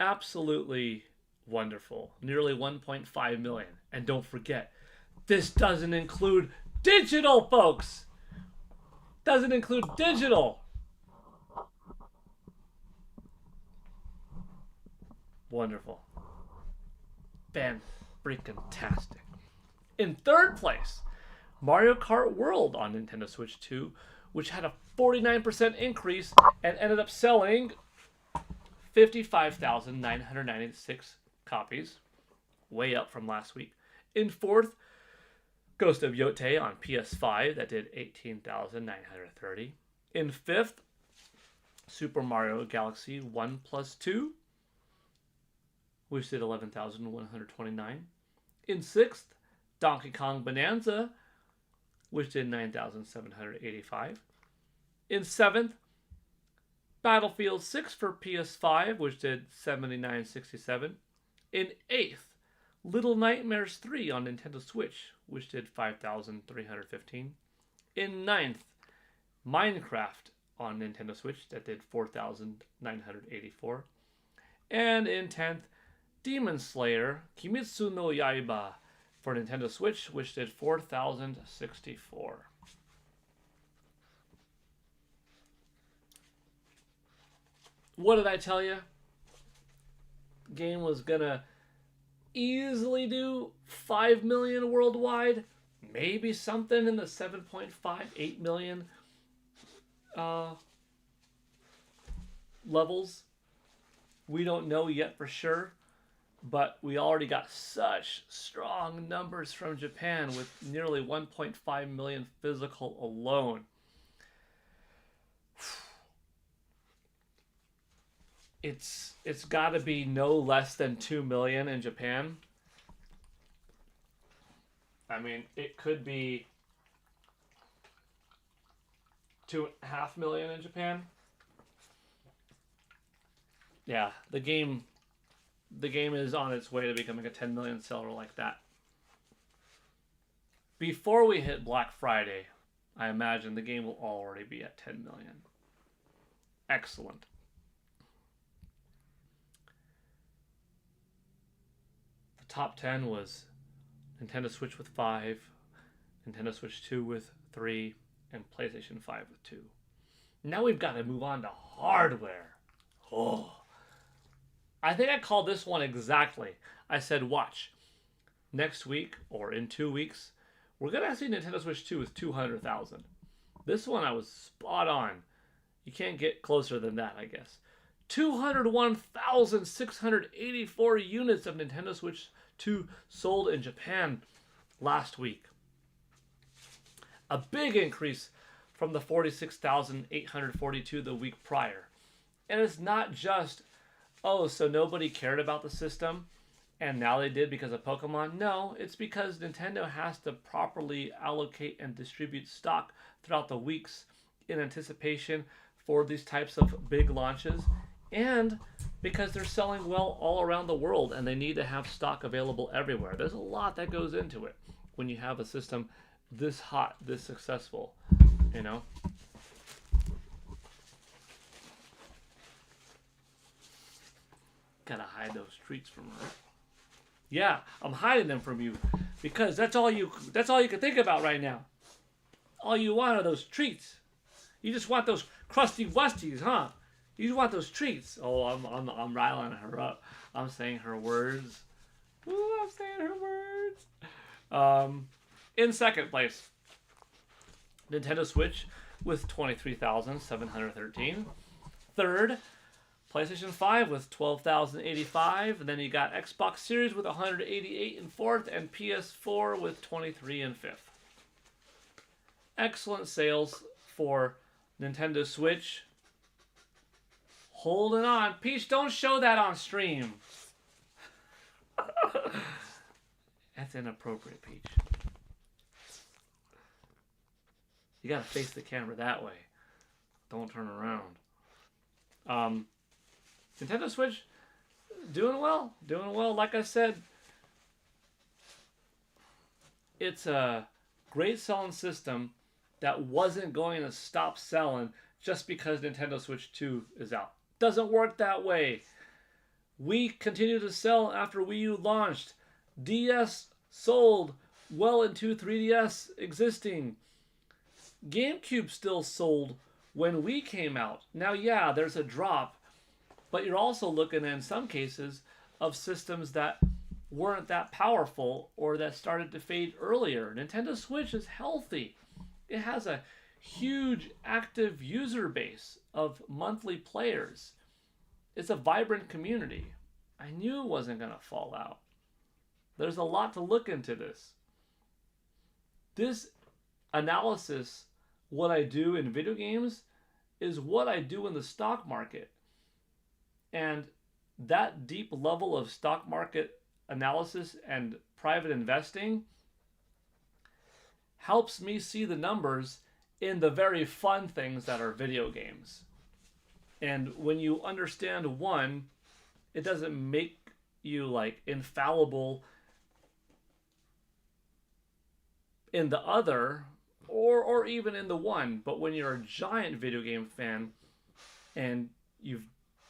Absolutely wonderful. Nearly 1.5 million. And don't forget, this doesn't include digital, folks. Doesn't include digital. Wonderful. Fan-freaking-tastic. In third place, Mario Kart World on Nintendo Switch 2, which had a 49% increase and ended up selling 55,996 copies, way up from last week. In fourth, Ghost of Yote on PS5, that did 18,930. In fifth, Super Mario Galaxy 1+2, which did 11,129. In sixth, Donkey Kong Bonanza, which did 9,785. In seventh, Battlefield 6 for PS5, which did 7,967. In eighth, Little Nightmares 3 on Nintendo Switch, which did 5,315. In ninth, Minecraft on Nintendo Switch, that did 4,984. And in 10th, Demon Slayer Kimetsu no Yaiba for Nintendo Switch, which did 4,064. What did I tell you? Game was gonna easily do 5 million worldwide, maybe something in the 7.5, 8 million levels. We don't know yet for sure, but we already got such strong numbers from Japan with nearly 1.5 million physical alone. It's got to be no less than 2 million in Japan. I mean, it could be 2.5 million in Japan. Yeah, the game is on its way to becoming a 10 million seller like that. Before we hit Black Friday, I imagine the game will already be at 10 million. Excellent. The top 10 was Nintendo Switch with 5, Nintendo Switch 2 with 3, and PlayStation 5 with 2. Now we've got to move on to hardware. Oh. I think I called this one exactly. I said, watch. Next week, or in 2 weeks, we're going to see Nintendo Switch 2 with 200,000. This one I was spot on. You can't get closer than that, I guess. 201,684 units of Nintendo Switch 2 sold in Japan last week. A big increase from the 46,842 the week prior. And it's not just, oh, so nobody cared about the system and now they did because of Pokemon. No, it's because Nintendo has to properly allocate and distribute stock throughout the weeks in anticipation for these types of big launches, and because they're selling well all around the world and they need to have stock available everywhere. There's a lot that goes into it when you have a system this hot, this successful, you know? Gotta hide those treats from her. Yeah, I'm hiding them from you because that's all you can think about right now. All you want are those treats. You just want those crusty wusties, huh? You want those treats. Oh, I'm riling her up. I'm saying her words. Ooh, I'm saying her words. In second place, Nintendo Switch with 23,713. Third, PlayStation 5 with 12,085. And then you got Xbox Series with 188 in fourth, and PS4 with 23 in fifth. Excellent sales for Nintendo Switch. Holding on. Peach, don't show that on stream. That's inappropriate, Peach. You gotta face the camera that way. Don't turn around. Nintendo Switch, doing well. Doing well. Like I said, it's a great selling system that wasn't going to stop selling just because Nintendo Switch 2 is out. Doesn't work that way. We continue to sell after Wii U launched. DS sold well into 3DS existing. GameCube still sold when Wii came out. Now, yeah, there's a drop, but you're also looking in some cases of systems that weren't that powerful or that started to fade earlier. Nintendo Switch is healthy. It has a huge active user base of monthly players. It's a vibrant community. I knew it wasn't going to fall out. There's a lot to look into this. This analysis, what I do in video games, is what I do in the stock market. And that deep level of stock market analysis and private investing helps me see the numbers in the very fun things that are video games. And when you understand one, it doesn't make you like infallible in the other or even in the one. But when you're a giant video game fan and you've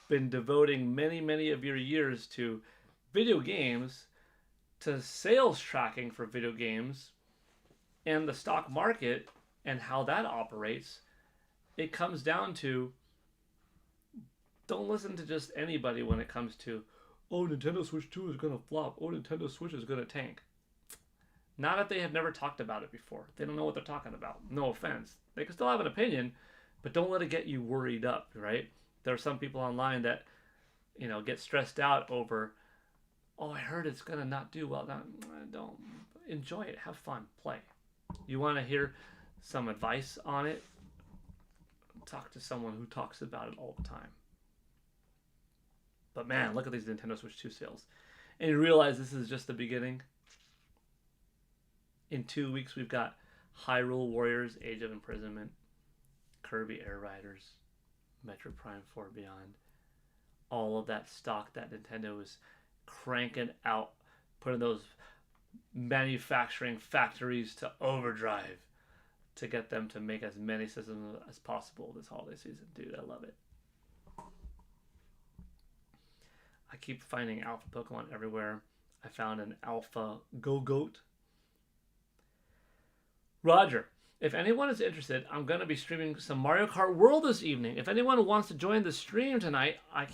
been devoting many of your years to video games, to sales tracking for video games, and the stock market and how that operates, it comes down to don't listen to just anybody when it comes to, oh, Nintendo Switch 2 is going to flop. Oh, Nintendo Switch is going to tank. Not if they have never talked about it before. They don't know what they're talking about. No offense. They can still have an opinion, but don't let it get you worried up, right? There are some people online that, get stressed out over, oh, I heard it's going to not do well. No, don't. Enjoy it. Have fun. Play. You want to hear some advice on it? Talk to someone who talks about it all the time. But man, look at these Nintendo Switch 2 sales. And you realize this is just the beginning. In 2 weeks, we've got Hyrule Warriors, Age of Imprisonment, Kirby Air Riders, Metroid Prime 4 Beyond. All of that stock that Nintendo is cranking out, putting those manufacturing factories to overdrive to get them to make as many systems as possible this holiday season. Dude, I love it. I keep finding alpha Pokemon everywhere. I found an alpha Go-Goat. Roger, if anyone is interested, I'm going to be streaming some Mario Kart World this evening. If anyone wants to join the stream tonight, I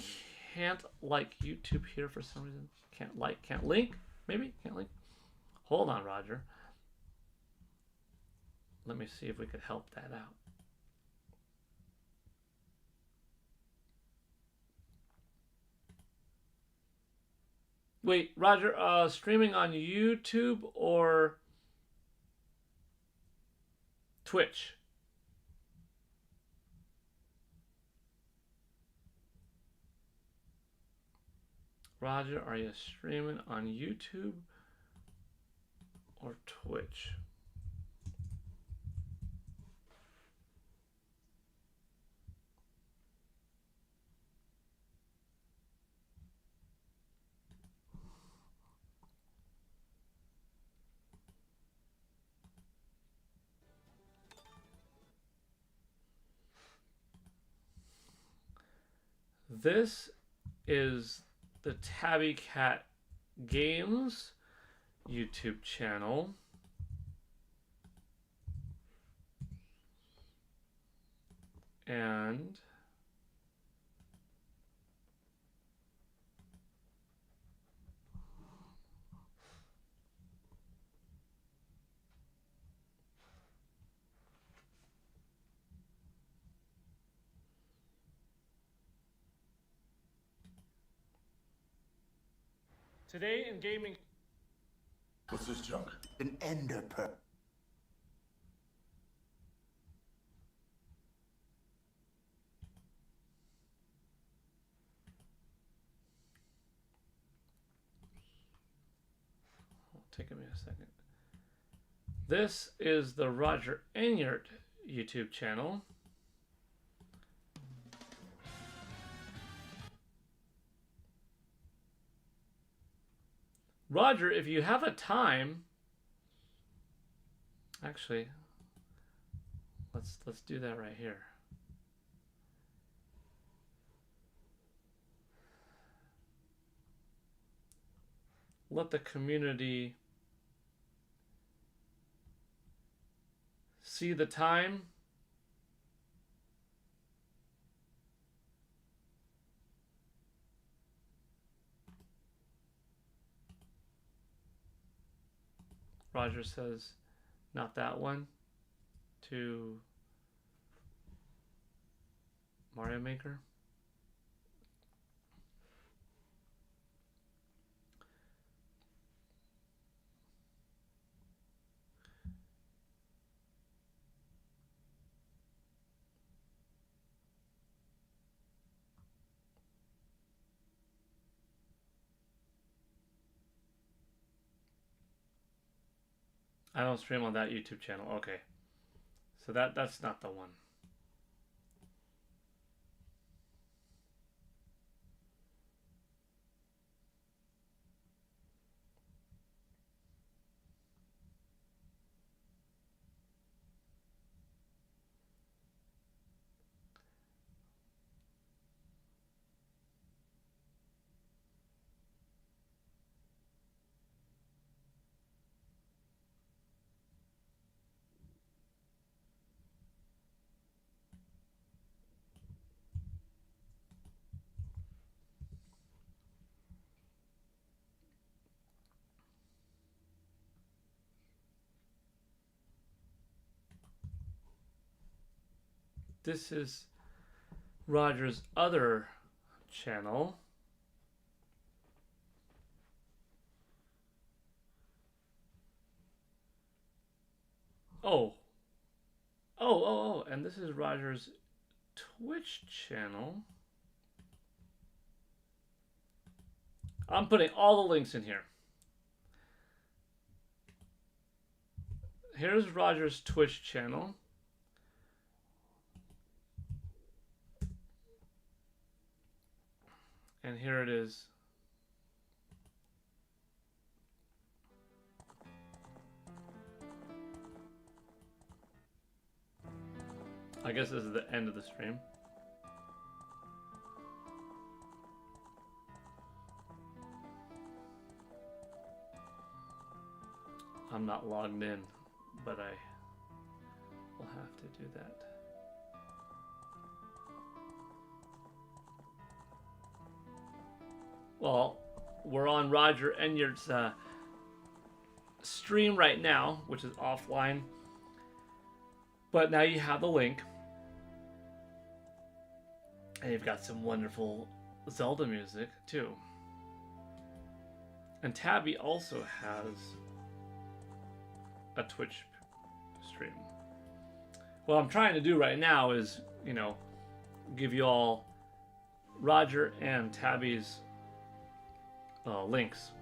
can't like YouTube here for some reason. Can't link? Maybe? Can't link? Hold on, Roger. Let me see if we could help that out. Wait, Roger, streaming on YouTube or Twitch? Roger, are you streaming on YouTube or Twitch? This is the Tabby Cat Games YouTube channel. And Today in gaming. What's this junk? An ender pearl. Taking me a second. This is the Roger Enyart YouTube channel. Roger, if you have a time, actually, let's do that right here. Let the community see the time. Roger says, not that one, to Mario Maker. I don't stream on that YouTube channel. Okay. So that's not the one. This is Roger's other channel. Oh, and this is Roger's Twitch channel. I'm putting all the links in here. Here's Roger's Twitch channel. And here it is. I guess this is the end of the stream. I'm not logged in, but I will have to do that. Well, we're on Roger Enyart's stream right now, which is offline. But now you have the link. And you've got some wonderful Zelda music, too. And Tabby also has a Twitch stream. What I'm trying to do right now is, you know, give you all Roger and Tabby's links.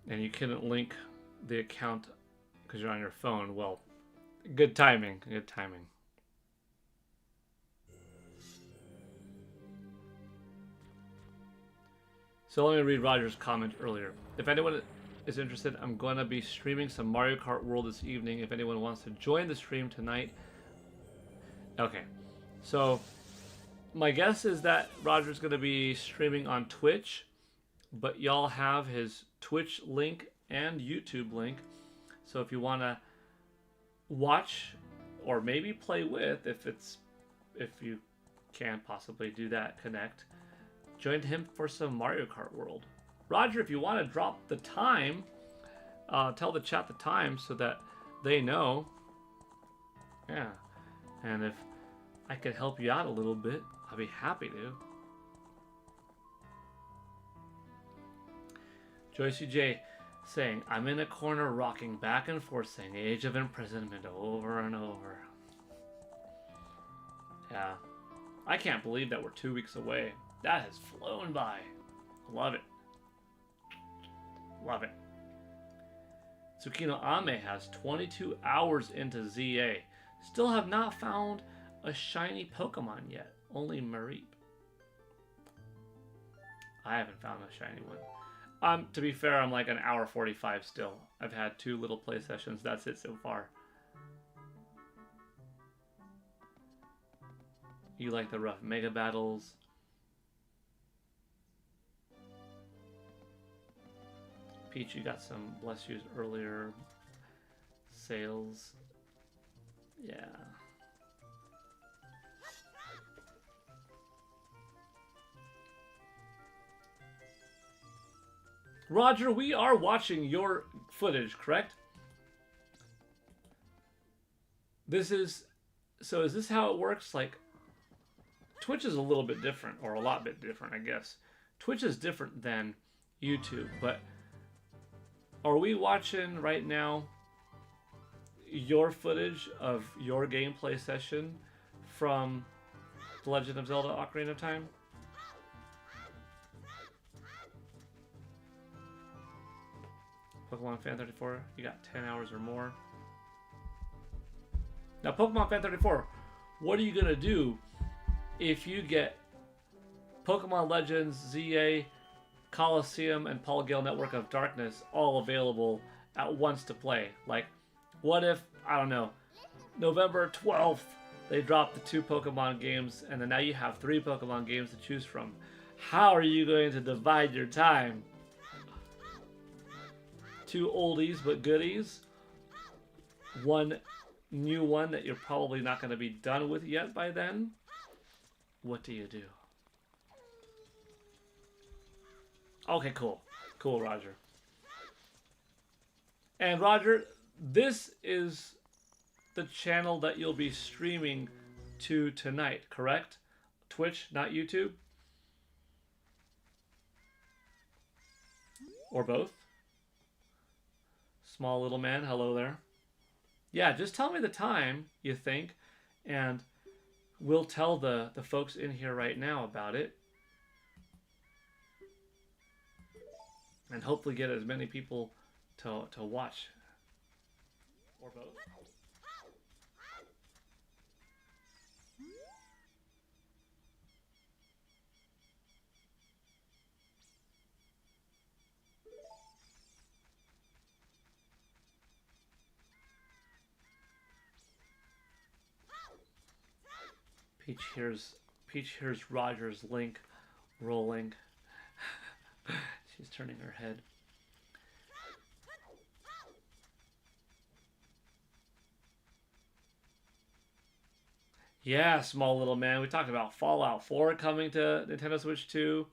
And you couldn't link the account because you're on your phone. Well, good timing. Good timing. So let me read Roger's comment earlier. If anyone is interested, I'm going to be streaming some Mario Kart World this evening. If anyone wants to join the stream tonight. Okay. So my guess is that Roger's going to be streaming on Twitch. But y'all have his Twitch link and YouTube link. So if you want to watch or maybe play with, if you can possibly do that, connect, join him for some Mario Kart World. Roger, if you want to drop the time, tell the chat the time so that they know. Yeah. And if I could help you out a little bit. I'd be happy to. Joyce J saying, I'm in a corner rocking back and forth saying Age of Imprisonment over and over. Yeah. I can't believe that we're 2 weeks away. That has flown by. Love it. Love it. Tsukino Ame has 22 hours into ZA. Still have not found a shiny Pokemon yet. Only Mareep. I haven't found a shiny one. To be fair, I'm like an hour 45 still. I've had 2 little play sessions. That's it so far. You like the rough mega battles. Peach, you got some bless yous earlier. Sales. Yeah. Roger, we are watching your footage, correct? So is this how it works? Like, Twitch is a little bit different, or a lot bit different, I guess. Twitch is different than YouTube, but are we watching right now your footage of your gameplay session from The Legend of Zelda Ocarina of Time? Pokemon Fan 34, you got 10 hours or more. Now, Pokemon Fan 34, what are you going to do if you get Pokemon Legends, ZA, Coliseum, and Paul Gale Network of Darkness all available at once to play? Like, what if, I don't know, November 12th, they drop the 2 Pokemon games, and then now you have 3 Pokemon games to choose from. How are you going to divide your time? 2 oldies but goodies. 1 new one that you're probably not going to be done with yet by then. What do you do? Okay, cool. Cool, Roger. And Roger, this is the channel that you'll be streaming to tonight, correct? Twitch, not YouTube? Or both? Small little man, hello there. Yeah, just tell me the time you think, and we'll tell the folks in here right now about it. And hopefully get as many people to watch. Or both. Peach hears Roger's link rolling. She's turning her head. Yeah, small little man. We talked about Fallout 4 coming to Nintendo Switch 2.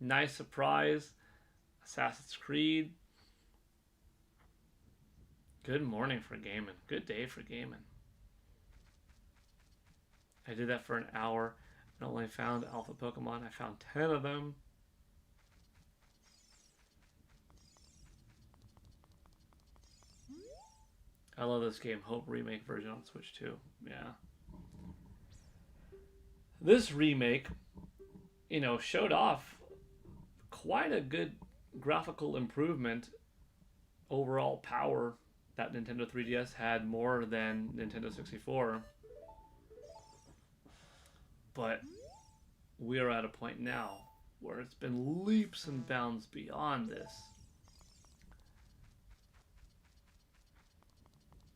Nice surprise. Assassin's Creed. Good morning for gaming. Good day for gaming. I did that for an hour and only found alpha Pokemon. I found 10 of them. I love this game. Hope remake version on Switch 2. Yeah. This remake, you know, showed off quite a good graphical improvement. Overall power that Nintendo 3DS had more than Nintendo 64. But we are at a point now where it's been leaps and bounds beyond this.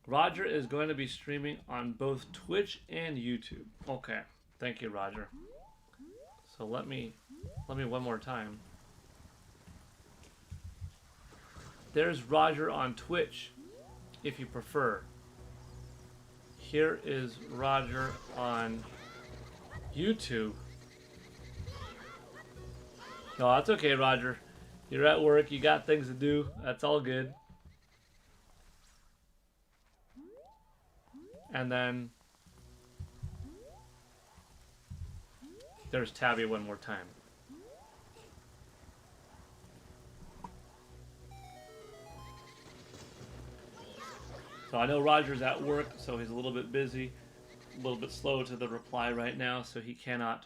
Roger is going to be streaming on both Twitch and YouTube. Okay, thank you, Roger. So let me one more time. There's Roger on Twitch, if you prefer. Here is Roger on YouTube. No, that's okay, Roger. You're at work, you got things to do. That's all good. And then There's Tabby one more time. So I know Roger's at work, so he's a little bit busy, a little bit slow to the reply right now, so he cannot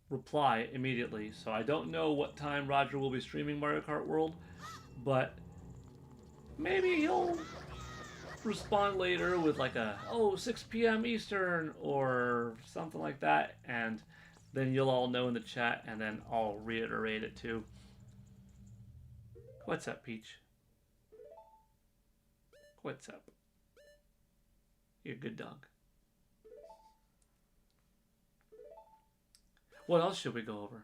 reply immediately. So I don't know what time Roger will be streaming Mario Kart World, but maybe he'll respond later with like a 6 p.m. Eastern or something like that, and then you'll all know in the chat, and then I'll reiterate it too. What's up, Peach? What's up? You're a good dog. What else should we go over?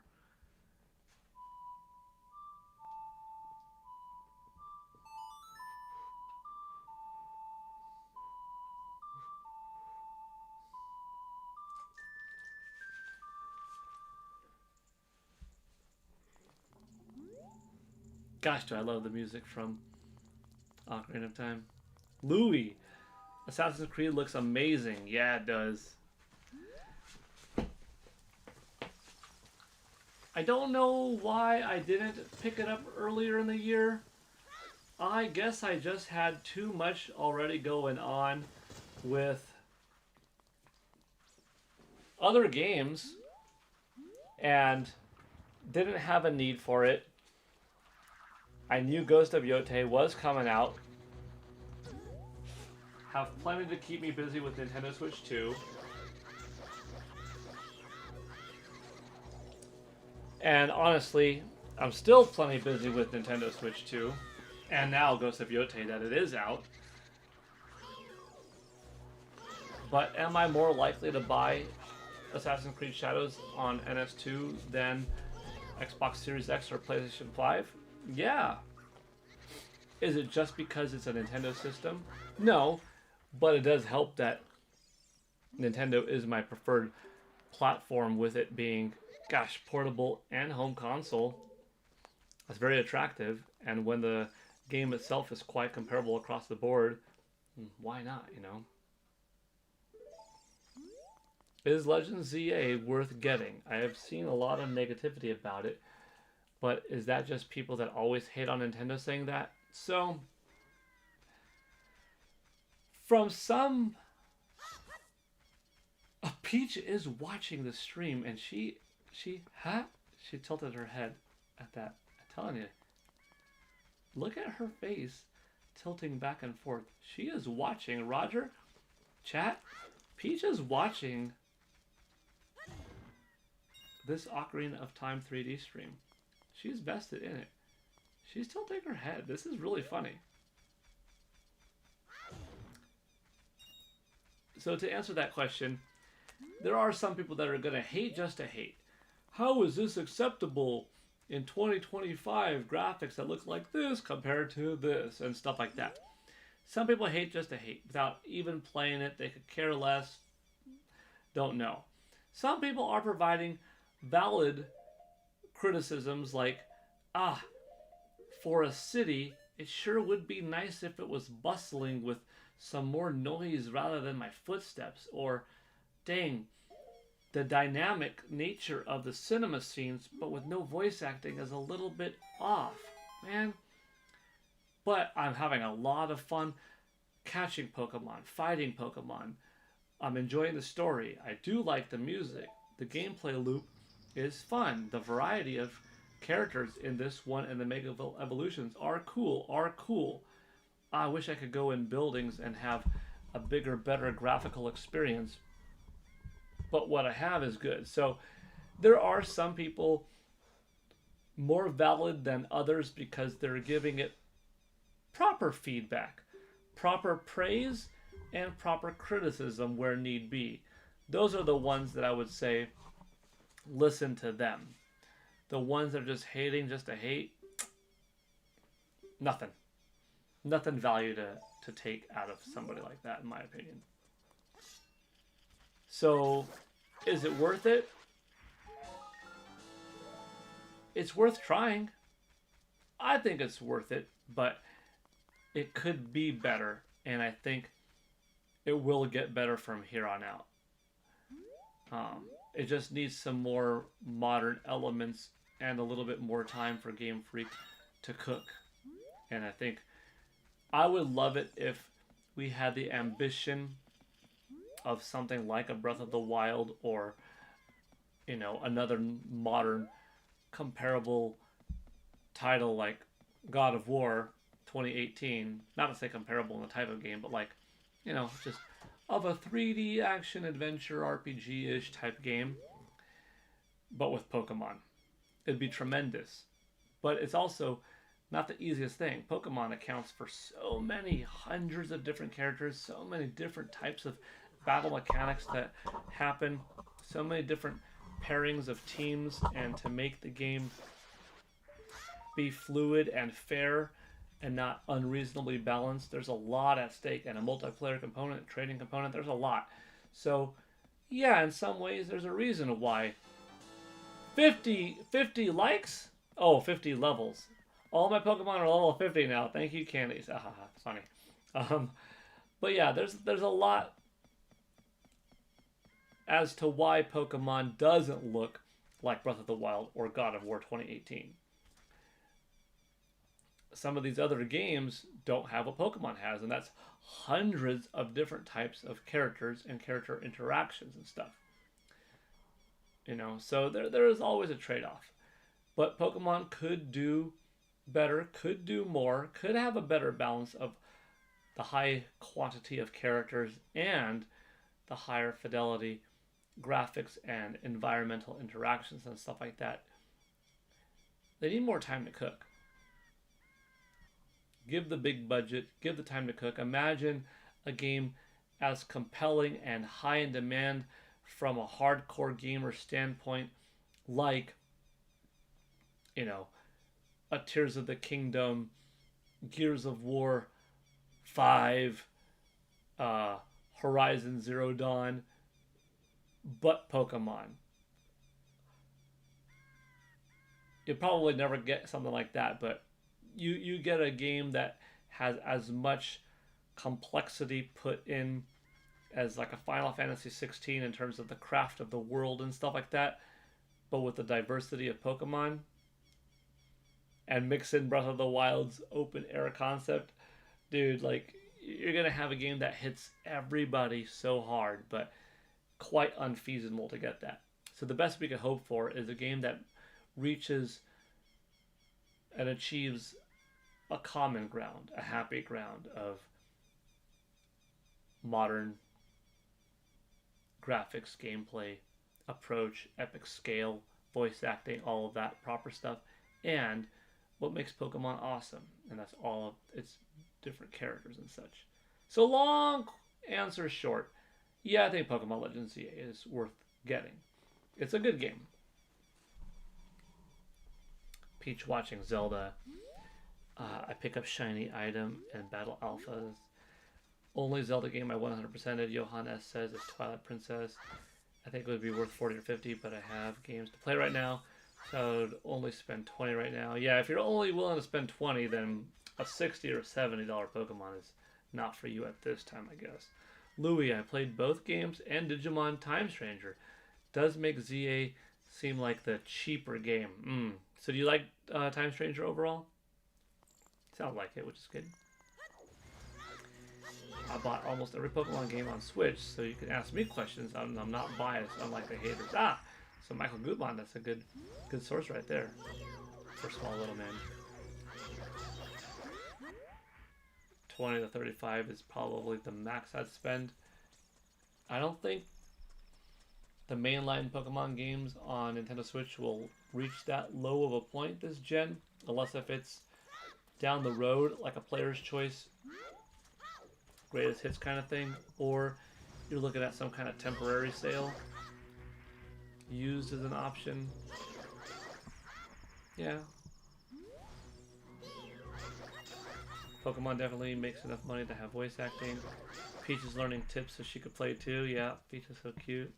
Gosh, do I love the music from Ocarina of Time. Louis! Assassin's Creed looks amazing. Yeah, it does. I don't know why I didn't pick it up earlier in the year. I guess I just had too much already going on with other games and didn't have a need for it. I knew Ghost of Yotei was coming out. Have plenty to keep me busy with Nintendo Switch 2. And honestly, I'm still plenty busy with Nintendo Switch 2. And now Ghost of Yotei that it is out. But am I more likely to buy Assassin's Creed Shadows on NS2 than Xbox Series X or PlayStation 5? Yeah. Is it just because it's a Nintendo system? No. But it does help that Nintendo is my preferred platform, with it being, gosh, portable and home console. That's very attractive. And when the game itself is quite comparable across the board, why not, you know? Is Legend ZA worth getting? I have seen a lot of negativity about it, but is that just people that always hate on Nintendo saying that? So, from some... Peach is watching the stream, and she tilted her head at that. I'm telling you. Look at her face tilting back and forth. She is watching. Roger, chat, Peach is watching this Ocarina of Time 3D stream. She's vested in it. She's tilting her head. This is really funny. So to answer that question, there are some people that are going to hate just to hate. How is this acceptable in 2025? Graphics that look like this compared to this and stuff like that. Some people hate just to hate without even playing it. They could care less. Don't know. Some people are providing valid criticisms like, for a city, it sure would be nice if it was bustling with some more noise rather than my footsteps. Or, dang, the dynamic nature of the cinema scenes, but with no voice acting, is a little bit off, man. But I'm having a lot of fun catching Pokemon, fighting Pokemon. I'm enjoying the story. I do like the music. The gameplay loop is fun. The variety of characters in this one and the Mega Evolutions are cool. I wish I could go in buildings and have a bigger, better graphical experience. But what I have is good. So there are some people more valid than others because they're giving it proper feedback, proper praise, and proper criticism where need be. Those are the ones that I would say listen to them. The ones that are just hating just to hate, nothing value to take out of somebody like that, in my opinion. So, is it worth it? It's worth trying. I think it's worth it, but it could be better, and I think it will get better from here on out. It just needs some more modern elements and a little bit more time for Game Freak to cook. And I think I would love it if we had the ambition of something like a Breath of the Wild or, you know, another modern comparable title like God of War 2018. Not to say comparable in the type of game, but like, you know, just of a 3D action adventure RPG-ish type game, but with Pokemon. It'd be tremendous. But it's also not the easiest thing. Pokemon accounts for so many hundreds of different characters, so many different types of battle mechanics that happen, so many different pairings of teams, and to make the game be fluid and fair and not unreasonably balanced, there's a lot at stake, and a multiplayer component, trading component, there's a lot. So yeah, in some ways there's a reason why 50 likes? Oh, 50 levels. All my Pokemon are level 50 now. Thank you, Candies. Funny. But yeah, there's a lot as to why Pokemon doesn't look like Breath of the Wild or God of War 2018. Some of these other games don't have what Pokemon has, and that's hundreds of different types of characters and character interactions and stuff. You know, so there is always a trade-off. But Pokemon could do better, could do more, could have a better balance of the high quantity of characters and the higher fidelity graphics and environmental interactions and stuff like that. They need more time to cook. Give the big budget, give the time to cook. Imagine a game as compelling and high in demand from a hardcore gamer standpoint, like, you know, a Tears of the Kingdom, Gears of War 5, Horizon Zero Dawn, but Pokemon. You'll probably never get something like that, but you get a game that has as much complexity put in as like a Final Fantasy 16 in terms of the craft of the world and stuff like that, but with the diversity of Pokemon, and mix in Breath of the Wild's open air concept, dude, like, you're gonna have a game that hits everybody so hard, but quite unfeasible to get that. So the best we could hope for is a game that reaches and achieves a common ground, a happy ground of modern graphics, gameplay, approach, epic scale, voice acting, all of that proper stuff, and what makes Pokemon awesome, and that's all of its different characters and such. So long answer short, yeah, I think Pokemon Legends ZA is worth getting. It's a good game. Peach watching Zelda. I pick up shiny item and battle alphas. Only Zelda game I 100%ed, Johan S says, is Twilight Princess. I think it would be worth 40 or 50, but I have games to play right now, so I would only spend 20 right now. Yeah, if you're only willing to spend 20, then a $60 or $70 Pokemon is not for you at this time, I guess. Louis, I played both games and Digimon Time Stranger. Does make ZA seem like the cheaper game. So do you like Time Stranger overall? Sounds like it, which is good. I bought almost every Pokemon game on Switch, so you can ask me questions. I'm not biased, unlike the haters. So Michael Gutmann, that's a good source right there for small little man. 20 to 35 is probably the max I'd spend. I don't think the mainline Pokemon games on Nintendo Switch will reach that low of a point this gen, unless if it's down the road, like a player's choice, greatest hits kind of thing, or you're looking at some kind of temporary sale used as an option. Yeah. Pokemon definitely makes enough money to have voice acting. Peach is learning tips so she could play too. Yeah, Peach is so cute.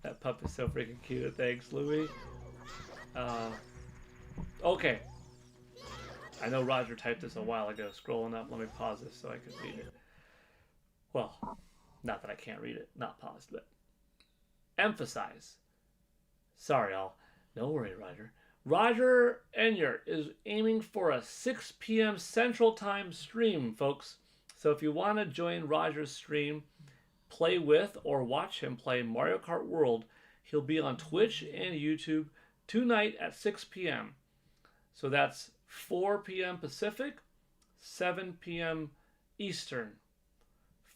That pup is so freaking cute. Thanks, Louie. Okay. I know Roger typed this a while ago. Scrolling up, let me pause this so I can read it. Well, not that I can't read it. Not paused, but emphasize. Sorry, all. No worry, Roger. Roger Enyart is aiming for a 6 p.m. Central Time stream, folks. So if you want to join Roger's stream, play with or watch him play Mario Kart World, he'll be on Twitch and YouTube tonight at 6 p.m. So that's 4 p.m. Pacific, 7 p.m. Eastern.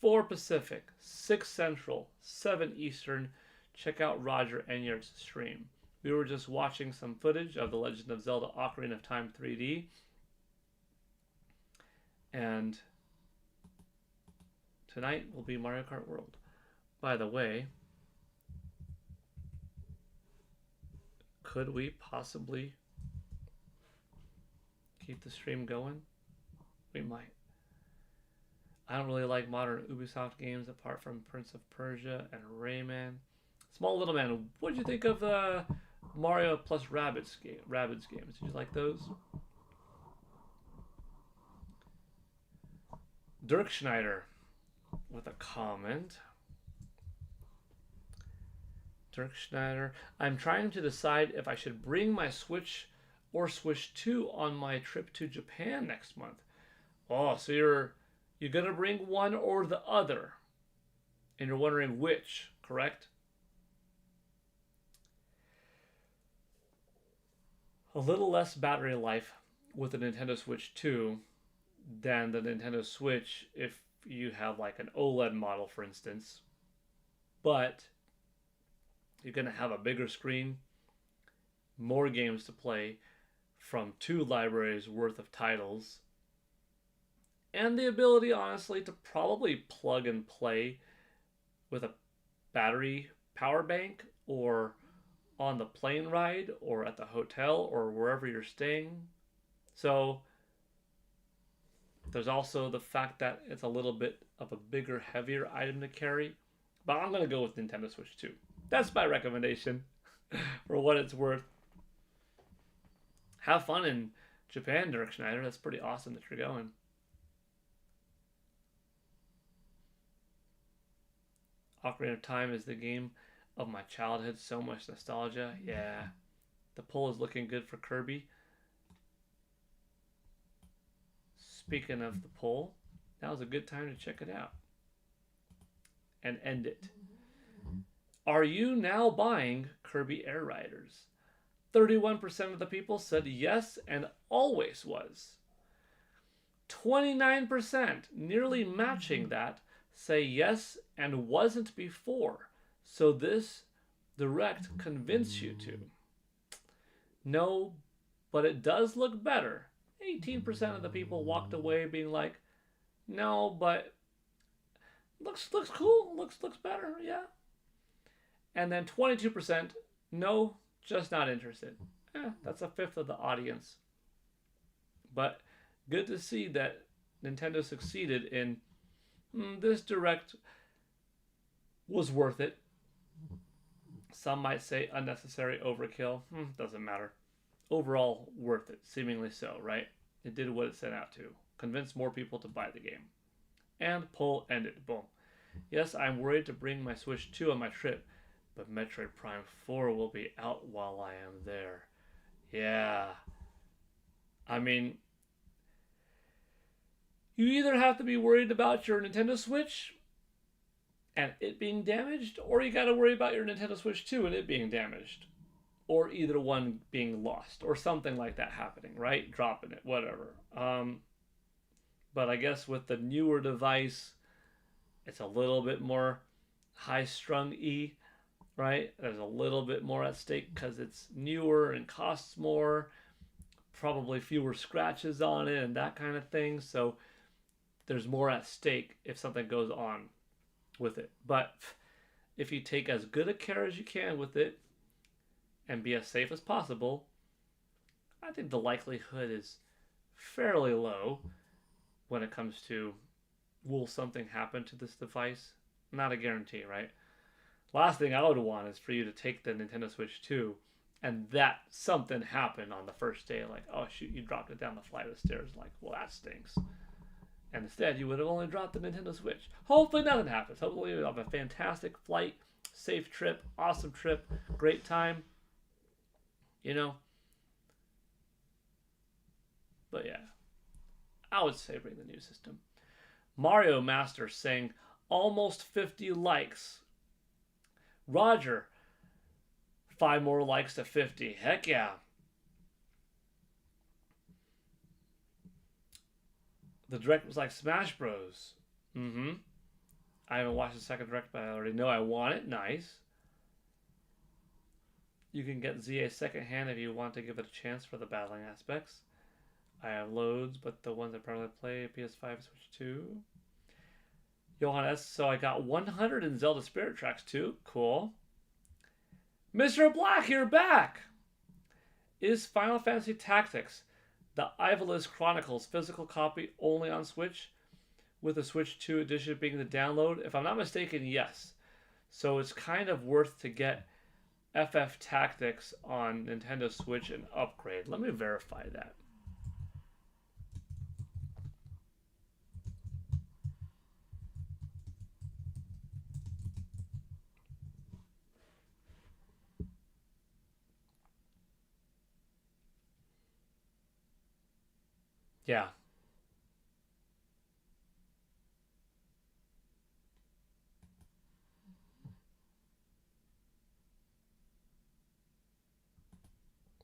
4 Pacific, 6 Central, 7 Eastern. Check out Roger Enyart's stream. We were just watching some footage of The Legend of Zelda Ocarina of Time 3D. And tonight will be Mario Kart World. By the way, could we possibly keep the stream going? We might. I don't really like modern Ubisoft games apart from Prince of Persia and Rayman. Small Little Man, what did you think of Mario plus Rabbids games? Did you like those? Dirk Schneider with a comment. Dirk Schneider, I'm trying to decide if I should bring my Switch or Switch 2 on my trip to Japan next month. Oh, so you're gonna bring one or the other, and you're wondering which, correct? A little less battery life with the Nintendo Switch 2 than the Nintendo Switch if you have like an OLED model, for instance. But you're going to have a bigger screen, more games to play from 2 libraries worth of titles, and the ability, honestly, to probably plug and play with a battery power bank or on the plane ride or at the hotel or wherever you're staying. So there's also the fact that it's a little bit of a bigger, heavier item to carry. But I'm going to go with Nintendo Switch 2. That's my recommendation for what it's worth. Have fun in Japan, Dirk Schneider. That's pretty awesome that you're going. Ocarina of Time is the game of my childhood. So much nostalgia. Yeah. The poll is looking good for Kirby. Speaking of the poll, now is a good time to check it out and end it. Are you now buying Kirby Air Riders? 31% of the people said yes and always was. 29%, nearly matching that, say yes and wasn't before. So this direct convince you to. No, but it does look better. 18% of the people walked away being like, no, but looks cool, looks better, yeah. And then 22%, no, just not interested. That's a fifth of the audience. But good to see that Nintendo succeeded in this direct was worth it. Some might say unnecessary overkill. Doesn't matter. Overall, worth it. Seemingly so, right? It did what it set out to. Convince more people to buy the game. And poll ended. Boom. Yes, I'm worried to bring my Switch 2 on my trip, but Metroid Prime 4 will be out while I am there. Yeah. I mean, you either have to be worried about your Nintendo Switch and it being damaged, or you got to worry about your Nintendo Switch 2 and it being damaged. Or either one being lost, or something like that happening, right? Dropping it, whatever. But I guess with the newer device, it's a little bit more high-strung-y, right? There's a little bit more at stake because it's newer and costs more, probably fewer scratches on it and that kind of thing. So there's more at stake if something goes on with it. But if you take as good a care as you can with it and be as safe as possible, I think the likelihood is fairly low when it comes to, will something happen to this device? Not a guarantee, right? Last thing I would want is for you to take the Nintendo Switch 2 and that something happened on the first day, like, oh shoot, you dropped it down the flight of stairs, like, well, that stinks. And instead, you would have only dropped the Nintendo Switch. Hopefully nothing happens. Hopefully you have a fantastic flight safe trip, awesome trip, great time. You know. But yeah, I would say bring the new system. Mario Master saying almost 50 likes. Roger, 5 more likes to 50. Heck yeah. The direct was like Smash Bros. Mm-hmm. I haven't watched the second direct, but I already know I want it. Nice. You can get ZA secondhand if you want to give it a chance for the battling aspects. I have loads, but the ones I primarily play, PS5, Switch 2. Johan S. So I got 100 in Zelda Spirit Tracks too. Cool. Mr. Black, you're back! Is Final Fantasy Tactics, the Ivalice Chronicles physical copy only on Switch, with the Switch 2 edition being the download? If I'm not mistaken, yes. So it's kind of worth to get FF Tactics on Nintendo Switch and upgrade. Let me verify that. Yeah.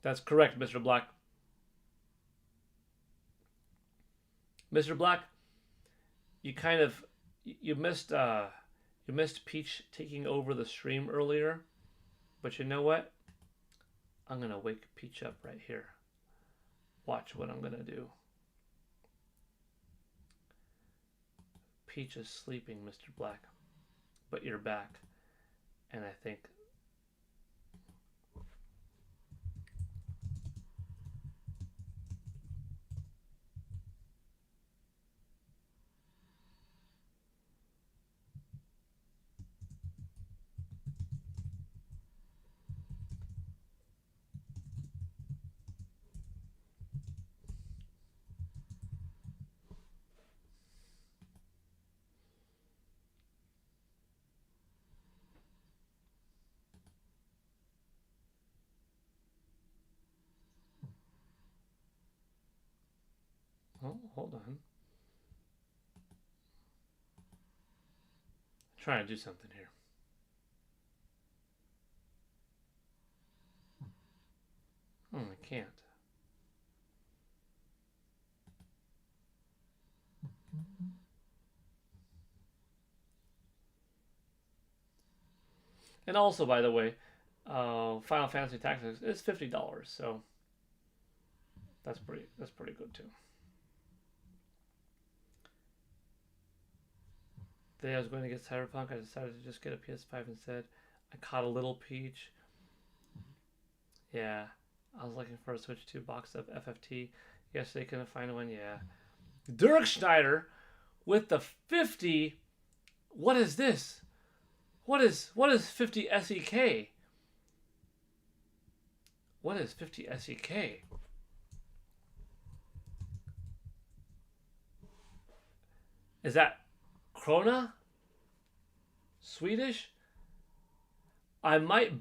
That's correct, Mr. Black. Mr. Black, you kind of you missed Peach taking over the stream earlier, but you know what? I'm gonna wake Peach up right here. Watch what I'm gonna do. Peach is sleeping, Mr. Black, but you're back, and I think. Oh, hold on. I'm trying to do something here. I can't. And also, by the way, Final Fantasy Tactics is $50, so that's pretty good too. The day I was going to get Cyberpunk, I decided to just get a PS5 instead. I caught a little Peach. Yeah, I was looking for a Switch 2 box of FFT. Yesterday couldn't find one. Yeah, Dirk Schneider with the 50. What is this? What is 50 SEK? What is 50 SEK? Is that Krona? Swedish? I might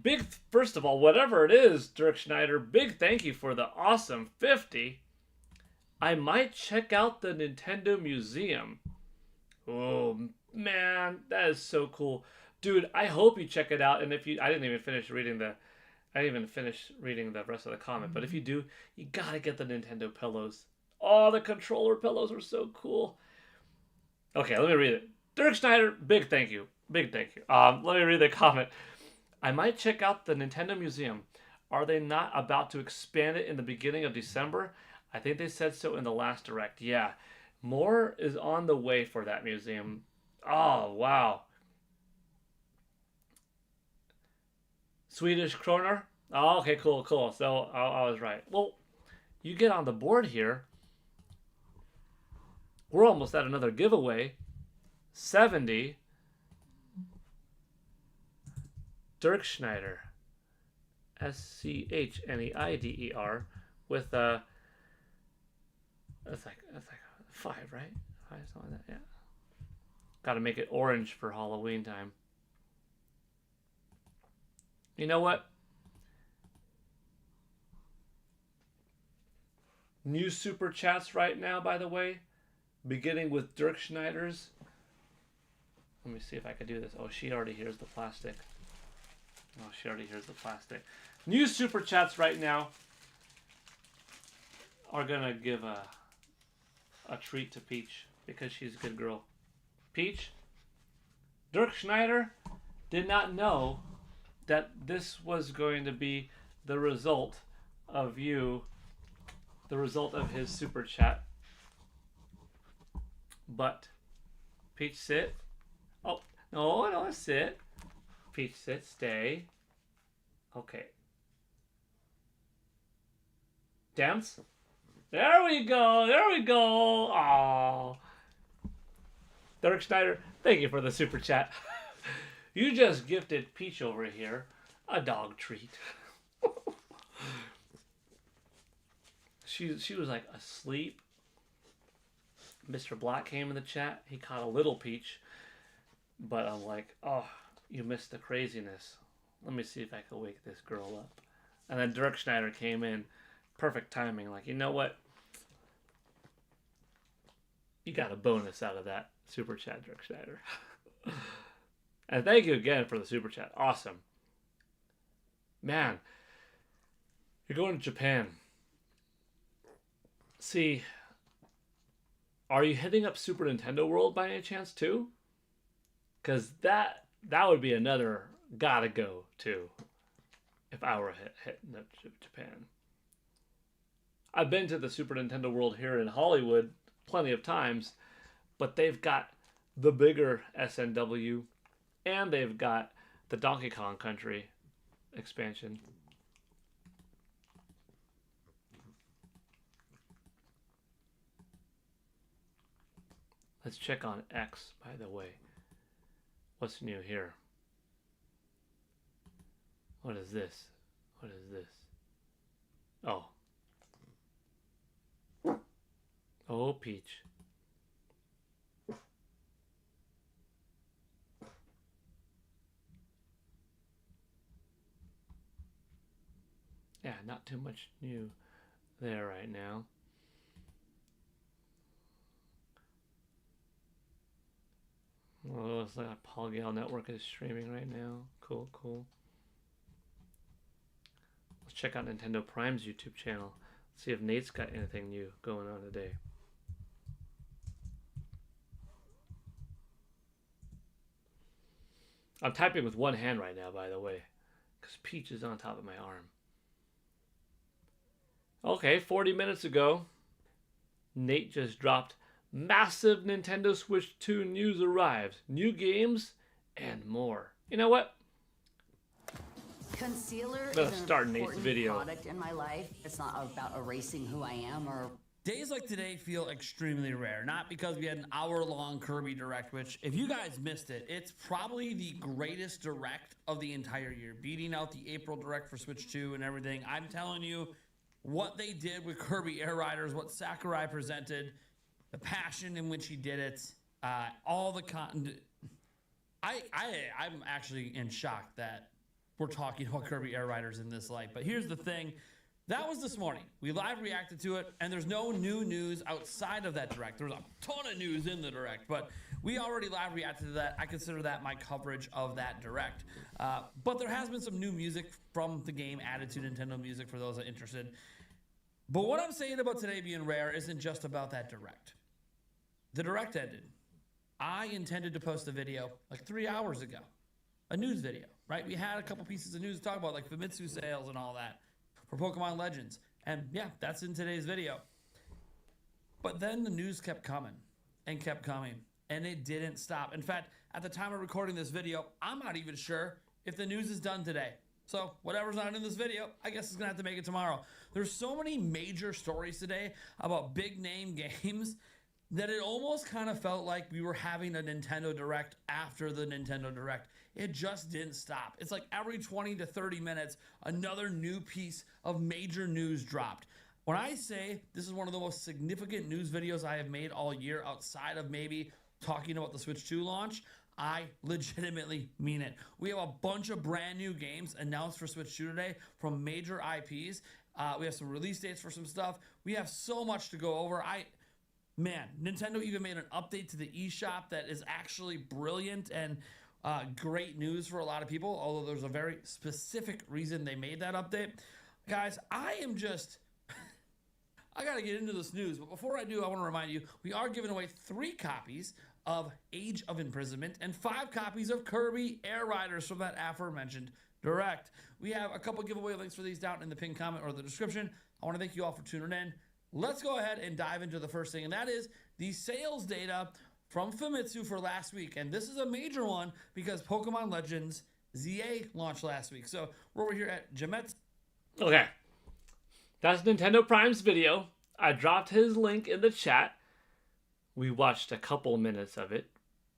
first of all, whatever it is, Dirk Schneider, big thank you for the awesome 50. I might check out the Nintendo Museum. Oh man, that is so cool. Dude, I hope you check it out, and if you I didn't even finish reading the rest of the comment, but if you do, you gotta get the Nintendo pillows. Oh, the controller pillows are so cool. Okay, let me read it. Dirk Schneider, big thank you. Big thank you. Let me read the comment. I might check out the Nintendo Museum. Are they not about to expand it in the beginning of December? I think they said so in the last direct. Yeah. More is on the way for that museum. Oh, wow. Swedish kroner? Oh, okay, cool. So I was right. Well, you get on the board here. We're almost at another giveaway. 70. Dirk Schneider. Schneider with that's like 5, right? 5, something like that, yeah. Gotta make it orange for Halloween time. You know what? New super chats right now, by the way, beginning with Dirk Schneider's. Let me see if I can do this. Oh, she already hears the plastic. Oh, she already hears the plastic. New super chats right now are gonna give a treat to Peach because she's a good girl. Peach, Dirk Schneider did not know that this was going to be the result of his super chat. But Peach, sit. Oh, no, sit. Peach, sit, stay. Okay. Dance. There we go. Oh, Dirk Schneider, thank you for the super chat. You just gifted Peach over here a dog treat. She was like asleep. Mr. Black came in the chat. He caught a little Peach. But I'm like, oh, you missed the craziness. Let me see if I can wake this girl up. And then Dirk Schneider came in. Perfect timing. Like, you know what? You got a bonus out of that super chat, Dirk Schneider. And thank you again for the super chat. Awesome. Man, you're going to Japan. See, are you hitting up Super Nintendo World by any chance too? Because that would be another gotta go to if I were hitting up Japan. I've been to the Super Nintendo World here in Hollywood plenty of times, but they've got the bigger SNW and they've got the Donkey Kong Country expansion. Let's check on X, by the way. What's new here? What is this? What is this? Oh. Oh, Peach. Yeah, not too much new there right now. Well, it's like a Gale network is streaming right now. Cool, cool. Let's check out Nintendo Prime's YouTube channel. See if Nate's got anything new going on today. I'm typing with one hand right now, by the way, because Peach is on top of my arm. Okay, 40 minutes ago, Nate just dropped massive Nintendo Switch 2 news arrives. New games and more. You know what? Concealer Let's is an start Nate's important video. product in my life. It's not about erasing who I am or... Days like today feel extremely rare, not because we had an hour-long Kirby Direct, which, if you guys missed it, it's probably the greatest Direct of the entire year, beating out the April Direct for Switch 2 and everything. I'm telling you, what they did with Kirby Air Riders, what Sakurai presented, the passion in which he did it, all the content. I'm actually in shock that we're talking about Kirby Air Riders in this light. But here's the thing. That was this morning. We live reacted to it, and there's no new news outside of that Direct. There's a ton of news in the Direct, but we already live reacted to that. I consider that my coverage of that Direct. But there has been some new music from the game added to Nintendo Music for those that are interested. But what I'm saying about today being rare isn't just about that Direct. The Direct ended. I intended to post a video like 3 hours ago. A news video, right? We had a couple pieces of news to talk about, like Famitsu sales and all that for Pokemon Legends. And yeah, that's in today's video. But then the news kept coming and kept coming, and it didn't stop. In fact, at the time of recording this video, I'm not even sure if the news is done today. So whatever's not in this video, I guess it's gonna have to make it tomorrow. There's so many major stories today about big name games that it almost kind of felt like we were having a Nintendo Direct after the Nintendo Direct. It just didn't stop. It's like every 20 to 30 minutes, another new piece of major news dropped. When I say this is one of the most significant news videos I have made all year outside of maybe talking about the Switch 2 launch, I legitimately mean it. We have a bunch of brand new games announced for Switch 2 today from major IPs. We have some release dates for some stuff. We have so much to go over. Man, Nintendo even made an update to the eShop that is actually brilliant and great news for a lot of people, although there's a very specific reason they made that update. Guys, I got to get into this news, but before I do, I want to remind you, we are giving away 3 copies of Age of Imprisonment and 5 copies of Kirby Air Riders from that aforementioned Direct. We have a couple giveaway links for these down in the pinned comment or the description. I want to thank you all for tuning in. Let's go ahead and dive into the first thing, and that is the sales data from Famitsu for last week. And this is a major one because Pokemon Legends ZA launched last week. So we're over here at Jamet's. Okay. That's Nintendo Prime's video. I dropped his link in the chat. We watched a couple minutes of it,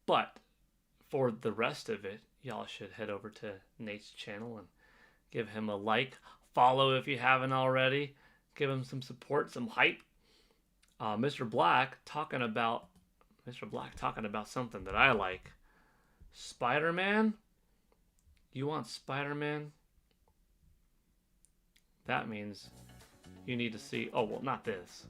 but for the rest of it, y'all should head over to Nate's channel and give him a like, follow if you haven't already, give him some support, some hype. Mr. Black talking about something that I like. Spider-Man? You want Spider-Man? That means you need to see... Oh, well, not this.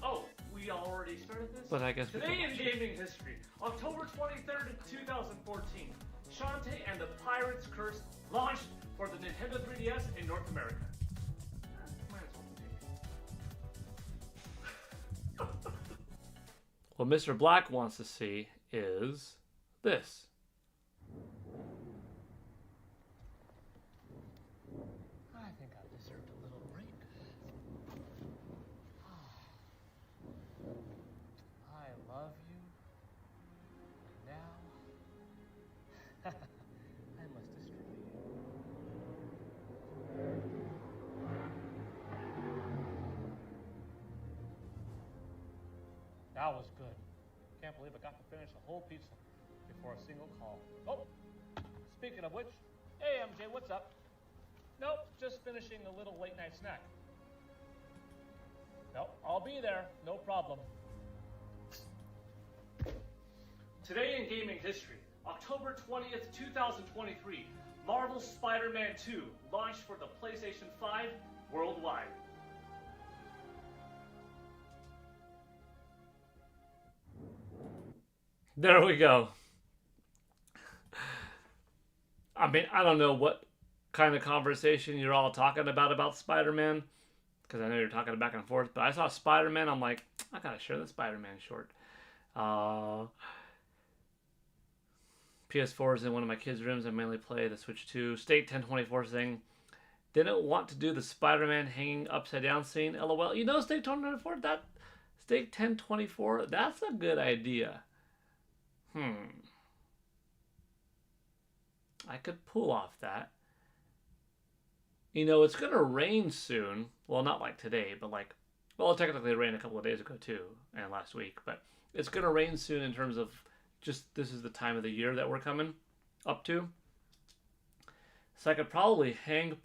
Oh, we already started this? But I guess we Today can in watch it. gaming history, October 23rd, 2014, Shantae and the Pirate's Curse launched for the Nintendo 3DS in North America. Might as well take it. What Mr. Black wants to see is this. I think I deserved a little break. I love you. Now, I must destroy you. That was good. Can't believe I got to finish a whole pizza before a single call. Oh, speaking of which, hey MJ, what's up? Nope, just finishing a little late night snack. Nope, I'll be there, no problem. Today in gaming history, October 20th, 2023, Marvel's Spider-Man 2 launched for the PlayStation 5 worldwide. There we go. I mean, I don't know what kind of conversation you're all talking about Spider-Man, because I know you're talking back and forth, but I saw Spider-Man, I'm like, I gotta share the Spider-Man short. PS4 is in one of my kids' rooms. I mainly play the Switch 2. State 1024 thing. Didn't want to do the Spider-Man hanging upside down scene. LOL. You know, State 1024, State 1024, that's a good idea. I could pull off that. You know, it's going to rain soon. Well, not like today, but like... Well, technically it rained a couple of days ago too, and last week. But it's going to rain soon in terms of just this is the time of the year that we're coming up to. So I could probably hang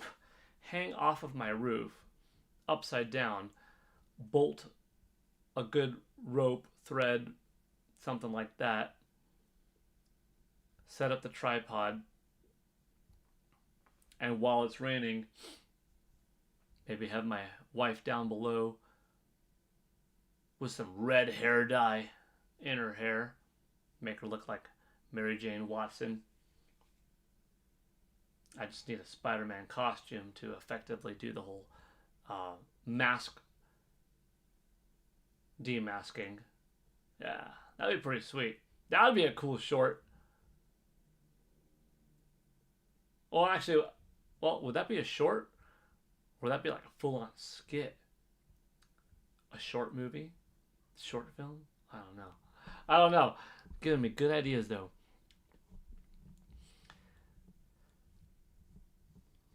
off of my roof, upside down, bolt a good rope, thread, something like that, set up the tripod, and while it's raining, maybe have my wife down below with some red hair dye in her hair, make her look like Mary Jane Watson. I just need a Spider-Man costume to effectively do the whole mask demasking. Yeah, that'd be pretty sweet. That would be a cool short. Well, actually, would that be a short? Or would that be like a full-on skit? A short movie? Short film? I don't know. Giving me good ideas, though.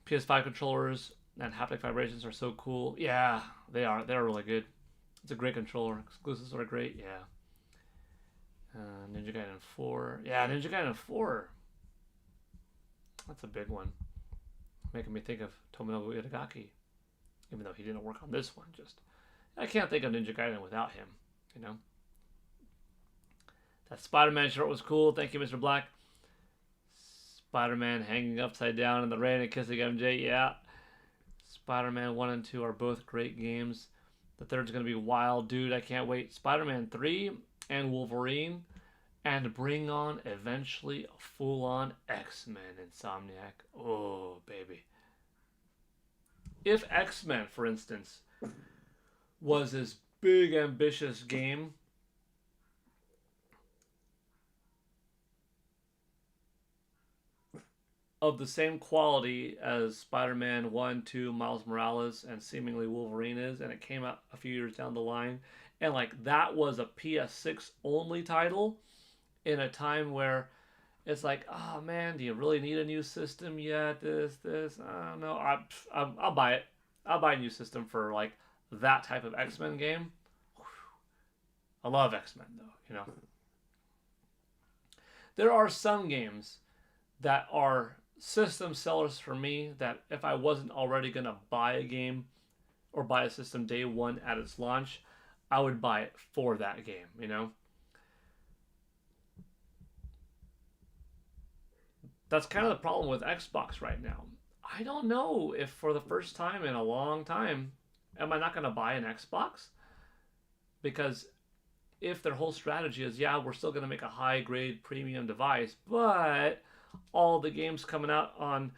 PS5 controllers and haptic vibrations are so cool. Yeah, they are. They're really good. It's a great controller. Exclusives are great. Yeah. Ninja Gaiden 4. Yeah, Ninja Gaiden 4. That's a big one. Making me think of Tomonobu Itagaki. Even though he didn't work on this one. I can't think of Ninja Gaiden without him. You know? That Spider-Man shirt was cool. Thank you, Mr. Black. Spider-Man hanging upside down in the rain and kissing MJ. Yeah. Spider-Man 1 and 2 are both great games. The third's going to be wild. Dude, I can't wait. Spider-Man 3 and Wolverine. And bring on, eventually, a full-on X-Men Insomniac. Oh, baby. If X-Men, for instance, was this big, ambitious game, of the same quality as Spider-Man 1, 2, Miles Morales, and seemingly Wolverine is, and it came out a few years down the line, and like that was a PS6 only title in a time where it's like, oh man, do you really need a new system yet? This, I don't know. I'll buy it. I'll buy a new system for like that type of X-Men game. I love X-Men though, you know. There are some games that are system sellers for me that if I wasn't already going to buy a game or buy a system day one at its launch, I would buy it for that game, you know? That's kind of the problem with Xbox right now. I don't know if for the first time in a long time, am I not going to buy an Xbox? Because if their whole strategy is, yeah, we're still going to make a high-grade premium device, but all the games coming out on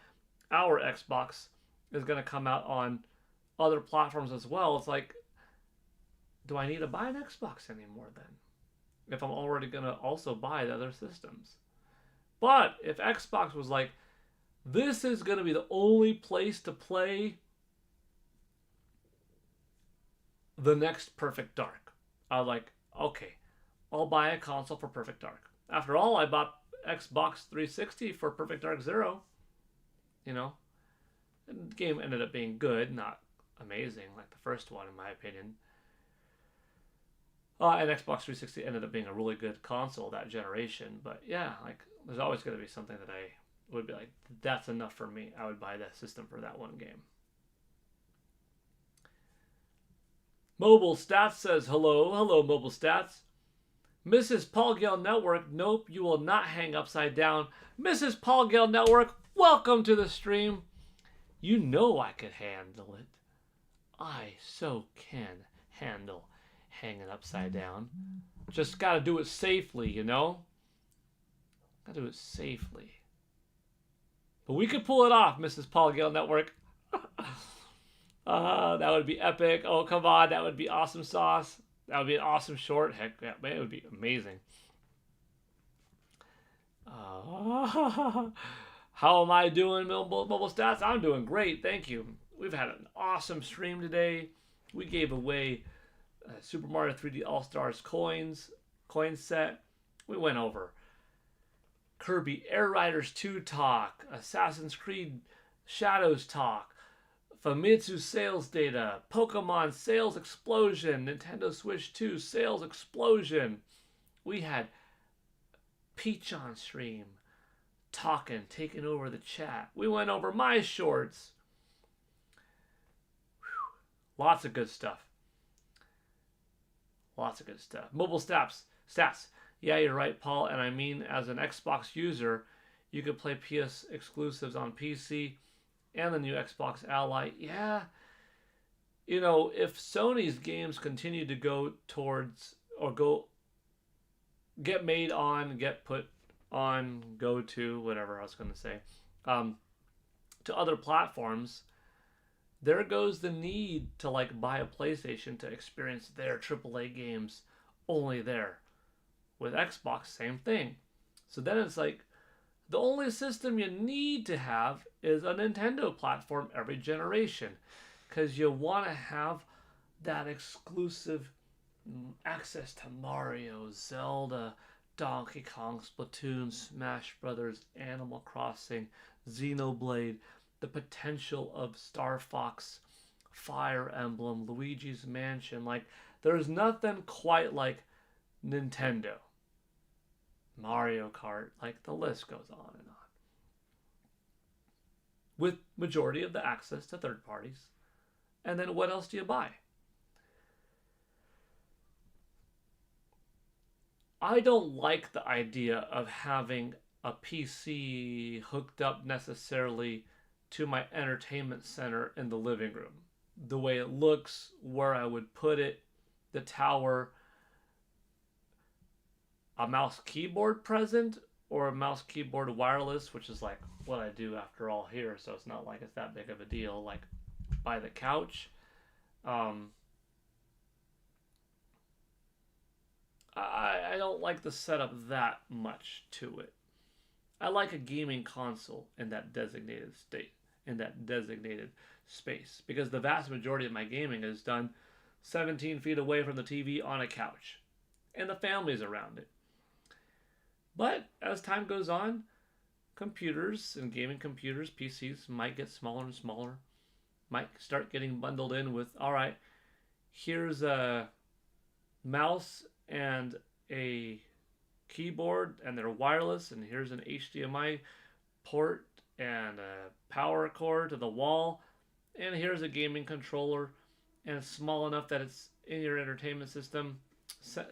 our Xbox is going to come out on other platforms as well. It's like, do I need to buy an Xbox anymore then? If I'm already going to also buy the other systems. But if Xbox was like, this is going to be the only place to play the next Perfect Dark, I was like, okay, I'll buy a console for Perfect Dark. After all, I bought Xbox 360 for Perfect Dark Zero. You know? And the game ended up being good, not amazing like the first one in my opinion. And Xbox 360 ended up being a really good console that generation. But yeah, like there's always going to be something that I would be like, that's enough for me. I would buy that system for that one game. Mobile Stats says, hello, Mobile Stats. Mrs. Paul Gale Network, nope, you will not hang upside down. Mrs. Paul Gale Network, welcome to the stream. You know I could handle it. I so can handle hanging upside down. Just gotta do it safely, you know? Gotta do it safely. But we could pull it off, Mrs. Paul Gale Network. That would be epic. Oh, come on. That would be awesome sauce. That would be an awesome short. Heck, yeah, man, it would be amazing. How am I doing, Mobile Stats? I'm doing great. Thank you. We've had an awesome stream today. We gave away Super Mario 3D All-Stars coin set. We went over Kirby Air Riders 2 talk, Assassin's Creed Shadows talk, Famitsu sales data, Pokemon sales explosion, Nintendo Switch 2 sales explosion. We had Peach on stream, taking over the chat. We went over my shorts. Whew. Lots of good stuff. Lots of good stuff. Mobile stats. Yeah, you're right, Paul. And I mean, as an Xbox user, you could play PS exclusives on PC and the new Xbox Ally. Yeah. You know, if Sony's games continue to go towards, or get made on, get put on, go to, whatever I was going to say, to other platforms, there goes the need to like buy a PlayStation to experience their AAA games only there. With Xbox, same thing. So then it's like, the only system you need to have is a Nintendo platform every generation, because you want to have that exclusive access to Mario, Zelda, Donkey Kong, Splatoon, Smash Brothers, Animal Crossing, Xenoblade, the potential of Star Fox, Fire Emblem, Luigi's Mansion. Like, there's nothing quite like Nintendo. Mario Kart, like the list goes on and on. With majority of the access to third parties. And then what else do you buy? I don't like the idea of having a PC hooked up necessarily to my entertainment center in the living room. The way it looks, where I would put it, the tower, a mouse keyboard present or a mouse keyboard wireless, which is like what I do after all here, so it's not like it's that big of a deal, like by the couch. I don't like the setup that much to it. I like a gaming console in that designated state, in that designated space, because the vast majority of my gaming is done 17 feet away from the TV on a couch, and the family's around it. But as time goes on, computers and gaming computers, PCs, might get smaller and smaller, might start getting bundled in with, all right, here's a mouse and a keyboard and they're wireless, and here's an HDMI port and a power cord to the wall, and here's a gaming controller, and it's small enough that it's in your entertainment system,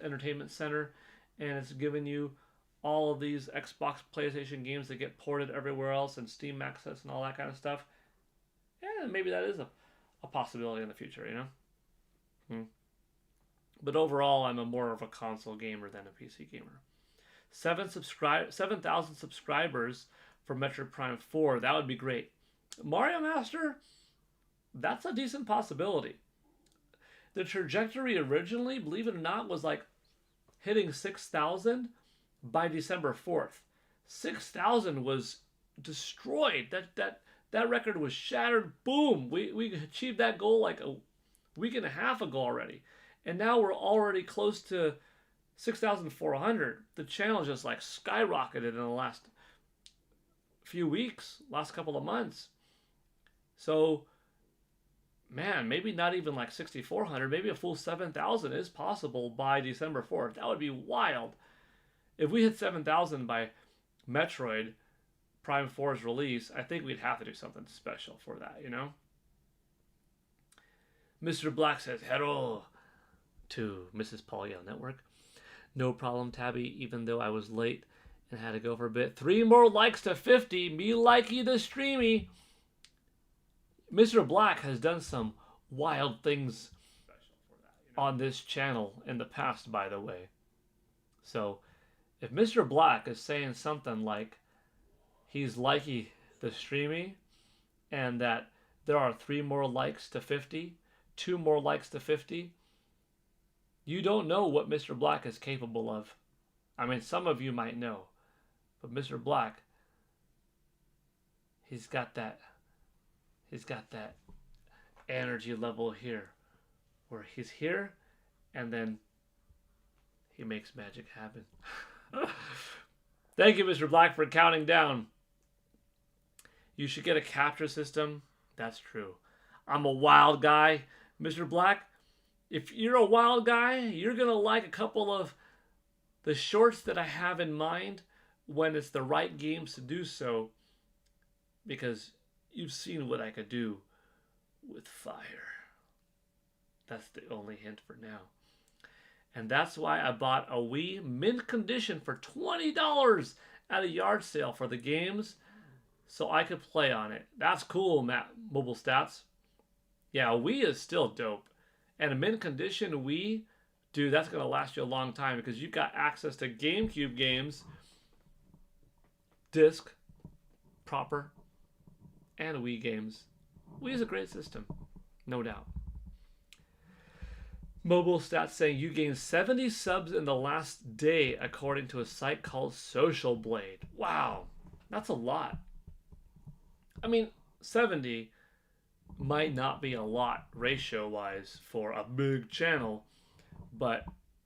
entertainment center, and it's giving you all of these Xbox, PlayStation games that get ported everywhere else, and Steam access and all that kind of stuff. Yeah, maybe that is a possibility in the future, you know? But overall, I'm more of a console gamer than a PC gamer. 7,000 subscribers for Metroid Prime 4. That would be great. Mario Master, that's a decent possibility. The trajectory originally, believe it or not, was like hitting 6,000 by December 4th. 6,000 was destroyed. That record was shattered. Boom! We achieved that goal like a week and a half ago already. And now we're already close to 6,400. The channel just like skyrocketed in the last few weeks, last couple of months. So, man, maybe not even like 6,400, maybe a full 7,000 is possible by December 4th. That would be wild. If we hit 7,000 by Metroid Prime 4's release, I think we'd have to do something special for that, you know? Mr. Black says, hello to Mrs. Paul Yell Network. No problem, Tabby, even though I was late and had to go for a bit. 3 more likes to 50. Me likey the streamy. Mr. Black has done some wild things on this channel in the past, by the way. So, if Mr. Black is saying something like he's likey the streamy and that there are 3 more likes to 50, 2 more likes to 50, you don't know what Mr. Black is capable of. I mean, some of you might know, but Mr. Black, he's got that energy level here, where he's here, and then he makes magic happen. Thank you, Mr. Black, for counting down. You should get a capture system. That's true. I'm a wild guy, Mr. Black. If you're a wild guy, you're going to like a couple of the shorts that I have in mind when it's the right games to do so, because you've seen what I could do with fire. That's the only hint for now. And that's why I bought a Wii mint condition for $20 at a yard sale for the games, so I could play on it. That's cool, Matt. Mobile Stats. Yeah, a Wii is still dope. And a mint condition Wii, dude, that's going to last you a long time because you've got access to GameCube games, disc, proper, and Wii games. Wii is a great system, no doubt. Mobile Stats saying you gained 70 subs in the last day according to a site called Social Blade. Wow, that's a lot. I mean, 70 might not be a lot ratio-wise for a big channel, but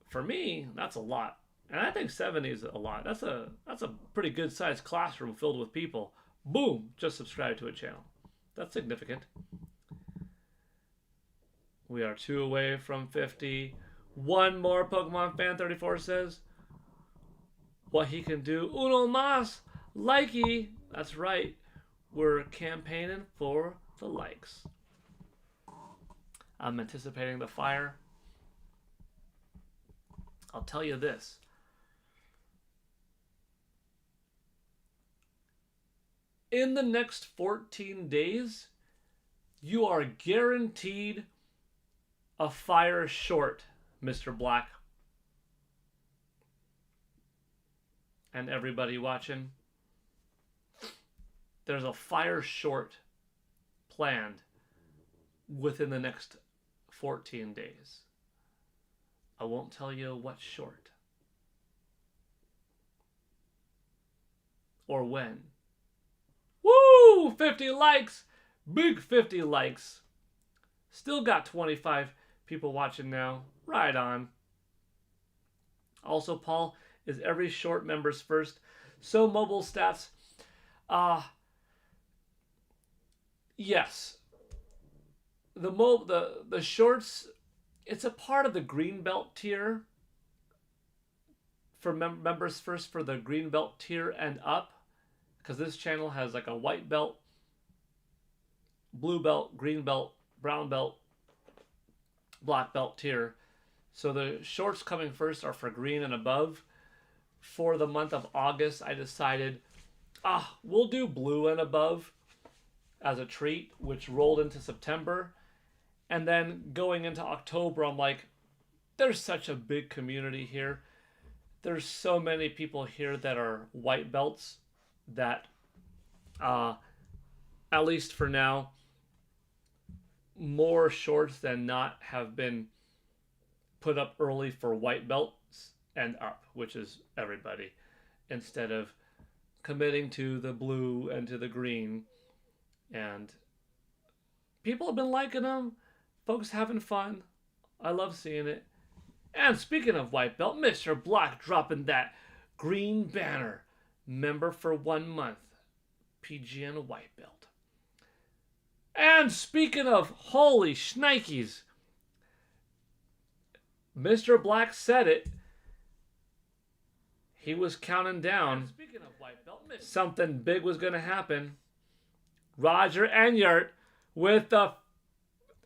for me, that's a lot. And I think 70 is a lot. That's a pretty good-sized classroom filled with people. Boom, just subscribe to a channel. That's significant. We are 2 away from 50. 1 more, Pokemon Fan 34 says. What he can do. Uno mas, likey. That's right. We're campaigning for the likes. I'm anticipating the fire. I'll tell you this. in the next 14 days, you are guaranteed a fire short, Mr. Black. And everybody watching, there's a fire short planned within the next 14 days. I won't tell you what short or when. Woo! 50 likes! Big 50 likes. Still got 25 people watching now. Right on. Also, Paul, is every short members first? So mobile stats. Yes. The shorts, it's a part of the green belt tier for members first for the green belt tier and up, because this channel has like a white belt, blue belt, green belt, brown belt, black belt tier. So the shorts coming first are for green and above. For the month of August, I decided, we'll do blue and above as a treat, which rolled into September. And then going into October, I'm like, there's such a big community here. There's so many people here that are white belts that, at least for now, more shorts than not have been put up early for white belts and up, which is everybody, instead of committing to the blue and to the green. And people have been liking them. Folks having fun. I love seeing it. And speaking of white belt, Mr. Black dropping that green banner. Member for 1 month. PGN white belt. And speaking of holy shnikes, Mr. Black said it. He was counting down. Speaking of white belt, something big was going to happen. Roger Enyart with the,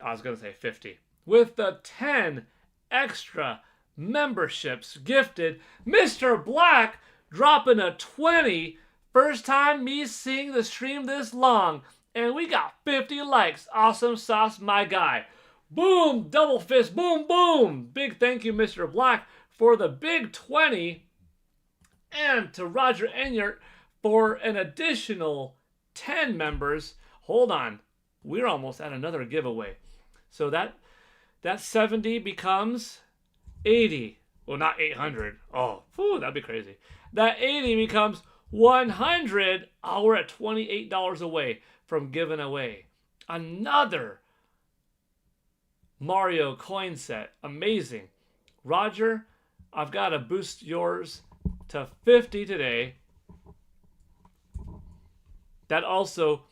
I was going to say 50, with the 10 extra memberships gifted. Mr. Black dropping a 20. First time me seeing the stream this long. And we got 50 likes. Awesome sauce, my guy. Boom, double fist, boom, boom. Big thank you, Mr. Black, for the big 20. And to Roger Enyart for an additional 10 members. Hold on. We're almost at another giveaway. So that 70 becomes 80. Well, not 800. Oh, whew, that'd be crazy. That 80 becomes 100. Oh, we're at $28 away from giving away another Mario coin set. Amazing. Roger, I've got to boost yours to 50 today. That also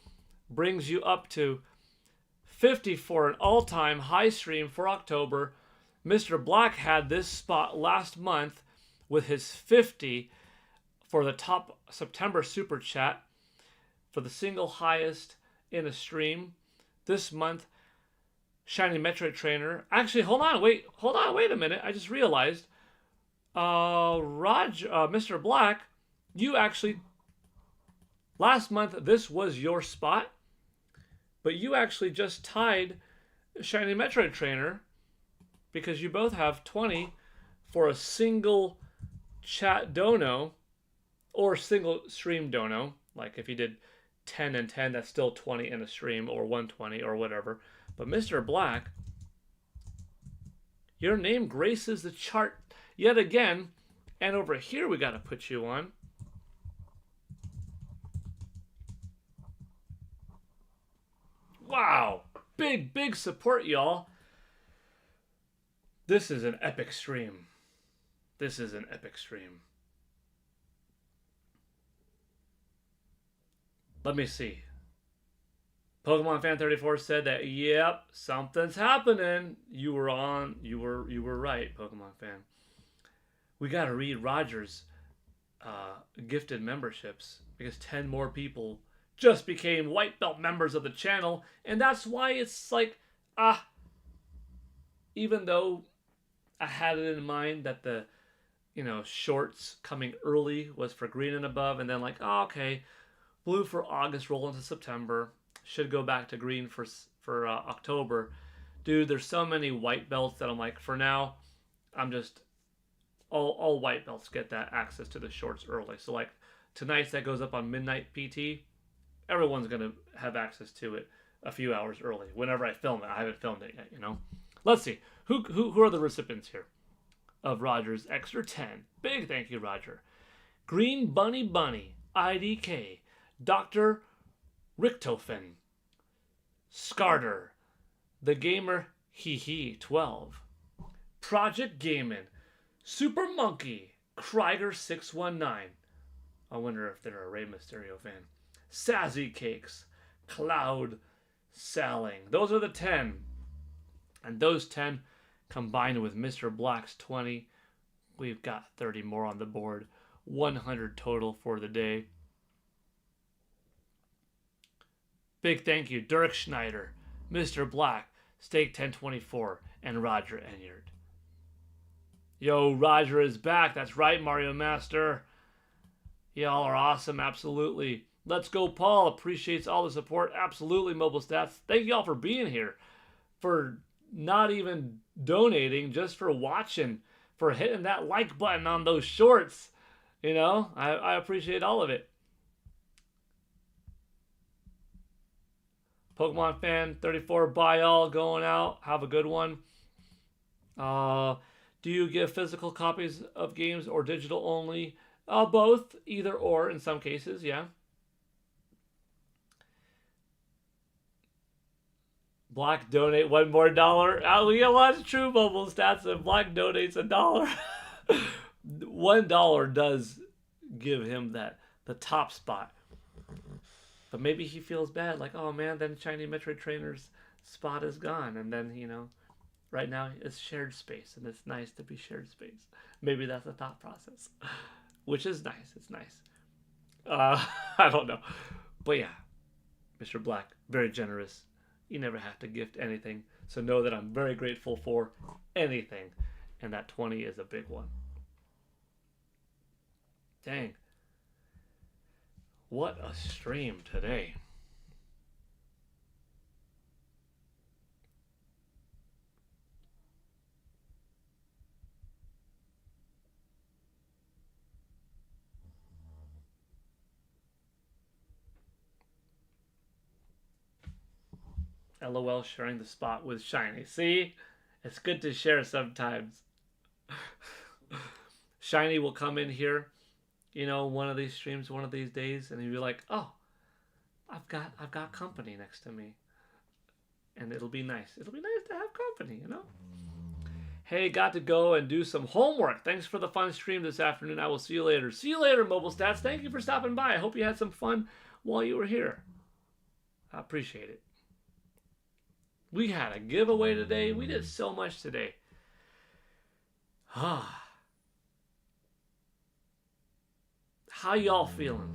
brings you up to 50 for an all-time high stream for October. Mr. Black had this spot last month with his 50 for the top September Super Chat for the single highest in a stream. This month, Shiny Metroid Trainer. Actually, hold on, wait a minute. I just realized, Mr. Black, you actually, last month, this was your spot, but you actually just tied Shiny Metroid Trainer because you both have 20 for a single chat dono or single stream dono. Like if you did 10 and 10, that's still 20 in a stream, or 120 or whatever. But Mr. Black, your name graces the chart yet again. And over here we got to put you on. Wow. Big support, y'all. This is an epic stream. This is an epic stream. Let me see. Pokemon Fan 34 said that, yep, something's happening. You were right, Pokemon Fan. We got to read Roger's gifted memberships because 10 more people just became white belt members of the channel, and that's why it's like, even though I had it in mind that the, shorts coming early was for green and above, and then like, okay, Blue for August, roll into September. Should go back to green for October. Dude, there's so many white belts that I'm like, for now, I'm just all white belts get that access to the shorts early. So like tonight's that goes up on midnight PT, everyone's gonna have access to it a few hours early. Whenever I film it, I haven't filmed it yet, you know. Let's see who are the recipients here of Roger's extra 10. Big thank you, Roger. Green Bunny, IDK, Dr. Richtofen, Scarter, The Gamer Hee 12, Project Gamin, Super Monkey, Krieger 619. I wonder if they're a Rey Mysterio fan. Sassy Cakes, Cloud Salling. Those are the 10. And those 10 combined with Mr. Black's 20, we've got 30 more on the board. 100 total for the day. Big thank you, Dirk Schneider, Mr. Black, Steak 1024, and Roger Enyard. Yo, Roger is back. That's right, Mario Master. Y'all are awesome, absolutely. Let's go, Paul. Appreciates all the support. Absolutely, Mobile Stats. Thank y'all for being here, for not even donating, just for watching, for hitting that like button on those shorts. You know, I appreciate all of it. Pokemon fan 34, bye all, going out. Have a good one. Do you give physical copies of games or digital only? Both, either or in some cases, yeah. Black donate $1 more. Yeah, well, that's true, Mobile Stats. If Black donates $1, $1 does give him the top spot. But maybe he feels bad, like, oh man, then Shiny Metroid Trainer's spot is gone. And then, you know, right now it's shared space, and it's nice to be shared space. Maybe that's a thought process, which is nice. It's nice. I don't know. But yeah, Mr. Black, very generous. You never have to gift anything. So know that I'm very grateful for anything. And that 20 is a big one. Dang. What a stream today. LOL sharing the spot with Shiny. See? It's good to share sometimes. Shiny will come in here, you know, one of these streams, one of these days, and he'll be like, oh, I've got company next to me. And it'll be nice. It'll be nice to have company, you know? Hey, got to go and do some homework. Thanks for the fun stream this afternoon. I will see you later. See you later, Mobile Stats. Thank you for stopping by. I hope you had some fun while you were here. I appreciate it. We had a giveaway today. We did so much today. How y'all feeling?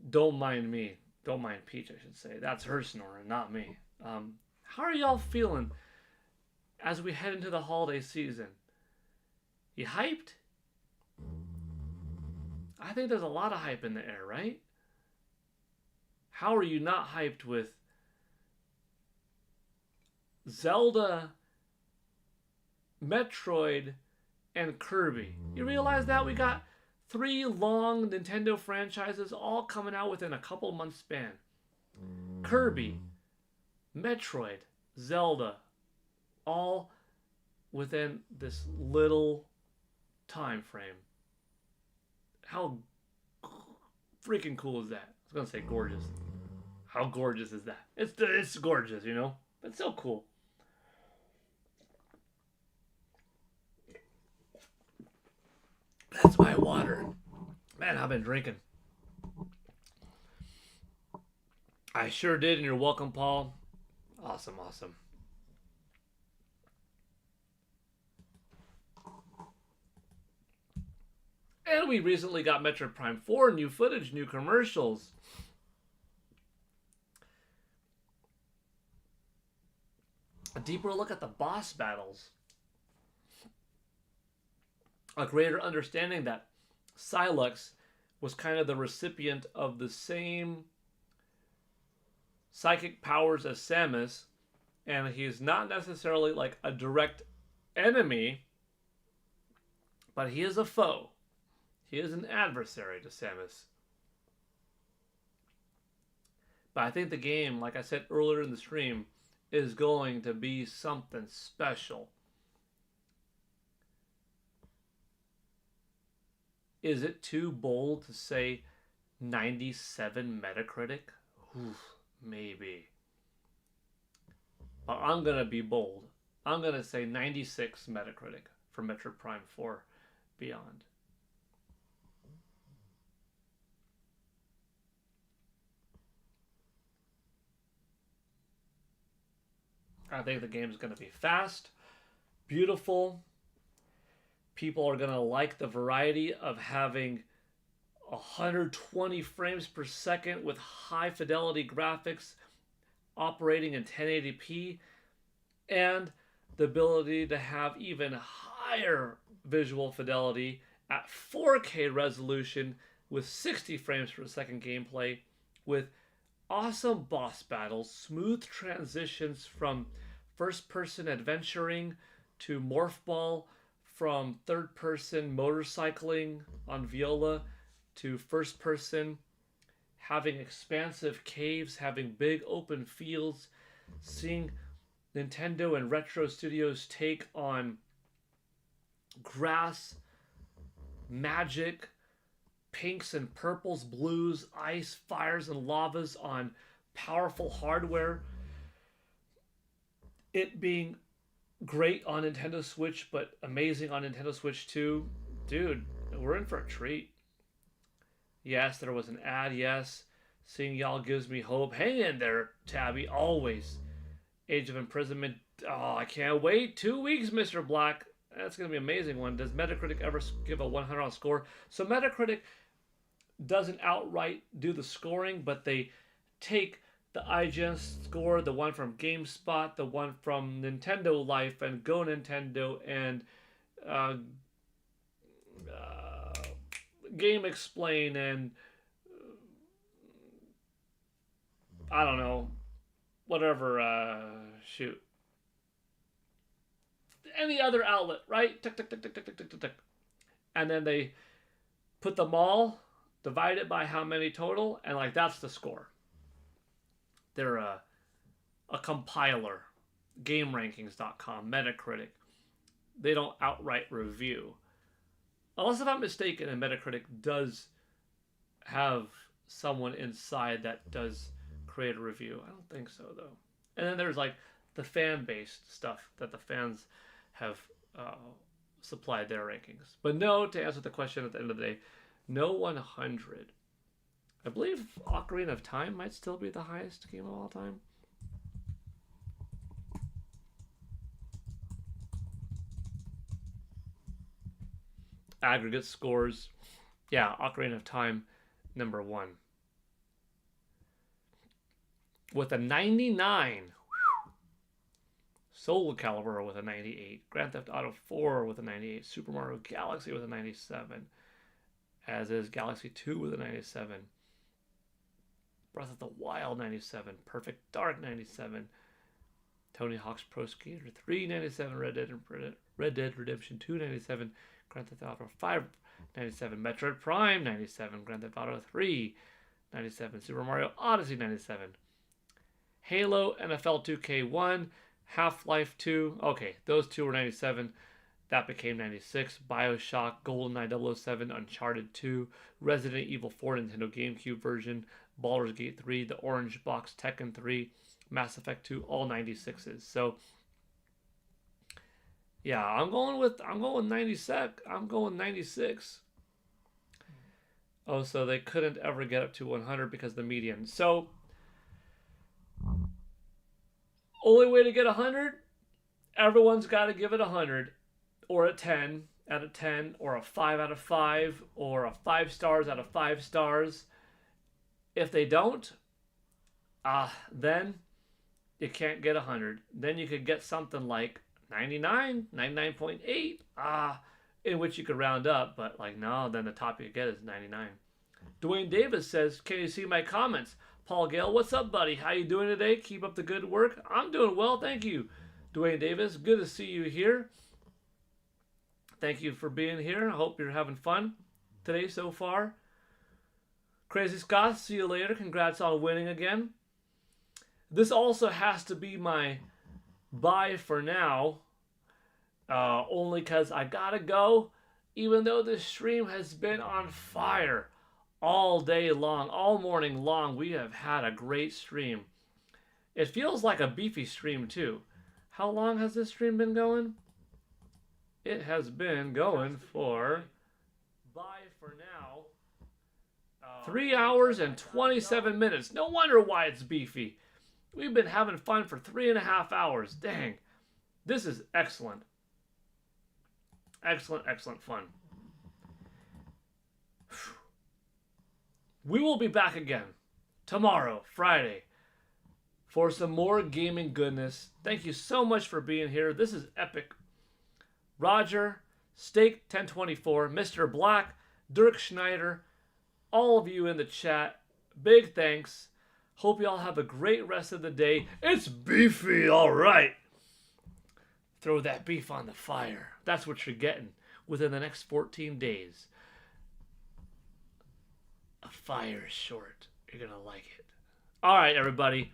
Don't mind me. Don't mind Peach, I should say. That's her snoring, not me. How are y'all feeling as we head into the holiday season? You hyped? I think there's a lot of hype in the air, right? How are you not hyped with Zelda, Metroid, and Kirby? You realize that we got 3 long Nintendo franchises all coming out within a couple months span. Kirby, Metroid, Zelda, all within this little time frame. How freaking cool is that? I was gonna say gorgeous. How gorgeous is that? It's gorgeous, you know? It's so cool. That's my water. Man, I've been drinking. I sure did, and you're welcome, Paul. Awesome, awesome. And we recently got Metroid Prime 4, new footage, new commercials. A deeper look at the boss battles. A greater understanding that Silux was kind of the recipient of the same psychic powers as Samus, and he's not necessarily like a direct enemy, but he is a foe. He is an adversary to Samus. But I think the game, like I said earlier in the stream, is going to be something special. Is it too bold to say 97 Metacritic? Oof, maybe. But I'm going to be bold. I'm going to say 96 Metacritic for Metroid Prime 4 Beyond. I think the game's going to be fast, beautiful. People are going to like the variety of having 120 frames per second with high fidelity graphics operating in 1080p, and the ability to have even higher visual fidelity at 4K resolution with 60 frames per second gameplay, with awesome boss battles, smooth transitions from first-person adventuring to Morph Ball, from third-person motorcycling on Viola to first-person, having expansive caves, having big open fields, seeing Nintendo and Retro Studios take on grass, magic, pinks and purples, blues, ice, fires, and lavas on powerful hardware. It being great on Nintendo Switch, but amazing on Nintendo Switch 2. Dude, we're in for a treat. Yes, there was an ad, yes. Seeing y'all gives me hope. Hang in there, Tabby, always. Age of Imprisonment. Oh, I can't wait. 2 weeks, Mr. Black. That's going to be an amazing one. Does Metacritic ever give a 100 on score? So Metacritic doesn't outright do the scoring, but they take the IGN score, the one from GameSpot, the one from Nintendo Life and Go Nintendo, and Game Explain, and I don't know, whatever, shoot. Any other outlet, right? Tick, tick, tick, tick, tick, tick, tick, tick, tick. And then they put them all, divide it by how many total, and like that's the score. They're a compiler. GameRankings.com, Metacritic. They don't outright review. Unless if I'm mistaken, and Metacritic does have someone inside that does create a review. I don't think so, though. And then there's like the fan-based stuff that the fans have supplied their rankings. But no, to answer the question at the end of the day, no 100. I believe Ocarina of Time might still be the highest game of all time. Aggregate scores. Yeah, Ocarina of Time, number 1. With a 99. Soul Calibur with a 98. Grand Theft Auto 4 with a 98. Super Mario Galaxy with a 97. As is Galaxy 2 with a 97. Breath of the Wild 97. Perfect Dark 97. Tony Hawk's Pro Skater 3 97. Red Dead Redemption 2 97. Grand Theft Auto 5 97. Metroid Prime 97. Grand Theft Auto 3 97. Super Mario Odyssey 97. Halo, NFL 2K1, Half-Life 2. Okay, those two were 97. That became 96. BioShock, GoldenEye 007, Uncharted 2, Resident Evil 4 Nintendo GameCube version, Baldur's Gate 3, The Orange Box, Tekken 3, Mass Effect 2, all 96s. So yeah, I'm going 96. I'm going 96. Oh, so they couldn't ever get up to 100 because of the median. So only way to get 100, everyone's got to give it 100, or a 10 out of 10, or a 5 out of 5, or a 5 stars out of 5 stars. If they don't, then you can't get 100. Then you could get something like 99, 99.8, in which you could round up, but like no, then the top you get is 99. Dwayne Davis says, can you see my comments? Paul Gale, what's up, buddy? How you doing today? Keep up the good work. I'm doing well, thank you. Dwayne Davis, good to see you here. Thank you for being here. I hope you're having fun today so far. Crazy Scott, see you later. Congrats on winning again. This also has to be my bye for now. Only because I gotta go. Even though this stream has been on fire all day long, all morning long, we have had a great stream. It feels like a beefy stream too. How long has this stream been going? It has been going for, bye for now, 3 hours and 27 minutes. No wonder why it's beefy. We've been having fun for 3.5 hours. Dang. This is excellent. Excellent, excellent fun. We will be back again tomorrow, Friday, for some more gaming goodness. Thank you so much for being here. This is epic. Roger, Steak 1024, Mr. Black, Dirk Schneider, all of you in the chat, big thanks. Hope you all have a great rest of the day. It's beefy, all right. Throw that beef on the fire. That's what you're getting within the next 14 days. A fire short. You're going to like it. All right, everybody.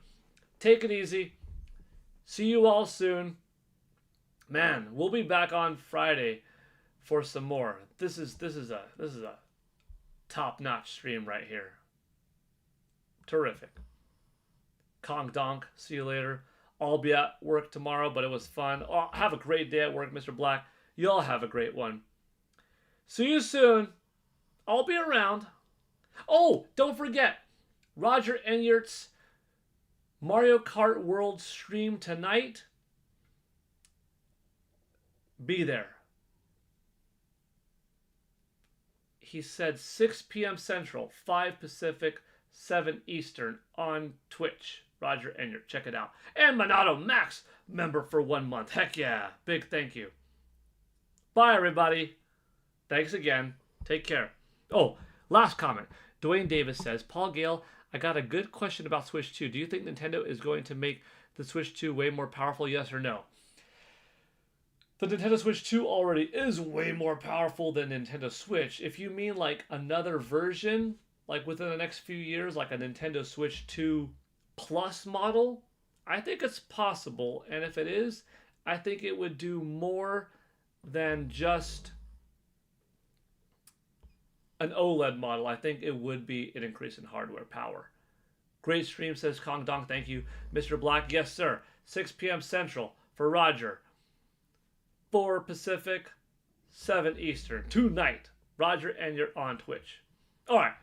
Take it easy. See you all soon. Man, we'll be back on Friday for some more. This is a top-notch stream right here. Terrific. Kong Donk, see you later. I'll be at work tomorrow, but it was fun. Oh, have a great day at work, Mr. Black. You all have a great one. See you soon. I'll be around. Oh, don't forget, Roger Enyart's Mario Kart World stream tonight. Be there. He said 6 p.m. Central, 5 Pacific, 7 Eastern on Twitch. Roger Enyart, check it out. And Monado Max, member for 1 month. Heck yeah. Big thank you. Bye, everybody. Thanks again. Take care. Oh, last comment. Dwayne Davis says, Paul Gale, I got a good question about Switch 2. Do you think Nintendo is going to make the Switch 2 way more powerful, yes or no? The Nintendo Switch 2 already is way more powerful than Nintendo Switch. If you mean like another version, like within the next few years, like a Nintendo Switch 2 Plus model, I think it's possible. And if it is, I think it would do more than just an OLED model. I think it would be an increase in hardware power. Great stream, says Kong Dong. Thank you. Mr. Black, yes, sir. 6 p.m. Central for Roger. 4 Pacific, 7 Eastern. Tonight. Roger and you're on Twitch. All right.